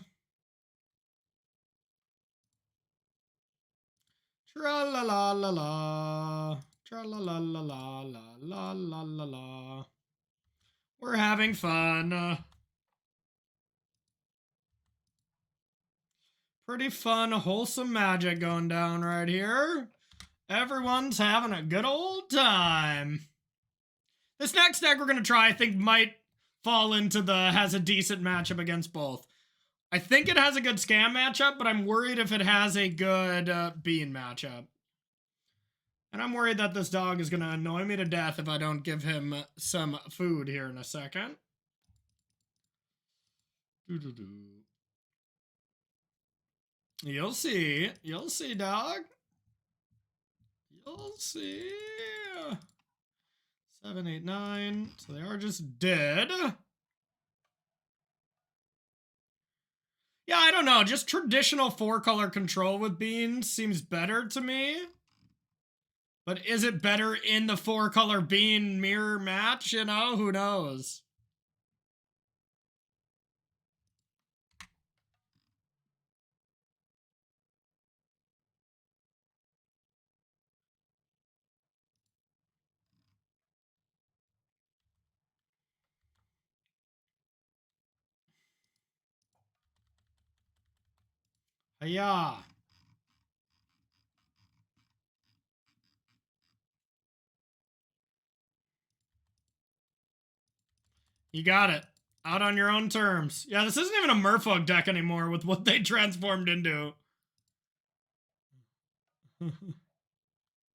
Tra la la la la. Tra la la la la la la la la la. We're having fun. Pretty fun, wholesome magic going down right here. Everyone's having a good old time. This next deck we're going to try, I think, might fall into the has a decent matchup against both. I think it has a good scam matchup, but I'm worried if it has a good bean matchup. And I'm worried that this dog is going to annoy me to death if I don't give him some food here in a second. You'll see. You'll see, dog. You'll see. 7, 8, 9. So they are just dead. Yeah, I don't know. Just traditional 4-color control with beans seems better to me. But is it better in the 4-color bean mirror match? You know, who knows? Hiya. You got it. Out on your own terms. Yeah, this isn't even a Merfolk deck anymore with what they transformed into.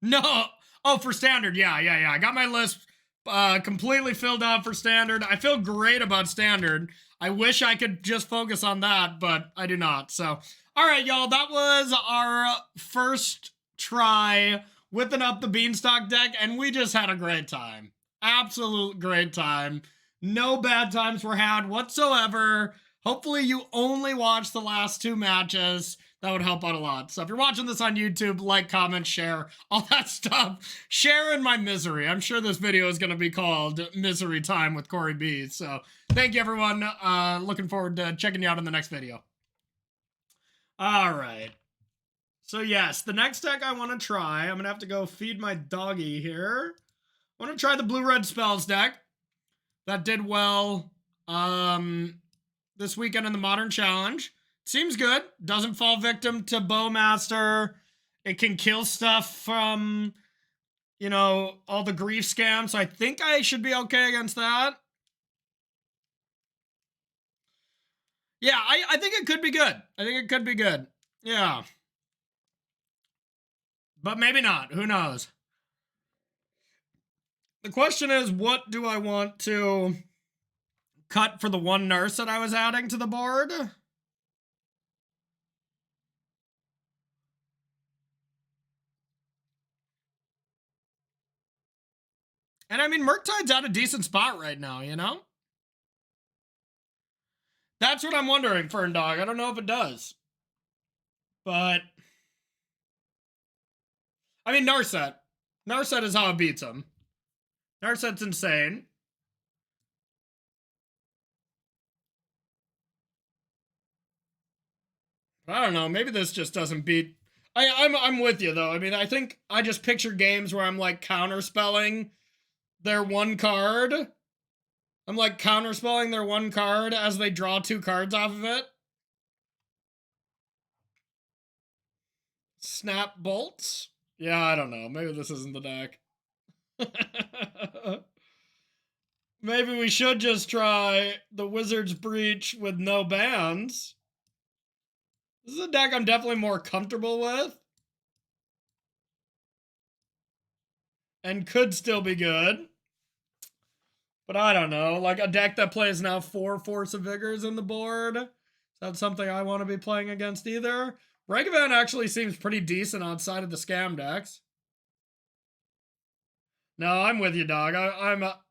No. Oh, for standard. Yeah. I got my list completely filled out for standard. I feel great about standard. I wish I could just focus on that, but I do not. So, all right, y'all. That was our first try whipping up the Beanstalk deck, and we just had a great time. Absolute great time. No bad times were had whatsoever. Hopefully you only watched the last 2 matches. That would help out a lot. So if you're watching this on YouTube, like, comment, share, all that stuff. Share in my misery. I'm sure this video is going to be called Misery Time with Corey B. So thank you, everyone. Looking forward to checking you out in the next video. All right. So yes, the next deck I want to try, I'm going to have to go feed my doggy here. I want to try the Blue-Red Spells deck. That did well this weekend in the Modern Challenge. Seems good. Doesn't fall victim to Bowmaster. It can kill stuff from, you know, all the grief scams. So I think I should be okay against that. Yeah, I think it could be good. I think it could be good. Yeah. But maybe not. Who knows? The question is, what do I want to cut for the 1 nurse that I was adding to the board? And I mean, Murktide's at a decent spot right now, you know? That's what I'm wondering, Fern Dog. I don't know if it does. But I mean, Narset. Narset is how it beats him. Narset's insane. I don't know. Maybe this just doesn't beat. I'm with you though. I mean, I think I just picture games where I'm like counterspelling their 1 card. I'm like counterspelling their 1 card as they draw 2 cards off of it. Snap bolts? Yeah, I don't know. Maybe this isn't the deck. Maybe we should just try the Wizard's Breach with no bans. This is a deck I'm definitely more comfortable with. And could still be good. But I don't know. Like a deck that plays now 4 Force of Vigors in the board. Is that something I want to be playing against either? Ragavan actually seems pretty decent outside of the scam decks. No, I'm with you, dog.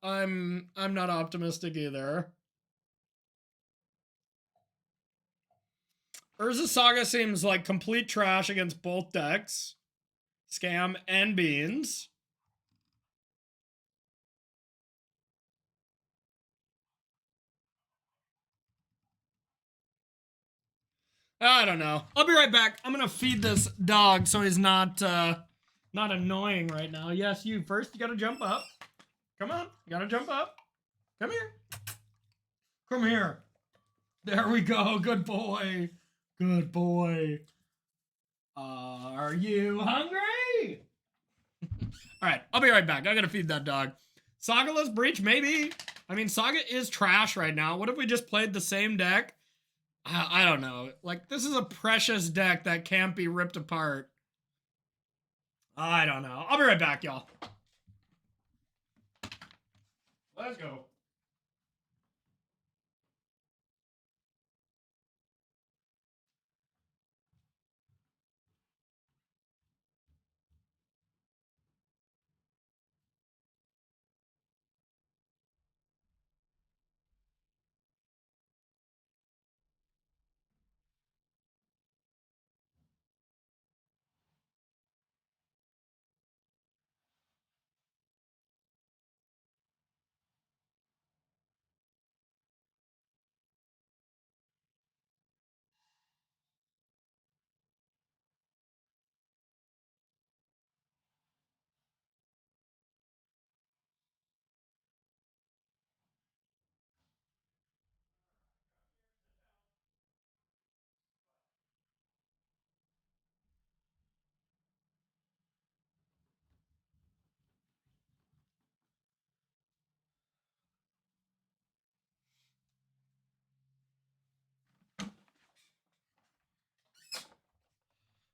I'm not optimistic either. Urza Saga seems like complete trash against both decks. Scam and Beans. I don't know. I'll be right back. I'm gonna feed this dog so he's not annoying right now. Yes, you first. You gotta jump up. Come on. You gotta jump up. Come here. Come here. There we go. Good boy. Good boy. Are you hungry? All right. I'll be right back. I gotta feed that dog. Sagaless Breach, maybe. I mean, Saga is trash right now. What if we just played the same deck? I don't know. Like, this is a precious deck that can't be ripped apart. I don't know. I'll be right back, y'all. Let's go.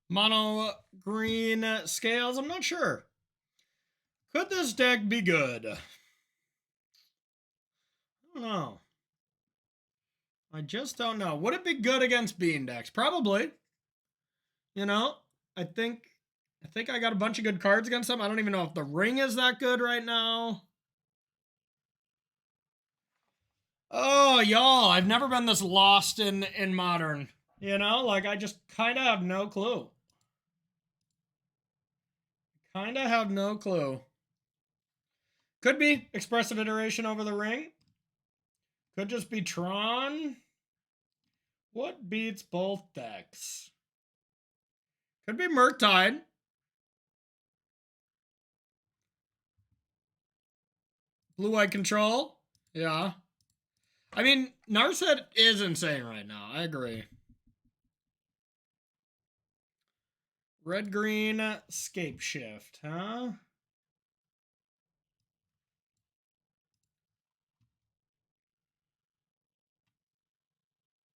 Mono green scales. I'm not sure. Could this deck be good? I don't know. I just don't know. Would it be good against Bean decks? Probably. You know, I think I got a bunch of good cards against them. I don't even know if the ring is that good right now. Oh, y'all, I've never been this lost in Modern. You know, like I just kind of have no clue. Kind of have no clue. Could be Expressive Iteration over the ring. Could just be Tron. What beats both decks? Could be Murktide. Blue-White Control. Yeah. I mean, Narset is insane right now. I agree. Red-green Scape Shift, huh?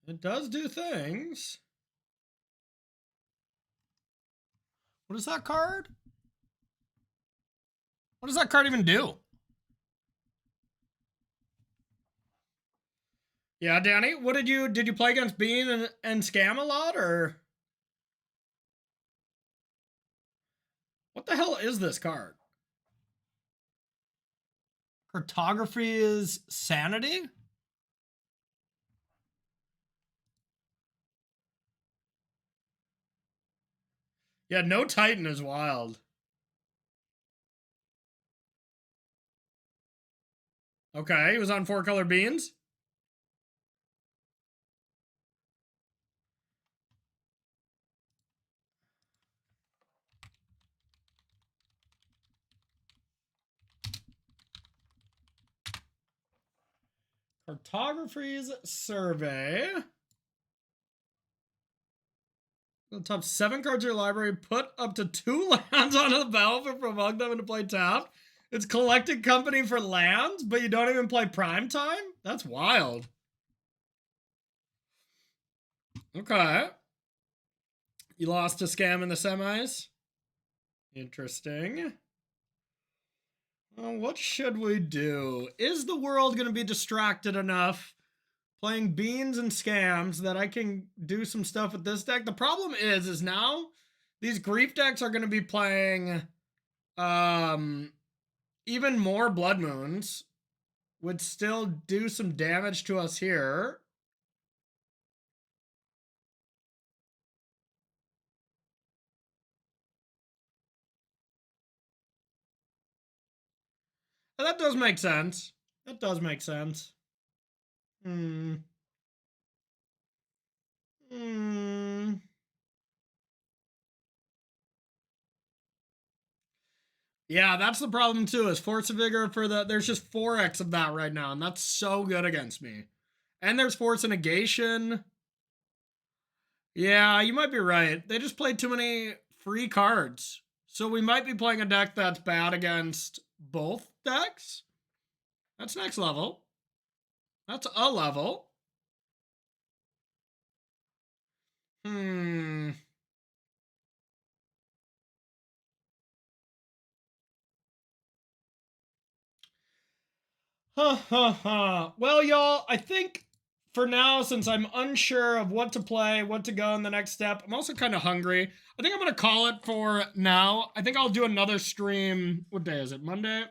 It does do things. What is that card? What does that card even do? Yeah, Danny, what did you play against Bean and Scam a lot, or what the hell is this card? Cartography is Sanity? Yeah, no Titan is wild. Okay, he was on 4-color beans. Cartography's Survey. The top 7 cards of your library, put up to 2 lands onto the battlefield, provoke them into play tapped. It's collected company for lands, but you don't even play prime time? That's wild. Okay. You lost to Scam in the semis? Interesting. What should we do? Is the world going to be distracted enough playing beans and scams that I can do some stuff with this deck? The problem is now these grief decks are going to be playing even more Blood Moons, would still do some damage to us here. And that does make sense. That does make sense. Yeah, that's the problem too, is Force of Vigor for the, there's just 4x of that right now, and that's so good against me. And there's Force of Negation. Yeah, you might be right. They just played too many free cards. So we might be playing a deck that's bad against both decks. That's next level. That's a level. Well, y'all, I think for now, since I'm unsure of what to play, what to go in the next step, I'm also kind of hungry. I think I'm going to call it for now. I think I'll do another stream. What day is it? Monday?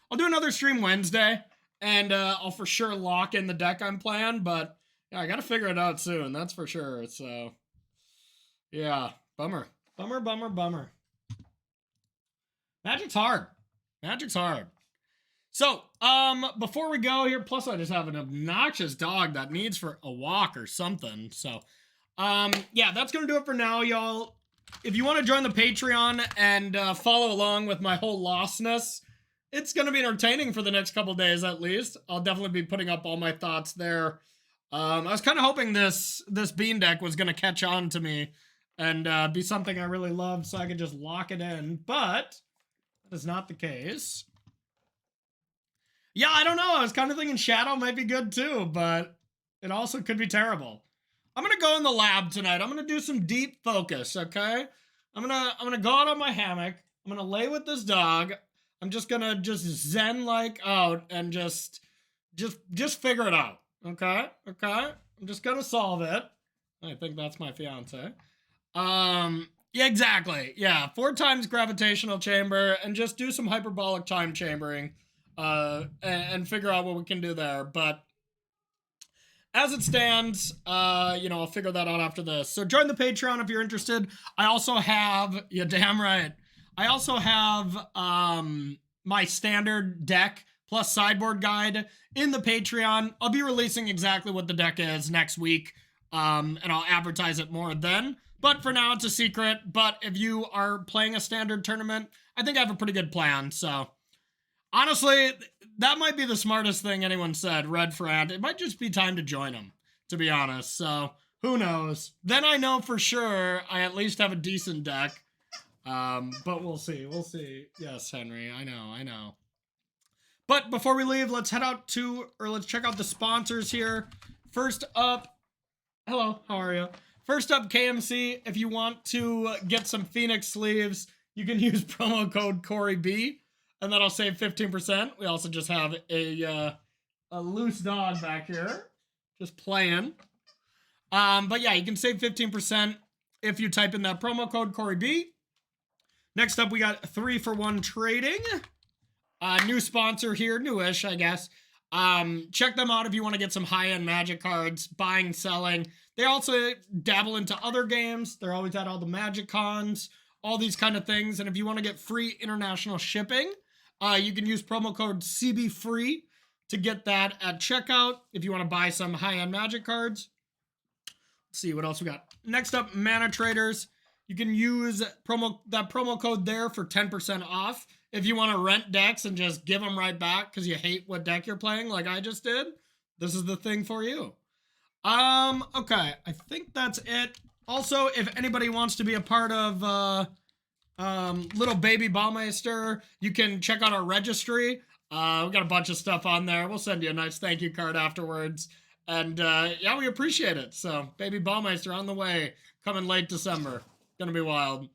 I'll do another stream Wednesday, and I'll for sure lock in the deck I'm playing, but yeah, I got to figure it out soon. That's for sure. So, yeah, bummer. Bummer. Magic's hard. So, before we go here, plus I just have an obnoxious dog that needs for a walk or something. So, yeah, that's going to do it for now, y'all. If you want to join the Patreon and follow along with my whole lostness, it's going to be entertaining for the next couple days at least. I'll definitely be putting up all my thoughts there. I was kind of hoping this bean deck was going to catch on to me and be something I really loved so I could just lock it in, but that is not the case. Yeah, I don't know. I was kind of thinking Shadow might be good too, but it also could be terrible. I'm going to go in the lab tonight. I'm going to do some deep focus, okay? I'm going to go out on my hammock. I'm going to lay with this dog. I'm just going to zen-like out and just figure it out, okay? I'm just going to solve it. I think that's my fiance. Yeah, exactly. Yeah, 4 times gravitational chamber and just do some hyperbolic time chambering. And figure out what we can do there. But as it stands, I'll figure that out after this. So join the Patreon if you're interested. I also have, yeah, damn right. I also have my standard deck plus sideboard guide in the Patreon. I'll be releasing exactly what the deck is next week, and I'll advertise it more then. But for now, it's a secret. But if you are playing a standard tournament, I think I have a pretty good plan. So honestly, that might be the smartest thing anyone said, Red Frant. It might just be time to join them, to be honest. So, who knows? Then I know for sure I at least have a decent deck. But we'll see. Yes, Henry, I know. But before we leave, let's check out the sponsors here. First up, hello, how are you? First up, KMC. If you want to get some Phoenix sleeves, you can use promo code CoreyB. And that'll save 15%. We also just have a loose dog back here, just playing. But yeah, you can save 15% if you type in that promo code CoreyB. Next up, we got 3-for-1 Trading. New sponsor here, newish, I guess. Check them out if you want to get some high-end Magic cards, buying, selling. They also dabble into other games. They're always at all the Magic cons, all these kind of things. And if you want to get free international shipping, you can use promo code CBFREE to get that at checkout if you want to buy some high-end Magic cards. Let's see what else we got. Next up, Mana Traders. You can use that promo code there for 10% off. If you want to rent decks and just give them right back because you hate what deck you're playing like I just did, this is the thing for you. Okay, I think that's it. Also, if anybody wants to be a part of Little Baby Baumeister, you can check out our registry. We got a bunch of stuff on there. We'll send you a nice thank you card afterwards. And yeah, we appreciate it. So, Baby Baumeister on the way, coming late December. Gonna be wild.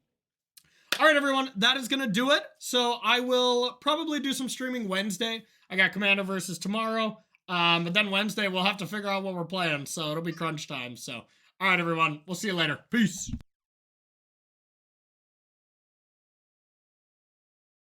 All right, everyone, that is gonna do it. So I will probably do some streaming Wednesday. I got Commander versus tomorrow. But then Wednesday we'll have to figure out what we're playing. So it'll be crunch time. So, all right, everyone, we'll see you later. Peace.